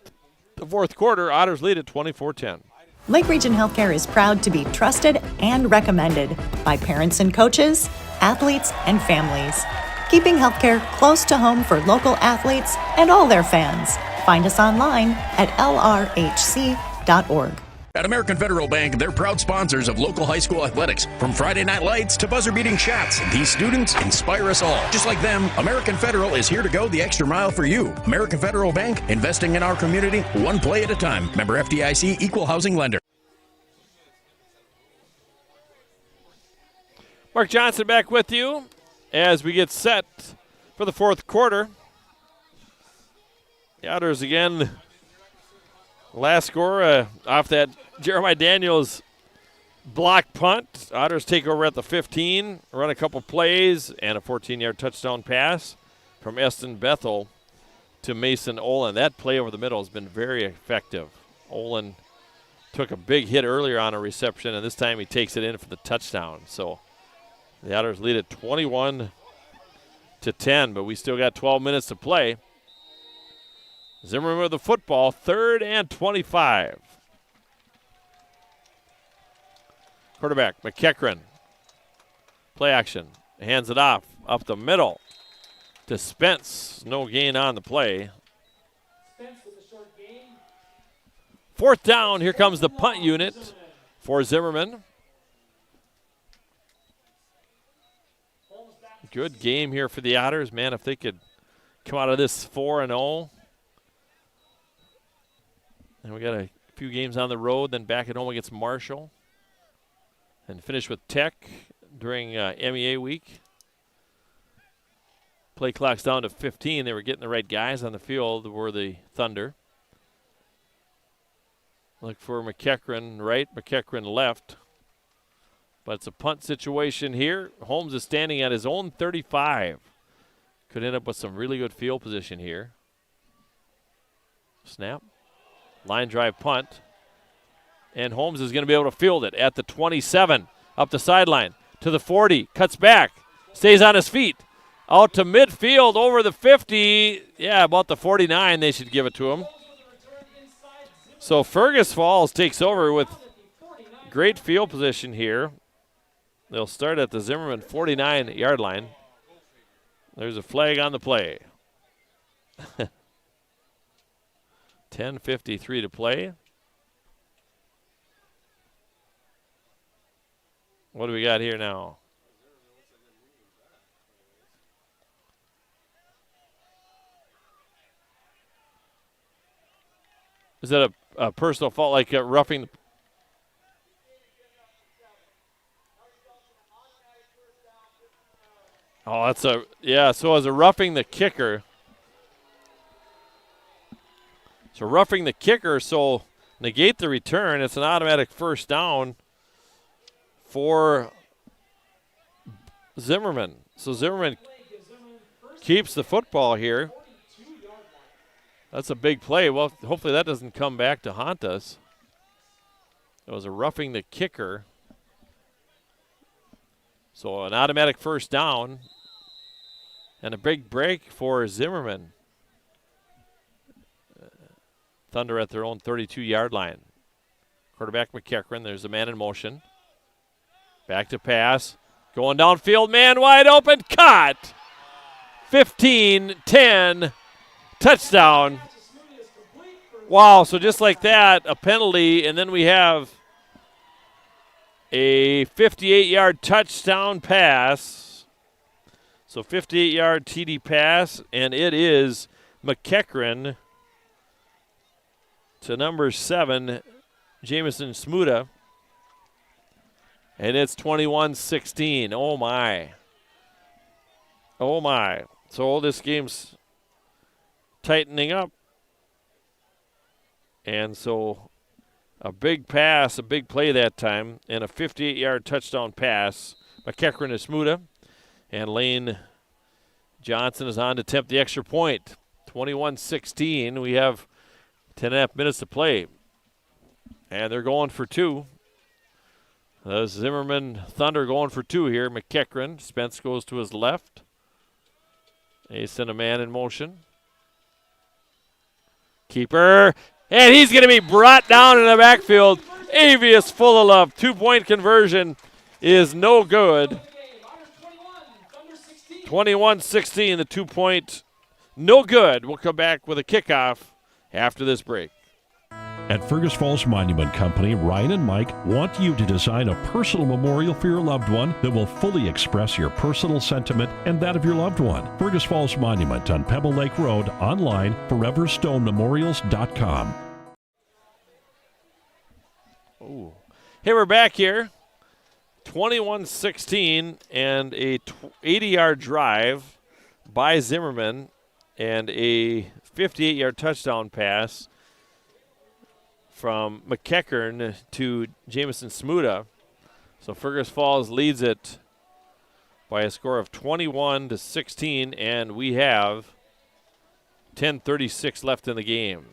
the 4th quarter. Otters lead at 24-10. Lake Region Healthcare is proud to be trusted and recommended by parents and coaches, athletes, and families. Keeping healthcare close to home for local athletes and all their fans. Find us online at lrhc.org. At American Federal Bank, they're proud sponsors of local high school athletics. From Friday night lights to buzzer-beating shots, these students inspire us all. Just like them, American Federal is here to go the extra mile for you. American Federal Bank, investing in our community, one play at a time. Member FDIC, Equal Housing Lender. Mark Johnson back with you as we get set for the fourth quarter. The Otters again. Last score off that Jeremiah Daniels block punt. Otters take over at the 15, run a couple plays, and a 14-yard touchdown pass from Eston Bethel to Mason Olin. That play over the middle has been very effective. Olin took a big hit earlier on a reception, and this time he takes it in for the touchdown. So the Otters lead at 21-10, but we still got 12 minutes to play. Zimmerman with the football, 3rd and 25. Quarterback, McEachran. Play action. Hands it off. Up the middle to Spence. No gain on the play. Spence with a short gain. 4th down. Here comes the punt unit for Zimmerman. Good game here for the Otters. Man, if they could come out of this 4-0. And we got a few games on the road, then back at home against Marshall. And finish with Tech during MEA week. Play clock's down to 15. They were getting the right guys on the field, were the Thunder. Look for McEachran right, McEachran left. But it's a punt situation here. Holmes is standing at his own 35. Could end up with some really good field position here. Snap. Line drive punt. And Holmes is going to be able to field it at the 27. Up the sideline to the 40. Cuts back. Stays on his feet. Out to midfield over the 50. Yeah, about the 49 they should give it to him. So Fergus Falls takes over with great field position here. They'll start at the Zimmerman 49-yard line. There's a flag on the play. 10:53 to play. What do we got here now? Is that a personal fault, like roughing? Oh, that's a, yeah, so as a roughing the kicker. So roughing the kicker, so negate the return. It's an automatic first down for Zimmerman. So Zimmerman keeps the football here. That's a big play. Well, hopefully that doesn't come back to haunt us. It was a roughing the kicker. So an automatic first down and a big break for Zimmerman. Thunder at their own 32-yard line. Quarterback McEachran, there's a man in motion. Back to pass. Going downfield, man wide open, caught. 15-10, touchdown. Wow, so just like that, a penalty, and then we have a 58-yard touchdown pass. So 58-yard TD pass, and it is McEachran to number 7, Jamison Smuda. And it's 21-16. Oh, my. Oh, my. So this game's tightening up. And so a big pass, a big play that time, and a 58-yard touchdown pass. McEachran to Smuda. And Lane Johnson is on to attempt the extra point. 21-16. We have 10.5 minutes to play. And they're going for 2. The Zimmerman Thunder going for 2 here. McEachran. Spence goes to his left. They send a man in motion. Keeper. And he's going to be brought down in the backfield. Avius full of love. 2-point conversion is no good. 21-16, the 2-point, no good. We'll come back with a kickoff after this break. At Fergus Falls Monument Company, Ryan and Mike want you to design a personal memorial for your loved one that will fully express your personal sentiment and that of your loved one. Fergus Falls Monument on Pebble Lake Road, online, foreverstonememorials.com. Ooh. Hey, we're back here. 21-16 and a 80-yard drive by Zimmerman and a 58-yard touchdown pass from McEachern to Jamison Smuda. So Fergus Falls leads it by a score of 21-16, and we have 10:36 left in the game.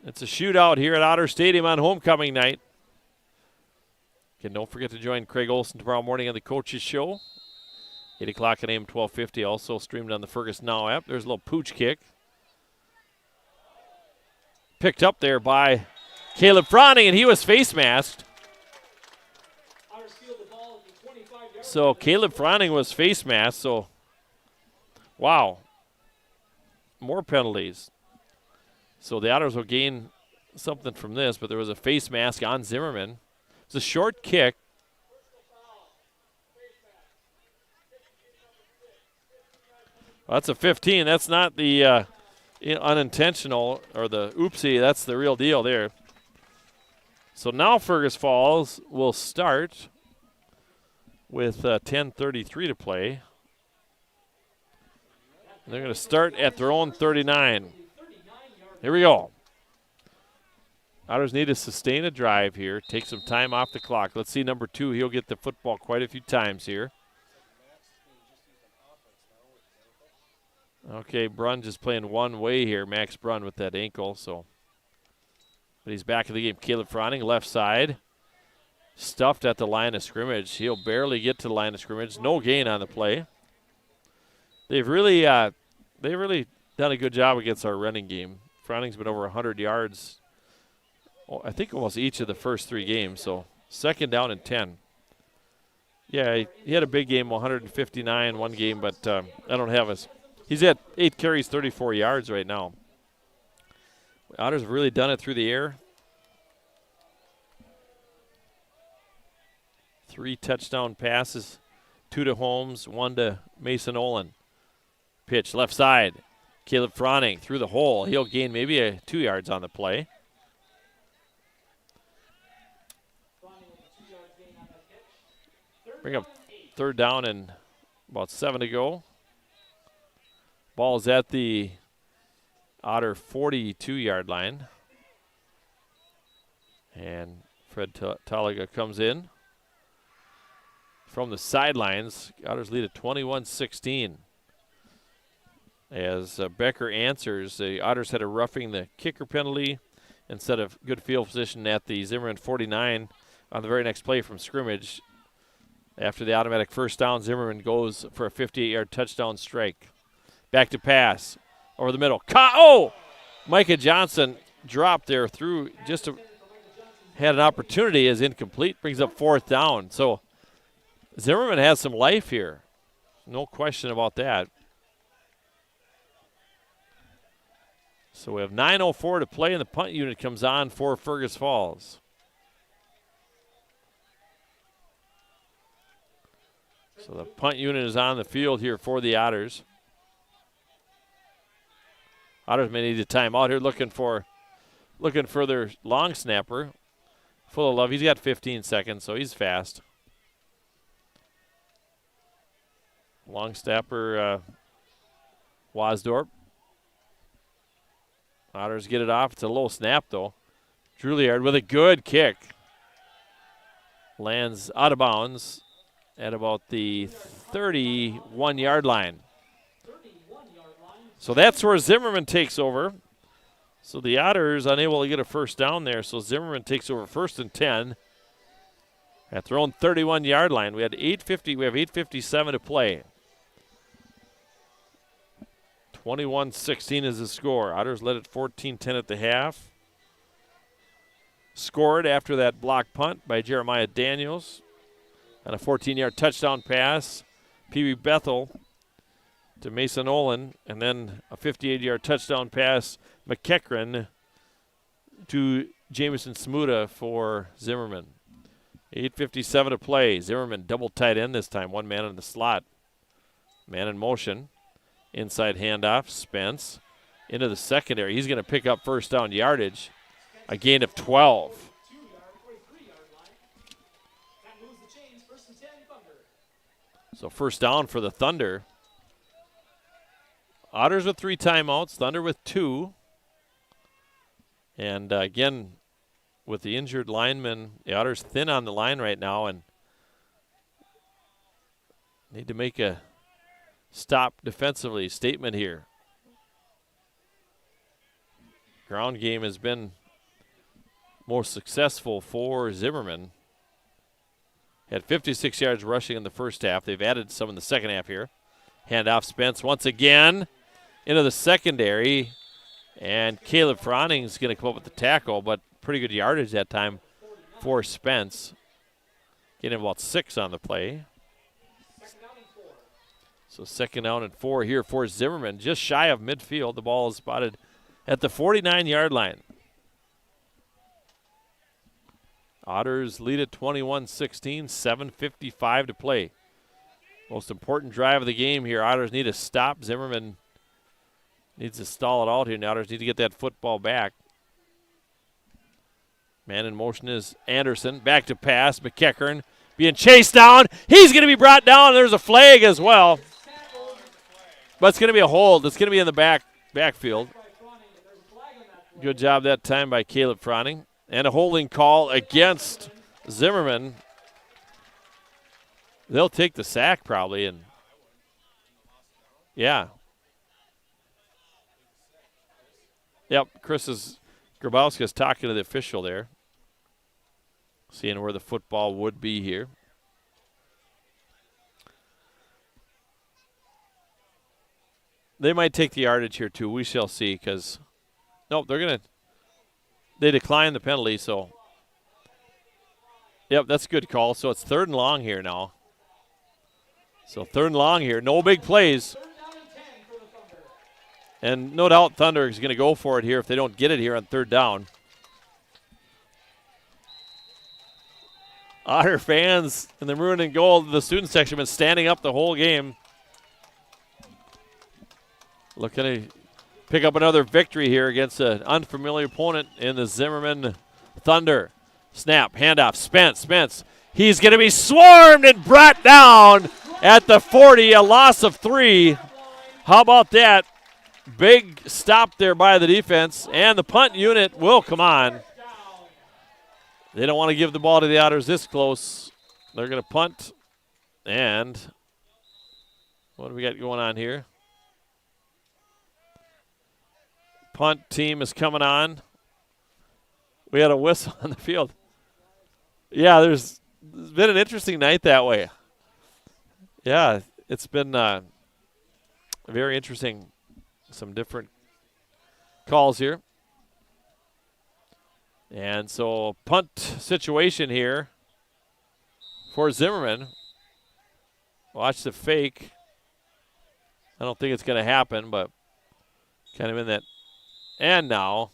It's a shootout here at Otter Stadium on homecoming night. Again, don't forget to join Craig Olson tomorrow morning on the Coaches Show. 8 o'clock at AM 1250, also streamed on the Fergus Now app. There's a little pooch kick. Picked up there by Caleb Froning, and he was face masked. So Caleb Froning was face masked, so wow. More penalties. So the Otters will gain something from this, but there was a face mask on Zimmerman. It's a short kick. Well, that's a 15. That's not the unintentional or the oopsie. That's the real deal there. So now Fergus Falls will start with 10:33 to play. And they're going to start at their own 39. Here we go. Otters need to sustain a drive here, take some time off the clock. Let's see number 2. He'll get the football quite a few times here. Okay, Brunn just playing one way here, Max Brunn with that ankle. So, but he's back in the game. Caleb Froning, left side. Stuffed at the line of scrimmage. He'll barely get to the line of scrimmage. No gain on the play. They've really done a good job against our running game. Froning's been over 100 yards, I think almost each of the first 3 games. So second down and 10. Yeah, he had a big game, 159 one game, but I don't have his. He's at 8 carries, 34 yards right now. Otters have really done it through the air. 3 touchdown passes, 2 to Holmes, 1 to Mason Olin. Pitch left side. Caleb Froning through the hole. He'll gain maybe 2 yards on the play. Bring up third down and about 7 to go. Ball's at the Otter 42-yard line. And Fred Talaga comes in from the sidelines. Otters lead at 21-16. As Becker answers, the Otters had a roughing the kicker penalty instead of good field position at the Zimmerman 49 on the very next play from scrimmage. After the automatic first down, Zimmerman goes for a 58-yard touchdown strike. Back to pass over the middle. Micah Johnson dropped there through had an opportunity as incomplete. Brings up 4th down. So Zimmerman has some life here. No question about that. So we have 9:04 to play, and the punt unit comes on for Fergus Falls. So the punt unit is on the field here for the Otters. Otters may need a timeout here, looking for their long snapper. Full of love. He's got 15 seconds, so he's fast. Long snapper Wasdorp. Otters get it off. It's a low snap, though. Juilliard with a good kick. Lands out of bounds at about the 31-yard line. So that's where Zimmerman takes over. So the Otters unable to get a first down there, so Zimmerman takes over 1st and 10 at their own 31-yard line. We have 8:57 to play. 21-16 is the score. Otters led at 14-10 at the half. Scored after that block punt by Jeremiah Daniels and a 14-yard touchdown pass. Pee Wee Bethel to Mason Olin, and then a 58-yard touchdown pass, McEachern to Jamison Smuda for Zimmerman. 8:57 to play. Zimmerman double tight end this time. 1 man in the slot. Man in motion. Inside handoff. Spence into the secondary. He's going to pick up first down yardage. A gain of 12. So first down for the Thunder. Otters with 3 timeouts, Thunder with 2. And again, with the injured lineman, the Otters thin on the line right now and need to make a stop defensively statement here. Ground game has been more successful for Zimmerman. Had 56 yards rushing in the first half. They've added some in the second half here. Handoff Spence once again into the secondary. And Caleb Froning's going to come up with the tackle, but pretty good yardage that time for Spence. Getting about 6 on the play. So second down and 4 here for Zimmerman. Just shy of midfield. The ball is spotted at the 49-yard line. Otters lead at 21-16, 7:55 to play. Most important drive of the game here. Otters need to stop. Zimmerman needs to stall it out here. And Otters need to get that football back. Man in motion is Anderson. Back to pass. McEachern being chased down. He's going to be brought down. There's a flag as well. But it's going to be a hold. It's going to be in the backfield. Good job that time by Caleb Froning. And a holding call against Zimmerman. They'll take the sack probably. And yeah. Yep, Grabowski is talking to the official there. Seeing where the football would be here. They might take the yardage here too. We shall see because, nope, they decline the penalty, so. Yep, that's a good call. So it's 3rd and long here now. So 3rd and long here. No big plays. And no doubt Thunder is going to go for it here if they don't get it here on 3rd down. Otter fans in the maroon and gold, the student section, have been standing up the whole game. Looking to pick up another victory here against an unfamiliar opponent in the Zimmerman Thunder. Snap, handoff, Spence. He's going to be swarmed and brought down at the 40, a loss of 3. How about that? Big stop there by the defense, and the punt unit will come on. They don't want to give the ball to the Otters this close. They're going to punt, and what do we got going on here? Punt team is coming on. We had a whistle on the field. Yeah, there's been an interesting night that way. Yeah, it's been very interesting. Some different calls here. And so punt situation here for Zimmerman. Watch the fake. I don't think it's going to happen, but kind of in that. And now,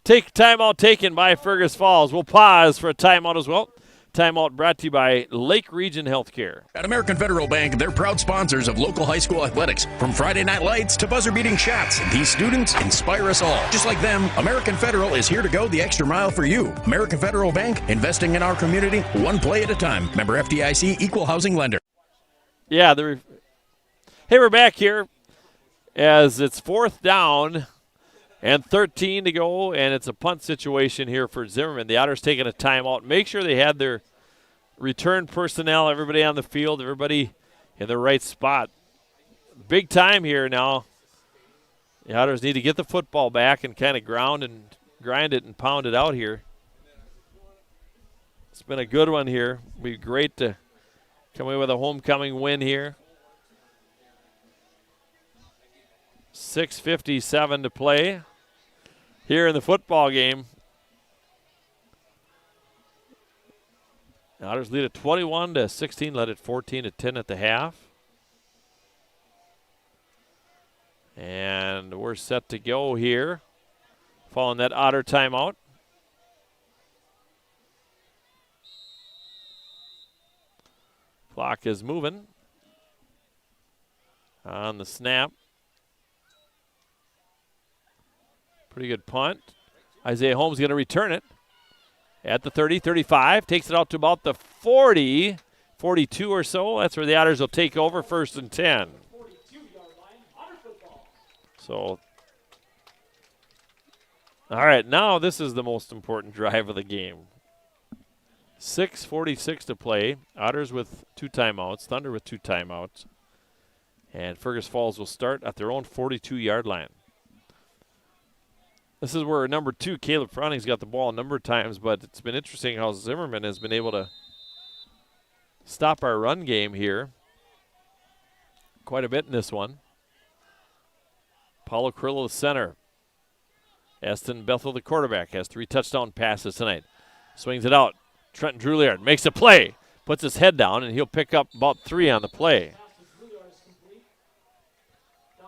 timeout taken by Fergus Falls. We'll pause for a timeout as well. Timeout brought to you by Lake Region Healthcare. At American Federal Bank, they're proud sponsors of local high school athletics. From Friday night lights to buzzer-beating shots, these students inspire us all. Just like them, American Federal is here to go the extra mile for you. American Federal Bank, investing in our community, one play at a time. Member FDIC, equal housing lender. Yeah, hey, we're back here as it's 4th down and 13 to go, and it's a punt situation here for Zimmerman. The Otters taking a timeout. Make sure they had their return personnel, everybody on the field, everybody in the right spot. Big time here now. The Otters need to get the football back and kind of grind it and pound it out here. It's been a good one here. It'd be great to come away with a homecoming win here. 6:57 to play here in the football game. The Otters lead at 21-16, led at 14-10 at the half. And we're set to go here following that Otter timeout. Clock is moving on the snap. Pretty good punt. Isaiah Holmes going to return it at the 30, 35. Takes it out to about the 40. 42 or so. That's where the Otters will take over, 1st and 10. So, all right, now this is the most important drive of the game. 6:46 to play. Otters with 2 timeouts, Thunder with 2 timeouts. And Fergus Falls will start at their own 42-yard line. This is where number 2, Caleb Frowning's got the ball a number of times, but it's been interesting how Zimmerman has been able to stop our run game here quite a bit in this one. Paulo Carrillo, the center. Eston Bethel, the quarterback, has 3 touchdown passes tonight. Swings it out. Trenton Druliard makes a play, puts his head down, and he'll pick up about 3 on the play.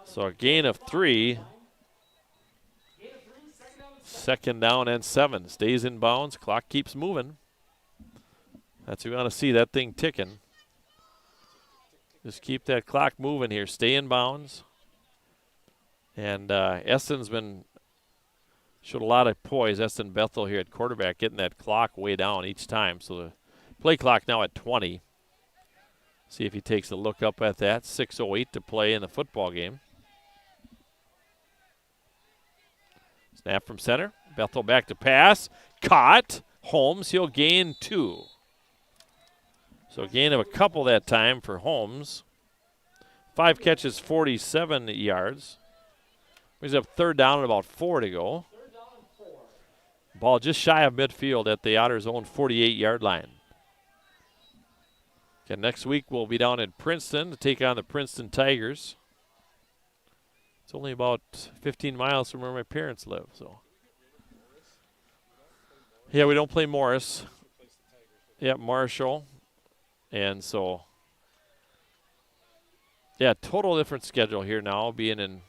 So a gain of 3. 2nd down and 7. Stays in bounds. Clock keeps moving. That's what we want to see, that thing ticking. Just keep that clock moving here. Stay in bounds. And Eston's showed a lot of poise. Eston Bethel here at quarterback, getting that clock way down each time. So the play clock now at 20. See if he takes a look up at that. 6:08 to play in the football game. Snap from center. Bethel back to pass. Caught. Holmes, he'll gain 2. So a gain of a couple that time for Holmes. 5 catches, 47 yards. He's up 3rd down and about 4 to go. Ball just shy of midfield at the Otters' own 48-yard line. Okay, next week we'll be down in Princeton to take on the Princeton Tigers. It's only about 15 miles from where my parents live. So, yeah, we don't play Morris. Yeah, Marshall. And so, yeah, total different schedule here now, being in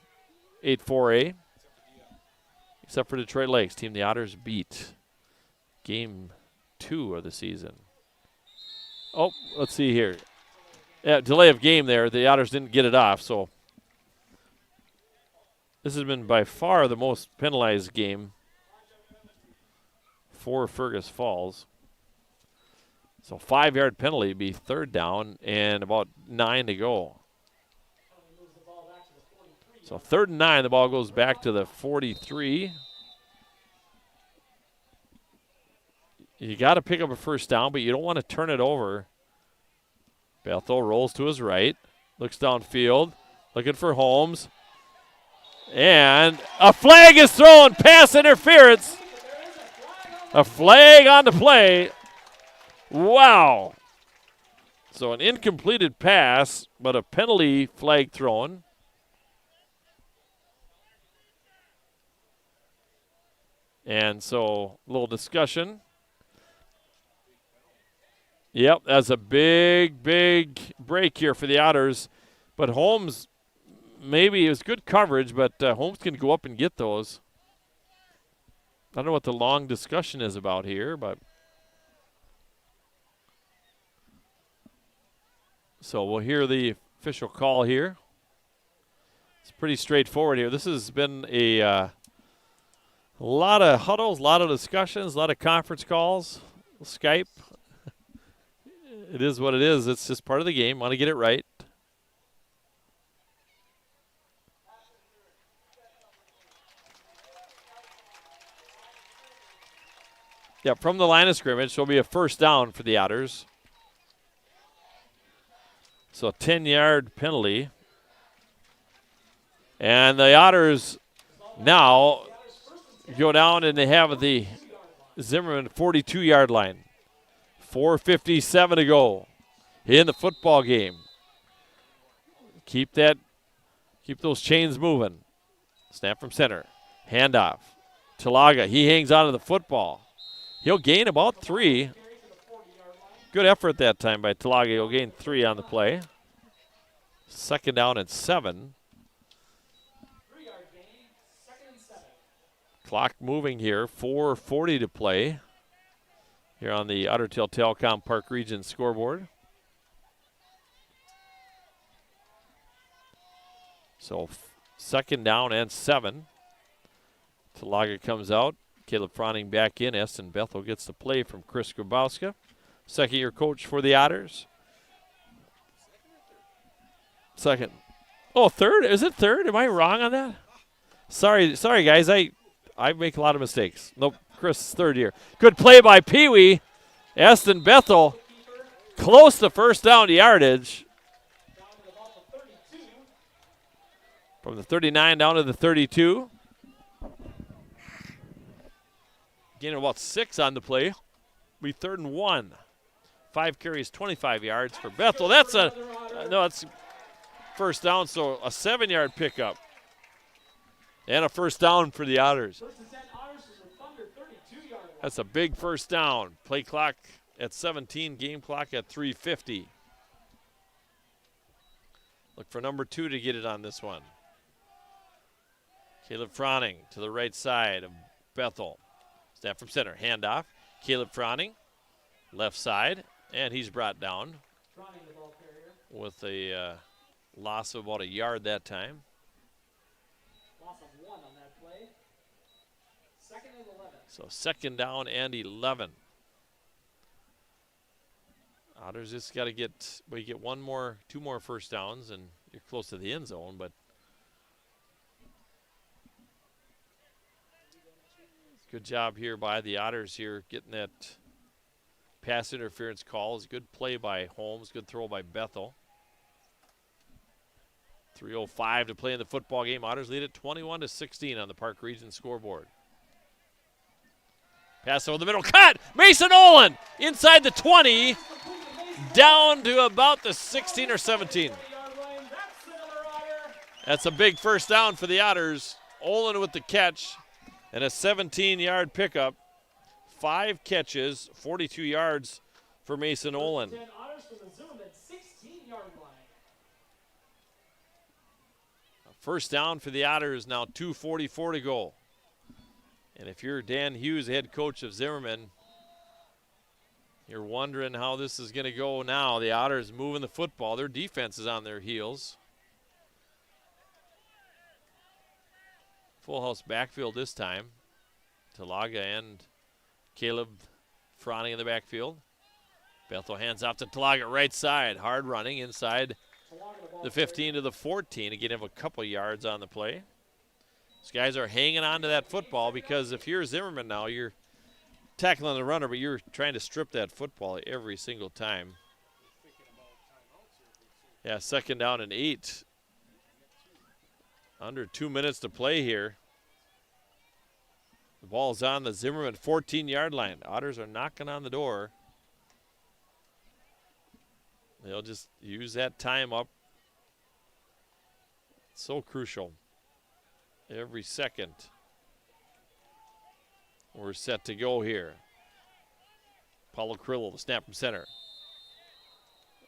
8-4A. Except for Detroit Lakes, team the Otters beat. Game 2 of the season. Oh, let's see here. Yeah, delay of game there. The Otters didn't get it off, so this has been by far the most penalized game for Fergus Falls. So 5-yard penalty be 3rd down and about 9 to go. So 3rd and 9, the ball goes back to the 43. You got to pick up a 1st down, but you don't want to turn it over. Bethel rolls to his right, looks downfield, looking for Holmes. And a flag is thrown, pass interference. A flag on the play. Wow. So an incompleted pass, but a penalty flag thrown. And so a little discussion. Yep, that's a big, big break here for the Otters. But Holmes, maybe it was good coverage, but Holmes can go up and get those. I don't know what the long discussion is about here, but so we'll hear the official call here. It's pretty straightforward here. This has been a lot of huddles, a lot of discussions, a lot of conference calls, Skype. It is what it is. It's just part of the game. Want to get it right. Yeah, from the line of scrimmage, so it'll be a 1st down for the Otters. So a 10-yard penalty. And the Otters now go down and they have the Zimmerman 42-yard line. 4:57 to go in the football game. Keep those chains moving. Snap from center. Handoff. Talaga, he hangs on to the football. He'll gain about 3. Good effort that time by Talaga. He'll gain 3 on the play. 2nd down and 7. Clock moving here. 4:40 to play here on the Ottertail Telecom Park Region scoreboard. So 2nd down and 7. Talaga comes out. Caleb Froning back in. Eston Bethel gets the play from Chris Grabowska, 2nd-year coach for the Otters. Second. Oh, third? Is it third? Am I wrong on that? Sorry, guys. I make a lot of mistakes. Nope, Chris, third year. Good play by Pee Wee. Aston Bethel, close to first down yardage. From the 39 down to the 32. Gaining about 6 on the play. Be 3rd and 1. 5 carries, 25 yards for Bethel. That's that's first down, so a 7-yard pickup. And a first down for the Otters. That's a big first down. Play clock at 17, game clock at 3:50. Look for number 2 to get it on this one. Caleb Froning to the right side of Bethel. Snap from center, handoff. Caleb Froning, left side, and he's brought down with a loss of about a yard that time. Loss of 1 on that play. 2nd and 11. So 2nd down and 11. Otters just got to get, well, you get 2 more first downs, and you're close to the end zone, but good job here by the Otters here getting that pass interference call. It's a good play by Holmes, good throw by Bethel. 3:05 to play in the football game. Otters lead it 21-16 on the Park Region scoreboard. Pass over the middle, cut! Mason Olin inside the 20, down to about the 16 or 17. That's a big first down for the Otters. Olin with the catch and a 17-yard pickup. 5 catches, 42 yards for Mason Olin. Otters from the Zimmerman 16-yard line. First down for the Otters, now 2:44 to go. And if you're Dan Hughes, head coach of Zimmerman, you're wondering how this is going to go now. The Otters moving the football. Their defense is on their heels. Full house backfield this time. Talaga and Caleb Froning in the backfield. Bethel hands off to Talaga right side. Hard running inside the 15 to the 14. Again, have a couple yards on the play. These guys are hanging on to that football because if you're Zimmerman now, you're tackling the runner, but you're trying to strip that football every single time. Yeah, 2nd down and 8. Under 2 minutes to play here. The ball's on the Zimmerman 14-yard line. Otters are knocking on the door. They'll just use that time up. So crucial. Every second. We're set to go here. Paulo Krillo, the snap from center.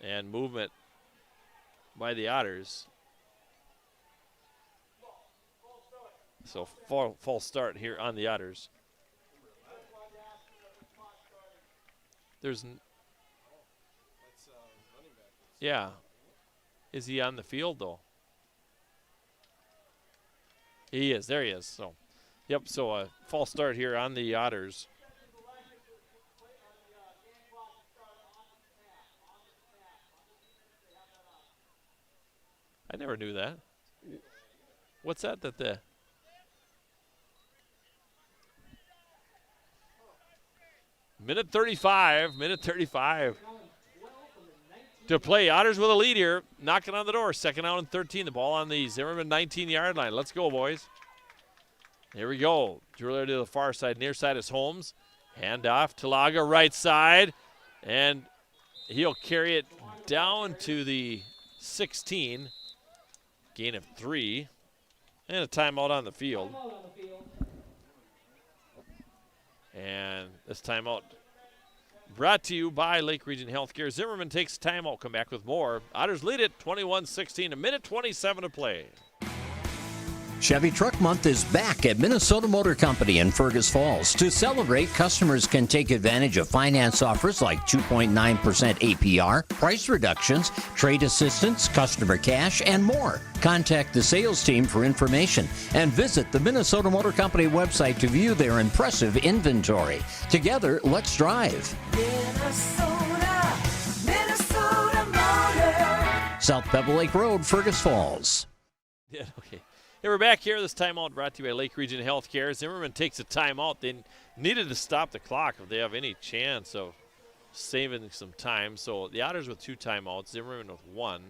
And movement by the Otters. So false start here on the Otters. Yeah. Is he on the field, though? He is. There he is. So, yep, so a false start here on the Otters. I never knew that. What's that Minute 35 to play. Otters with a lead here, knocking on the door. 2nd down and 13. The ball on the Zimmerman 19-yard line. Let's go, boys. Here we go. Drew to the far side. Near side is Holmes. Hand off. Talaga right side. And he'll carry it down to the 16. Gain of 3. And a timeout on the field. And this timeout brought to you by Lake Region Healthcare. Zimmerman takes timeout. Come back with more. Otters lead it 21-16. A minute 27 to play. Chevy Truck Month is back at Minnesota Motor Company in Fergus Falls. To celebrate, customers can take advantage of finance offers like 2.9% APR, price reductions, trade assistance, customer cash, and more. Contact the sales team for information and visit the Minnesota Motor Company website to view their impressive inventory. Together, let's drive. Minnesota Motor. South Pebble Lake Road, Fergus Falls. Yeah, okay. Hey, we're back here. This timeout brought to you by Lake Region Healthcare. Zimmerman takes a timeout. They needed to stop the clock if they have any chance of saving some time. So the Otters with 2 timeouts, Zimmerman with 1.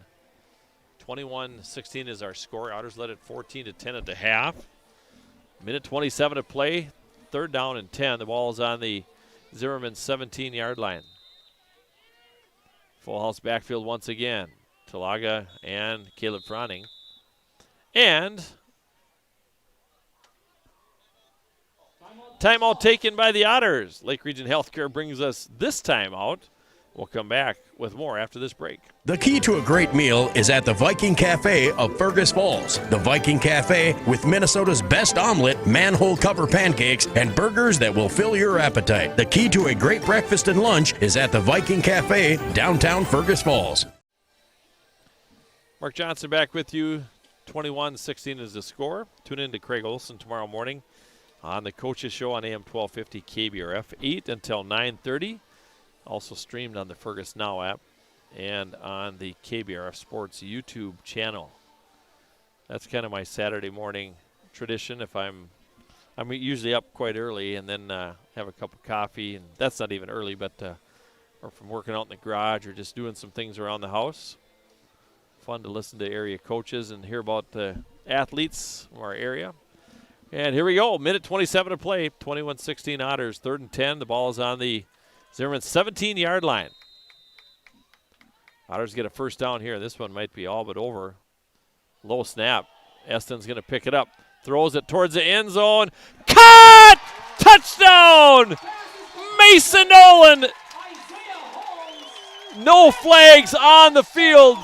21-16 is our score. Otters led it 14-10 at the half. Minute 27 to play. 3rd down and 10. The ball is on the Zimmerman 17-yard line. Full house backfield once again. Talaga and Caleb Froning. And timeout taken by the Otters. Lake Region Healthcare brings us this timeout. We'll come back with more after this break. The key to a great meal is at the Viking Cafe of Fergus Falls. The Viking Cafe with Minnesota's best omelet, manhole cover pancakes, and burgers that will fill your appetite. The key to a great breakfast and lunch is at the Viking Cafe, downtown Fergus Falls. Mark Johnson back with you. 21-16 is the score. Tune in to Craig Olson tomorrow morning on the Coaches Show on AM 1250 KBRF, 8 until 9:30. Also streamed on the Fergus Now app and on the KBRF Sports YouTube channel. That's kind of my Saturday morning tradition. If I'm usually up quite early and then have a cup of coffee, and that's not even early, but or from working out in the garage or just doing some things around the house. Fun to listen to area coaches and hear about the athletes from our area. And here we go, minute 27 to play, 21-16 Otters, 3rd and 10. The ball is on the Zimmerman 17-yard line. Otters get a first down here. This one might be all but over. Low snap. Eston's going to pick it up. Throws it towards the end zone. Caught! Touchdown! Mason Nolan! No flags on the field.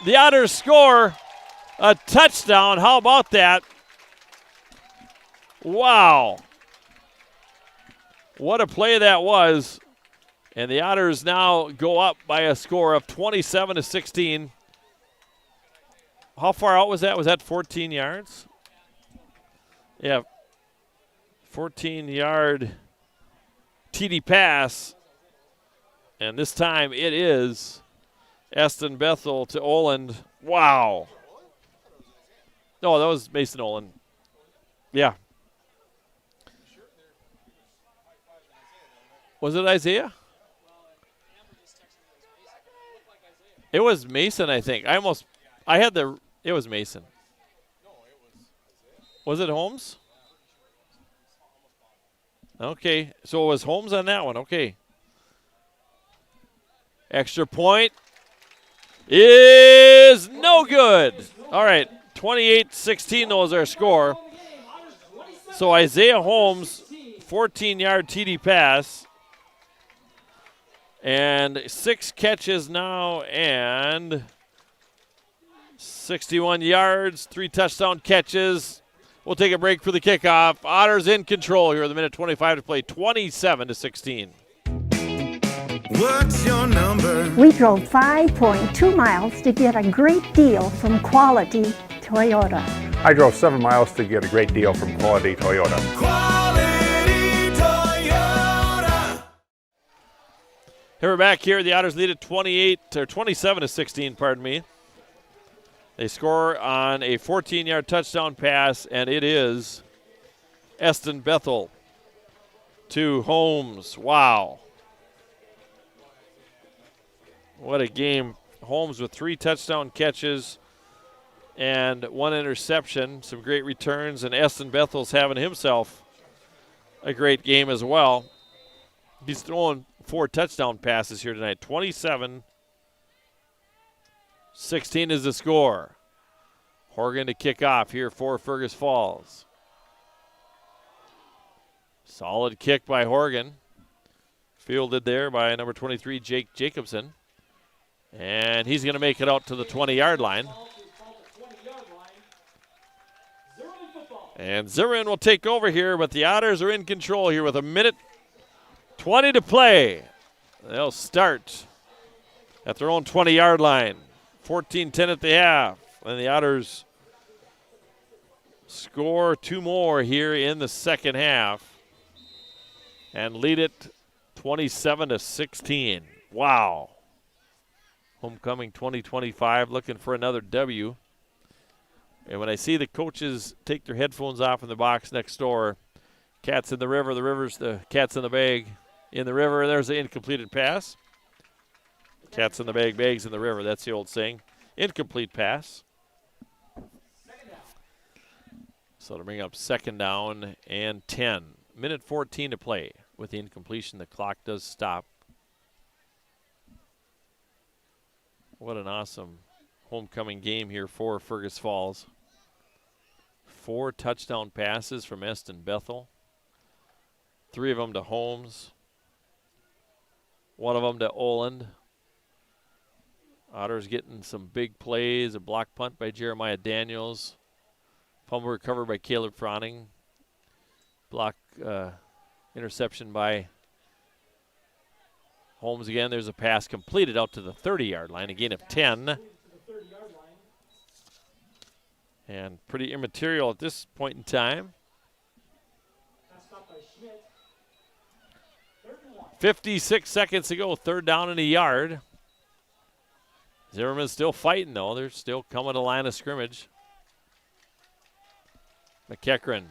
The Otters score a touchdown. How about that? Wow. What a play that was. And the Otters now go up by a score of 27-16. How far out was that? Was that 14 yards? Yeah. 14-yard TD pass. And this time it is Eston Bethel to Oland. Wow. No, that was Mason Oland. Yeah. Was it Isaiah? It was Mason, I think. It was Mason. Was it Holmes? Okay, so it was Holmes on that one. Okay. Extra point is no good. All right, 28-16 was our score. So Isaiah Holmes, 14-yard TD pass. And 6 catches now and 61 yards, 3 touchdown catches. We'll take a break for the kickoff. Otters in control here with a minute 25 to play, 27-16. What's your number? We drove 5.2 miles to get a great deal from Quality Toyota. I drove 7 miles to get a great deal from Quality Toyota. Here we're back here. The Otters lead at 27-16, pardon me. They score on a 14-yard touchdown pass, and it is Eston Bethel to Holmes. Wow. What a game. Holmes with 3 touchdown catches and 1 interception. Some great returns, and Eston Bethel's having himself a great game as well. He's throwing 4 touchdown passes here tonight. 27-16 is the score. Horgan to kick off here for Fergus Falls. Solid kick by Horgan. Fielded there by number 23, Jake Jacobson. And he's going to make it out to the 20-yard line. And Zimmerman will take over here, but the Otters are in control here with a minute 20 to play. They'll start at their own 20-yard line. 14-10 at the half. And the Otters score 2 more here in the second half and lead it 27-16. Wow. Homecoming 2025 looking for another W. And when I see the coaches take their headphones off in the box next door, cat's in the river, the river's the cat's in the bag. In the river, there's the incompleted pass. Cat's in the bag, bags in the river. That's the old saying. Incomplete pass. So to bring up 2nd down and 10. Minute 14 to play. With the incompletion, the clock does stop. What an awesome homecoming game here for Fergus Falls. 4 touchdown passes from Eston Bethel. 3 of them to Holmes. 1 of them to Oland. Otters getting some big plays. A block punt by Jeremiah Daniels. Fumble recovered by Caleb Froning. Block interception by Holmes again. There's a pass completed out to the 30-yard line. A gain of 10. And pretty immaterial at this point in time. 56 seconds to go. 3rd down and a yard. Zimmerman's still fighting, though. They're still coming to line of scrimmage. McEachran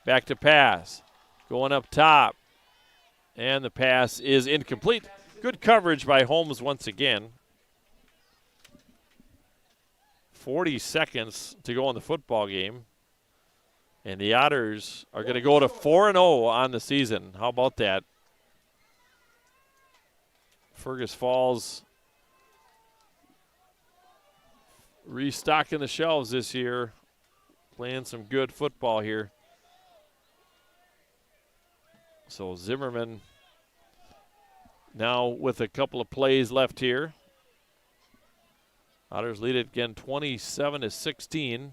back to pass. Going up top. And the pass is incomplete. Good coverage by Holmes once again. 40 seconds to go in the football game. And the Otters are going to go to 4-0 on the season. How about that? Fergus Falls restocking the shelves this year. Playing some good football here. So Zimmerman now with a couple of plays left here. Otters lead it again 27-16.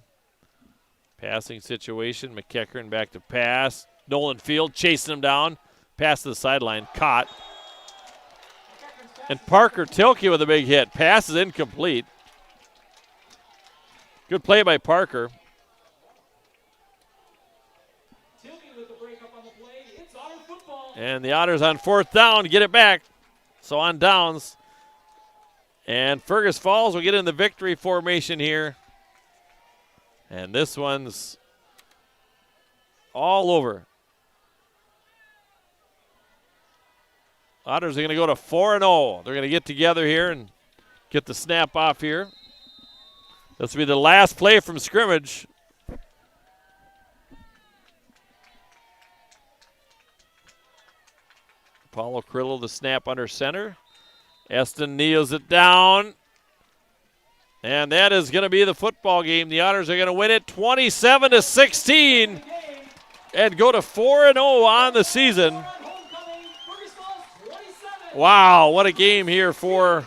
Passing situation. McEachran back to pass. Nolan Field chasing him down. Pass to the sideline. Caught. And Parker Tilke with a big hit. Pass is incomplete. Good play by Parker. And the Otters on 4th down get it back. So on downs. And Fergus Falls will get in the victory formation here. And this one's all over. Otters are going to go to 4-0. They're going to get together here and get the snap off here. This will be the last play from scrimmage. Paulo Crillo, the snap under center. Eston kneels it down. And that is going to be the football game. The Otters are going to win it 27-16 and go to 4-0 on the season. Wow, what a game here for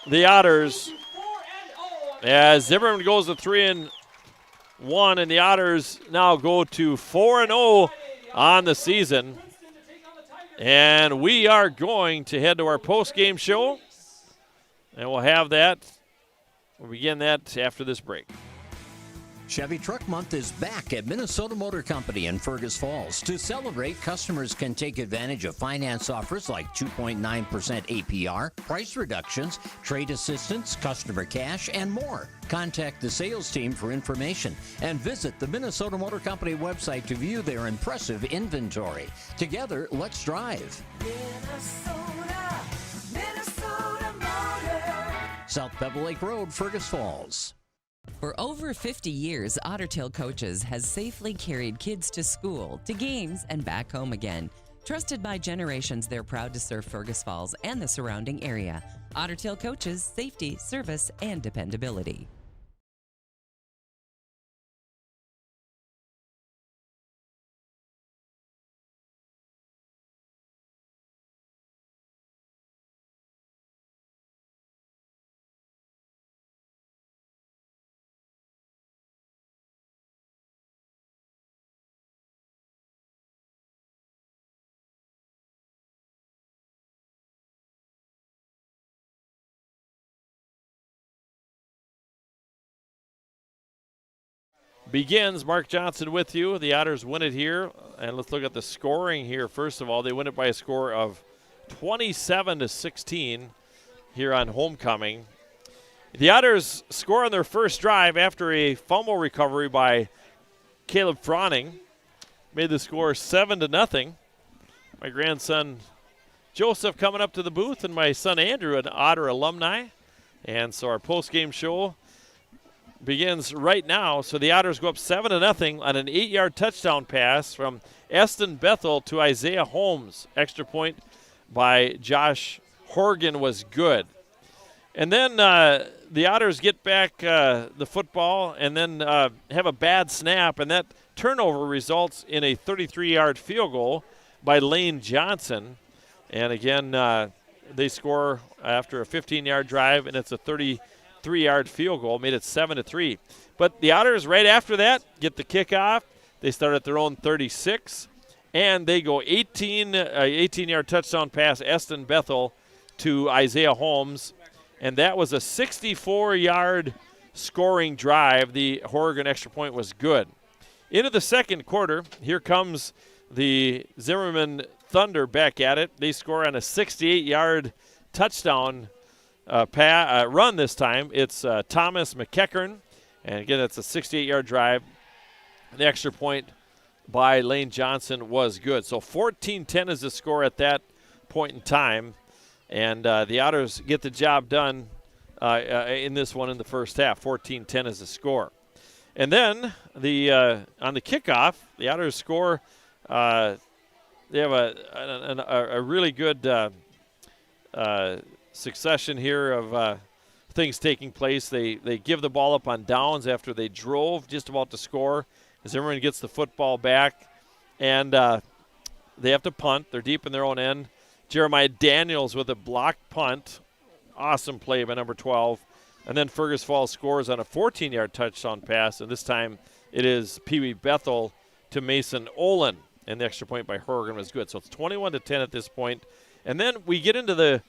the Otters. As Zimmerman goes to 3-1, and the Otters now go to 4-0 on the season. And we are going to head to our post-game show, and we'll have that. We'll begin that after this break. Chevy Truck Month is back at Minnesota Motor Company in Fergus Falls. To celebrate, customers can take advantage of finance offers like 2.9% APR, price reductions, trade assistance, customer cash, and more. Contact the sales team for information and visit the Minnesota Motor Company website to view their impressive inventory. Together, let's drive. Minnesota Motor. South Pebble Lake Road, Fergus Falls. For over 50 years, Ottertail Coaches has safely carried kids to school, to games, and back home again. Trusted by generations, they're proud to serve Fergus Falls and the surrounding area. Ottertail Coaches, safety, service, and dependability. Begins. Mark Johnson with you. The Otters win it here. And let's look at the scoring here. First of all, they win it by a score of 27-16. here on homecoming. The Otters score on their first drive after a fumble recovery by Caleb Froning. Made the score 7-0. My grandson Joseph coming up to the booth, and my son Andrew, an Otter alumni. And so our post-game show begins right now. So the Otters go up 7-0 on an 8-yard touchdown pass from Eston Bethel to Isaiah Holmes. Extra point by Josh Horgan was good. And then the Otters get back the football and then have a bad snap, and that turnover results in a 33-yard field goal by Lane Johnson. And again, they score after a 15-yard drive, and it's a 33-yard field goal, made it 7-3. But the Otters, right after that, get the kickoff. They start at their own 36, and they go 18-yard touchdown pass, Eston Bethel to Isaiah Holmes. And that was a 64-yard scoring drive. The Horgan extra point was good. Into the second quarter, here comes the Zimmerman Thunder back at it. They score on a 68-yard touchdown run this time. It's Thomas McEachern. And again, it's a 68-yard drive. The extra point by Lane Johnson was good. So 14-10 is the score at that point in time. And the Otters get the job done in this one in the first half. 14-10 is the score. And then on the kickoff, the Otters score. They have a really good succession here of things taking place. They give the ball up on downs after they drove just about to score. Zimmerman gets the football back, and they have to punt. They're deep in their own end. Jeremiah Daniels with a blocked punt. Awesome play by number 12. And then Fergus Falls scores on a 14-yard touchdown pass, and this time it is Pee Wee Bethel to Mason Olin. And the extra point by Horgan was good. So it's 21-10 at this point. And then we get into the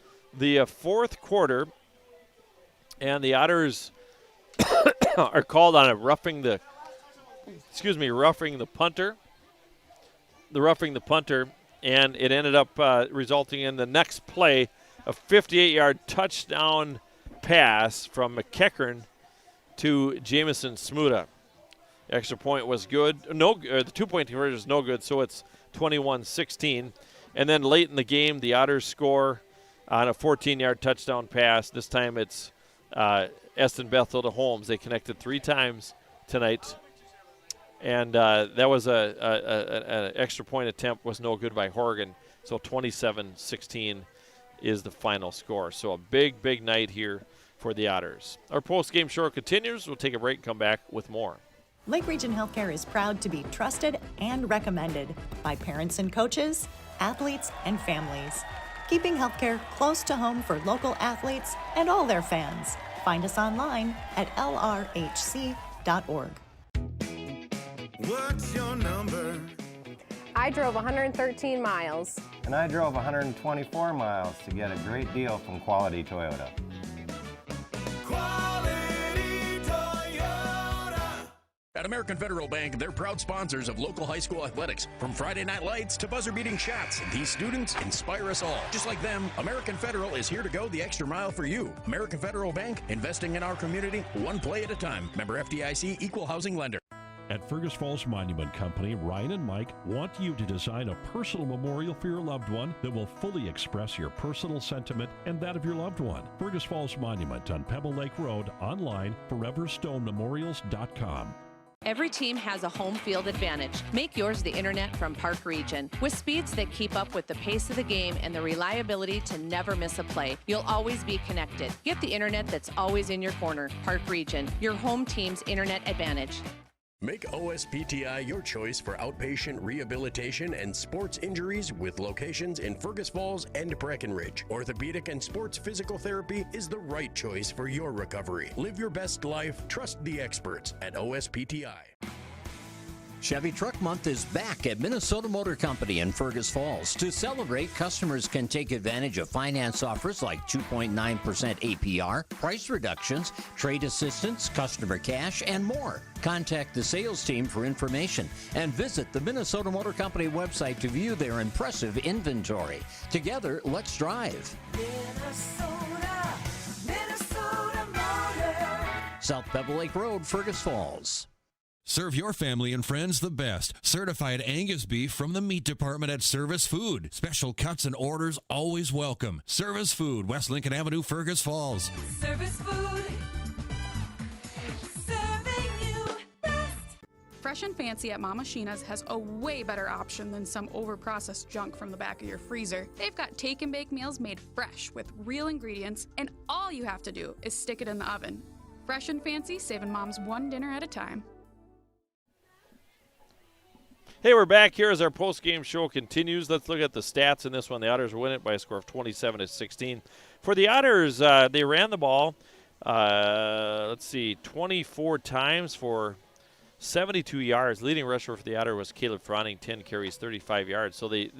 fourth quarter, and the Otters are called on a roughing the punter. The roughing the punter, and it ended up resulting in the next play, a 58-yard touchdown pass from McEachern to Jamison Smuda. Extra point was good. The two-point conversion is no good, so it's 21-16. And then late in the game, the Otters score on a 14-yard touchdown pass. This time it's Eston Bethel to Holmes. They connected 3 times tonight. And that was an extra point attempt was no good by Horgan. So 27-16 is the final score. So a big, big night here for the Otters. Our post-game show continues. We'll take a break and come back with more. Lake Region Healthcare is proud to be trusted and recommended by parents and coaches, athletes, and families. Keeping healthcare close to home for local athletes and all their fans. Find us online at lrhc.org. What's your number? I drove 113 miles. And I drove 124 miles to get a great deal from Quality Toyota. Quality Toyota. At American Federal Bank, they're proud sponsors of local high school athletics. From Friday night lights to buzzer-beating shots, these students inspire us all. Just like them, American Federal is here to go the extra mile for you. American Federal Bank, investing in our community, one play at a time. Member FDIC, Equal Housing Lender. At Fergus Falls Monument Company, Ryan and Mike want you to design a personal memorial for your loved one that will fully express your personal sentiment and that of your loved one. Fergus Falls Monument on Pebble Lake Road, online, foreverstonememorials.com. Every team has a home field advantage. Make yours the internet from Park Region. With speeds that keep up with the pace of the game and the reliability to never miss a play, you'll always be connected. Get the internet that's always in your corner. Park Region, your home team's internet advantage. Make OSPTI your choice for outpatient rehabilitation and sports injuries with locations in Fergus Falls and Breckenridge. Orthopedic and sports physical therapy is the right choice for your recovery. Live your best life. Trust the experts at OSPTI. Chevy Truck Month is back at Minnesota Motor Company in Fergus Falls. To celebrate, customers can take advantage of finance offers like 2.9% APR, price reductions, trade assistance, customer cash, and more. Contact the sales team for information and visit the Minnesota Motor Company website to view their impressive inventory. Together, let's drive. Minnesota. South Pebble Lake Road, Fergus Falls. Serve your family and friends the best. Certified Angus beef from the meat department at Service Food. Special cuts and orders always welcome. Service Food, West Lincoln Avenue, Fergus Falls. Service Food. Serving you best. Fresh and Fancy at Mama Sheena's has a way better option than some overprocessed junk from the back of your freezer. They've got take and bake meals made fresh with real ingredients, and all you have to do is stick it in the oven. Fresh and Fancy, saving moms one dinner at a time. Hey, we're back here as our post-game show continues. Let's look at the stats in this one. The Otters win it by a score of 27-16. For the Otters, they ran the ball, 24 times for 72 yards. Leading rusher for the Otter was Caleb Froning, 10 carries, 35 yards. So the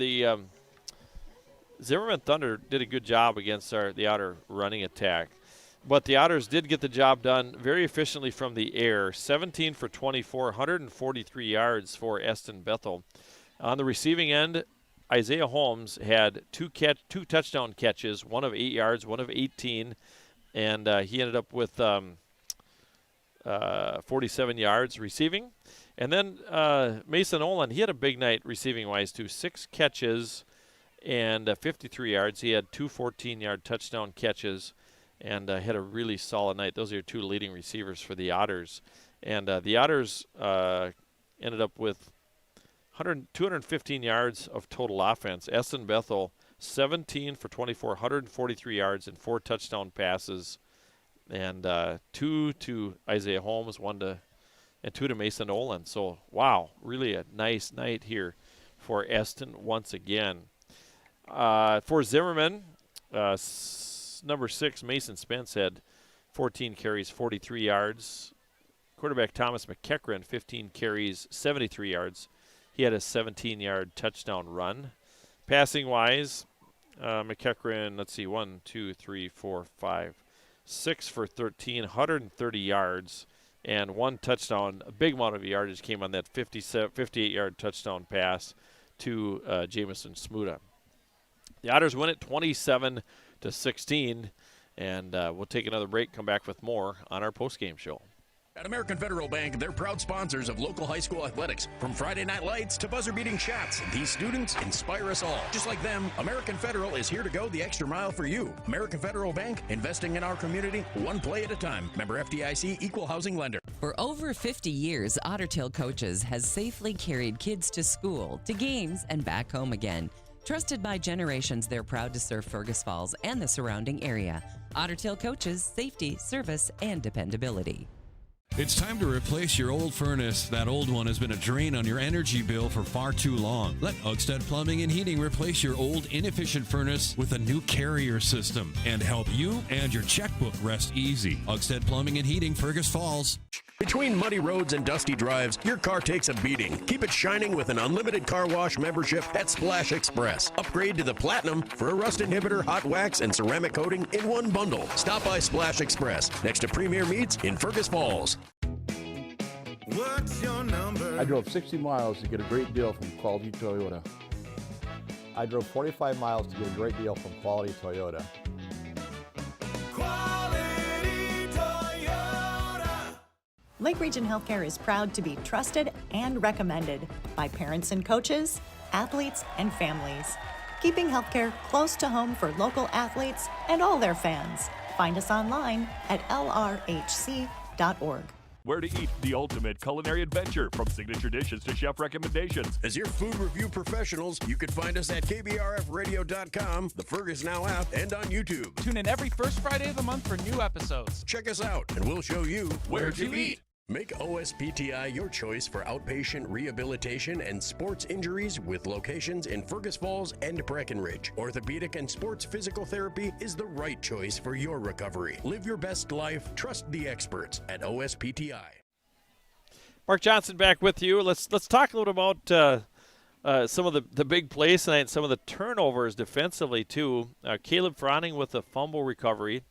Zimmerman Thunder did a good job against the Otter running attack. But the Otters did get the job done very efficiently from the air. 17 for 24, 143 yards for Eston Bethel. On the receiving end, Isaiah Holmes had two touchdown catches, one of 8 yards, one of 18, and he ended up with 47 yards receiving. And then Mason Olin, he had a big night receiving-wise too, 6 catches and 53 yards. He had two 14-yard touchdown catches and had a really solid night. Those are your two leading receivers for the Otters. And the Otters ended up with 215 yards of total offense. Eston Bethel, 17 for 24, 143 yards and 4 touchdown passes. And 2 to Isaiah Holmes, and 2 to Mason Olin. So, wow, really a nice night here for Eston once again. For Zimmerman, number 6, Mason Spence had 14 carries, 43 yards. Quarterback Thomas McEachran, 15 carries, 73 yards. He had a 17-yard touchdown run. Passing-wise, McEachran, 6 for 13, 130 yards, and 1 touchdown. A big amount of yardage came on that 58-yard touchdown pass to Jamison Smuda. The Otters win it 27-16, and we'll take another break, come back with more on our postgame show. At American Federal Bank, they're proud sponsors of local high school athletics. From Friday night lights to buzzer-beating shots, these students inspire us all. Just like them, American Federal is here to go the extra mile for you. American Federal Bank, investing in our community, one play at a time. Member FDIC, equal housing lender. For over 50 years, Ottertail Coaches has safely carried kids to school, to games, and back home again. Trusted by generations, they're proud to serve Fergus Falls and the surrounding area. Ottertail Coaches, safety, service, and dependability. It's time to replace your old furnace. That old one has been a drain on your energy bill for far too long. Let Ugstead Plumbing and Heating replace your old inefficient furnace with a new carrier system and help you and your checkbook rest easy. Ugstead Plumbing and Heating, Fergus Falls. Between muddy roads and dusty drives, your car takes a beating. Keep it shining with an unlimited car wash membership at Splash Express. Upgrade to the Platinum for a rust inhibitor, hot wax, and ceramic coating in one bundle. Stop by Splash Express next to Premier Meats in Fergus Falls. What's your number? I drove 60 miles to get a great deal from Quality Toyota. I drove 45 miles to get a great deal from Quality Toyota. Quality Toyota. Lake Region Healthcare is proud to be trusted and recommended by parents and coaches, athletes, and families. Keeping healthcare close to home for local athletes and all their fans. Find us online at lrhc.org. Where to eat, the ultimate culinary adventure, from signature dishes to chef recommendations. As your food review professionals, you can find us at KBRFradio.com, the Fergus Now app, and on YouTube. Tune in every first Friday of the month for new episodes. Check us out, and we'll show you where to eat. Make OSPTI your choice for outpatient rehabilitation and sports injuries with locations in Fergus Falls and Breckenridge. Orthopedic and sports physical therapy is the right choice for your recovery. Live your best life. Trust the experts at OSPTI. Mark Johnson back with you. Let's talk a little about some of the big plays tonight and some of the turnovers defensively too. Caleb Froning with a fumble recovery.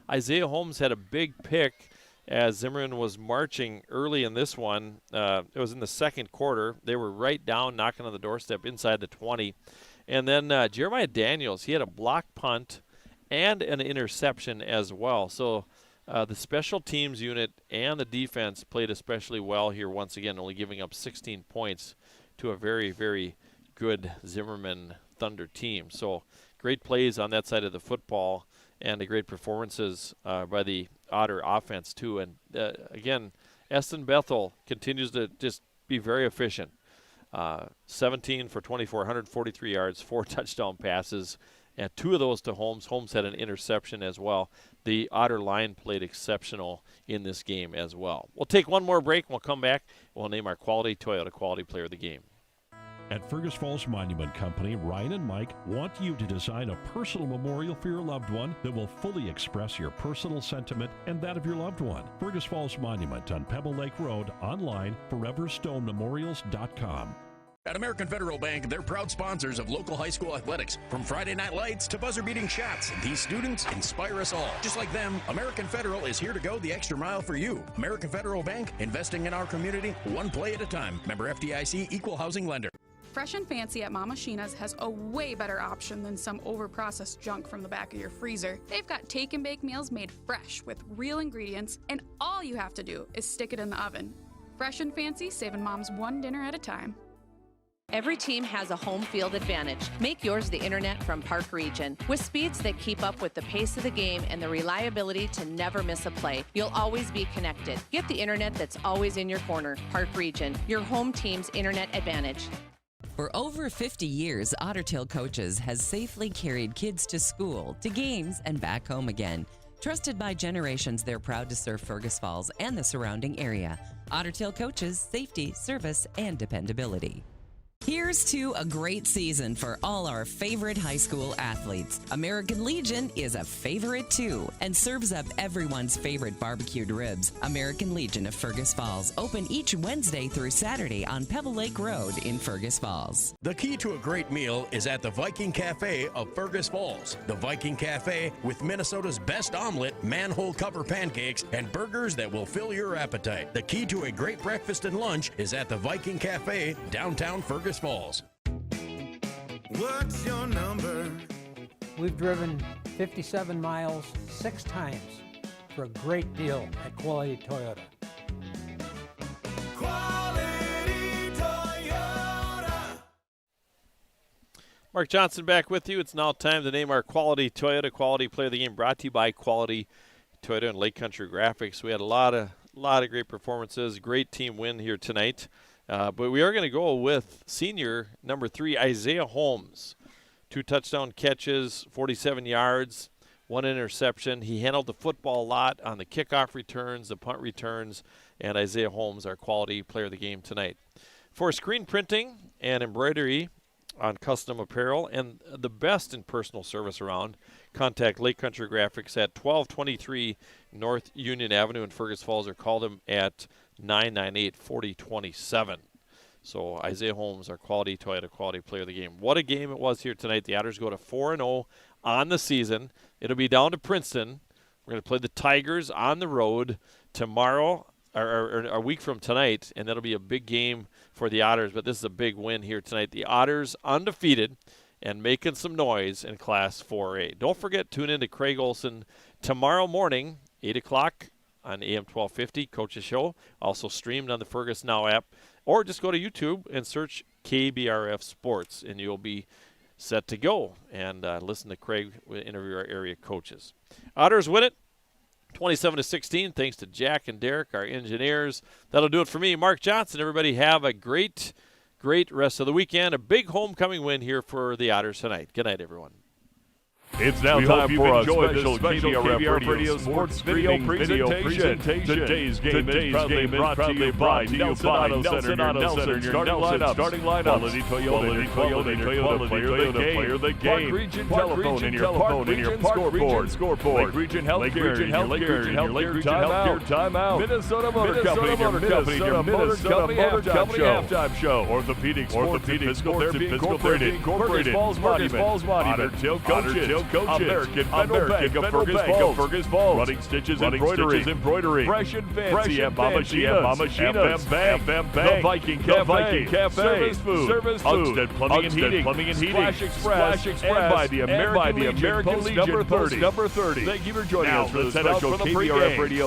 Isaiah Holmes had a big pick as Zimmerman was marching early in this one. It was in the second quarter. They were right down, knocking on the doorstep inside the 20. And then Jeremiah Daniels, he had a block punt and an interception as well. So The special teams unit and the defense played especially well here once again, only giving up 16 points to a very, very good Zimmerman Thunder team. So great plays on that side of the football and the great performances by the Otter offense too. And again, Eston Bethel continues to just be very efficient. 17 for 24, 143 yards, 4 touchdown passes, and 2 of those to Holmes. Holmes had an interception as well. The Otter line played exceptional in this game as well. We'll take one more break. We'll come back. We'll name our Quality Toyota Quality Player of the Game. At Fergus Falls Monument Company, Ryan and Mike want you to design a personal memorial for your loved one that will fully express your personal sentiment and that of your loved one. Fergus Falls Monument on Pebble Lake Road, online, foreverstonememorials.com. At American Federal Bank, they're proud sponsors of local high school athletics. From Friday night lights to buzzer-beating shots, these students inspire us all. Just like them, American Federal is here to go the extra mile for you. American Federal Bank, investing in our community, one play at a time. Member FDIC, equal housing lender. Fresh and Fancy at Mama Sheena's has a way better option than some overprocessed junk from the back of your freezer. They've got take and bake meals made fresh with real ingredients, and all you have to do is stick it in the oven. Fresh and Fancy, saving moms one dinner at a time. Every team has a home field advantage. Make yours the internet from Park Region. With speeds that keep up with the pace of the game and the reliability to never miss a play, you'll always be connected. Get the internet that's always in your corner. Park Region, your home team's internet advantage. For over 50 years, Ottertail Coaches has safely carried kids to school, to games, and back home again. Trusted by generations, they're proud to serve Fergus Falls and the surrounding area. Ottertail Coaches, safety, service, and dependability. Here's to a great season for all our favorite high school athletes. American Legion is a favorite too and serves up everyone's favorite barbecued ribs. American Legion of Fergus Falls, open each Wednesday through Saturday on Pebble Lake Road in Fergus Falls. The key to a great meal is at the Viking Cafe of Fergus Falls. The Viking Cafe with Minnesota's best omelet, manhole cover pancakes, and burgers that will fill your appetite. The key to a great breakfast and lunch is at the Viking Cafe, downtown Fergus Falls. What's your number? We've driven 57 miles 6 times for a great deal at Quality Toyota. Quality Toyota. Mark Johnson back with you. It's now time to name our Quality Toyota Quality Player of the Game, brought to you by Quality Toyota and Lake Country Graphics. We had a lot of great performances, great team win here tonight. But we are going to go with senior number 3, Isaiah Holmes. 2 touchdown catches, 47 yards, 1 interception. He handled the football a lot on the kickoff returns, the punt returns, and Isaiah Holmes, our quality player of the game tonight. For screen printing and embroidery on custom apparel and the best in personal service around, contact Lake Country Graphics at 1223 North Union Avenue in Fergus Falls, or call them at 998-4027. So Isaiah Holmes, our Quality Toyota Quality Player of the Game. What a game it was here tonight. The Otters go to 4-0 on the season. It'll be down to Princeton. We're going to play the Tigers on the road tomorrow, or a week from tonight, and that'll be a big game for the Otters. But this is a big win here tonight. The Otters undefeated and making some noise in Class 4A. Don't forget, tune in to Craig Olson tomorrow morning, 8 o'clock. On AM 1250, Coach's Show, also streamed on the Fergus Now app, or just go to YouTube and search KBRF Sports, and you'll be set to go and listen to Craig interview our area coaches. Otters win it, 27-16, thanks to Jack and Derek, our engineers. That'll do it for me, Mark Johnson. Everybody have a great rest of the weekend. A big homecoming win here for the Otters tonight. Good night, everyone. It's now time for a special KBRF Radio Sports Video Presentation. Today's game is proudly brought to you by Nelson Auto Center, your starting lineup. Quality Toyota, Quality Player of the Game. Park Region Telephone and your Park Region Scoreboard. Lake Region Healthcare, your Lake Region Healthcare Timeout. Minnesota Motor Company, your Minnesota Motor Company Halftime Show. Orthopedic Sports and Physical Therapy Incorporated. Fergus Falls Monument. Ottertail Coaches. coaches. American Federal Bank of Fergus Falls. Running Stitches Embroidery. Fresh and fancy at Mama Sheena's. FM Bank. The Viking Cafe. Service Food. Udsted Plumbing and Heating. Splash Express. And by the American Legion Post number 30. Thank you for joining us for the setup for the KBRF Radio.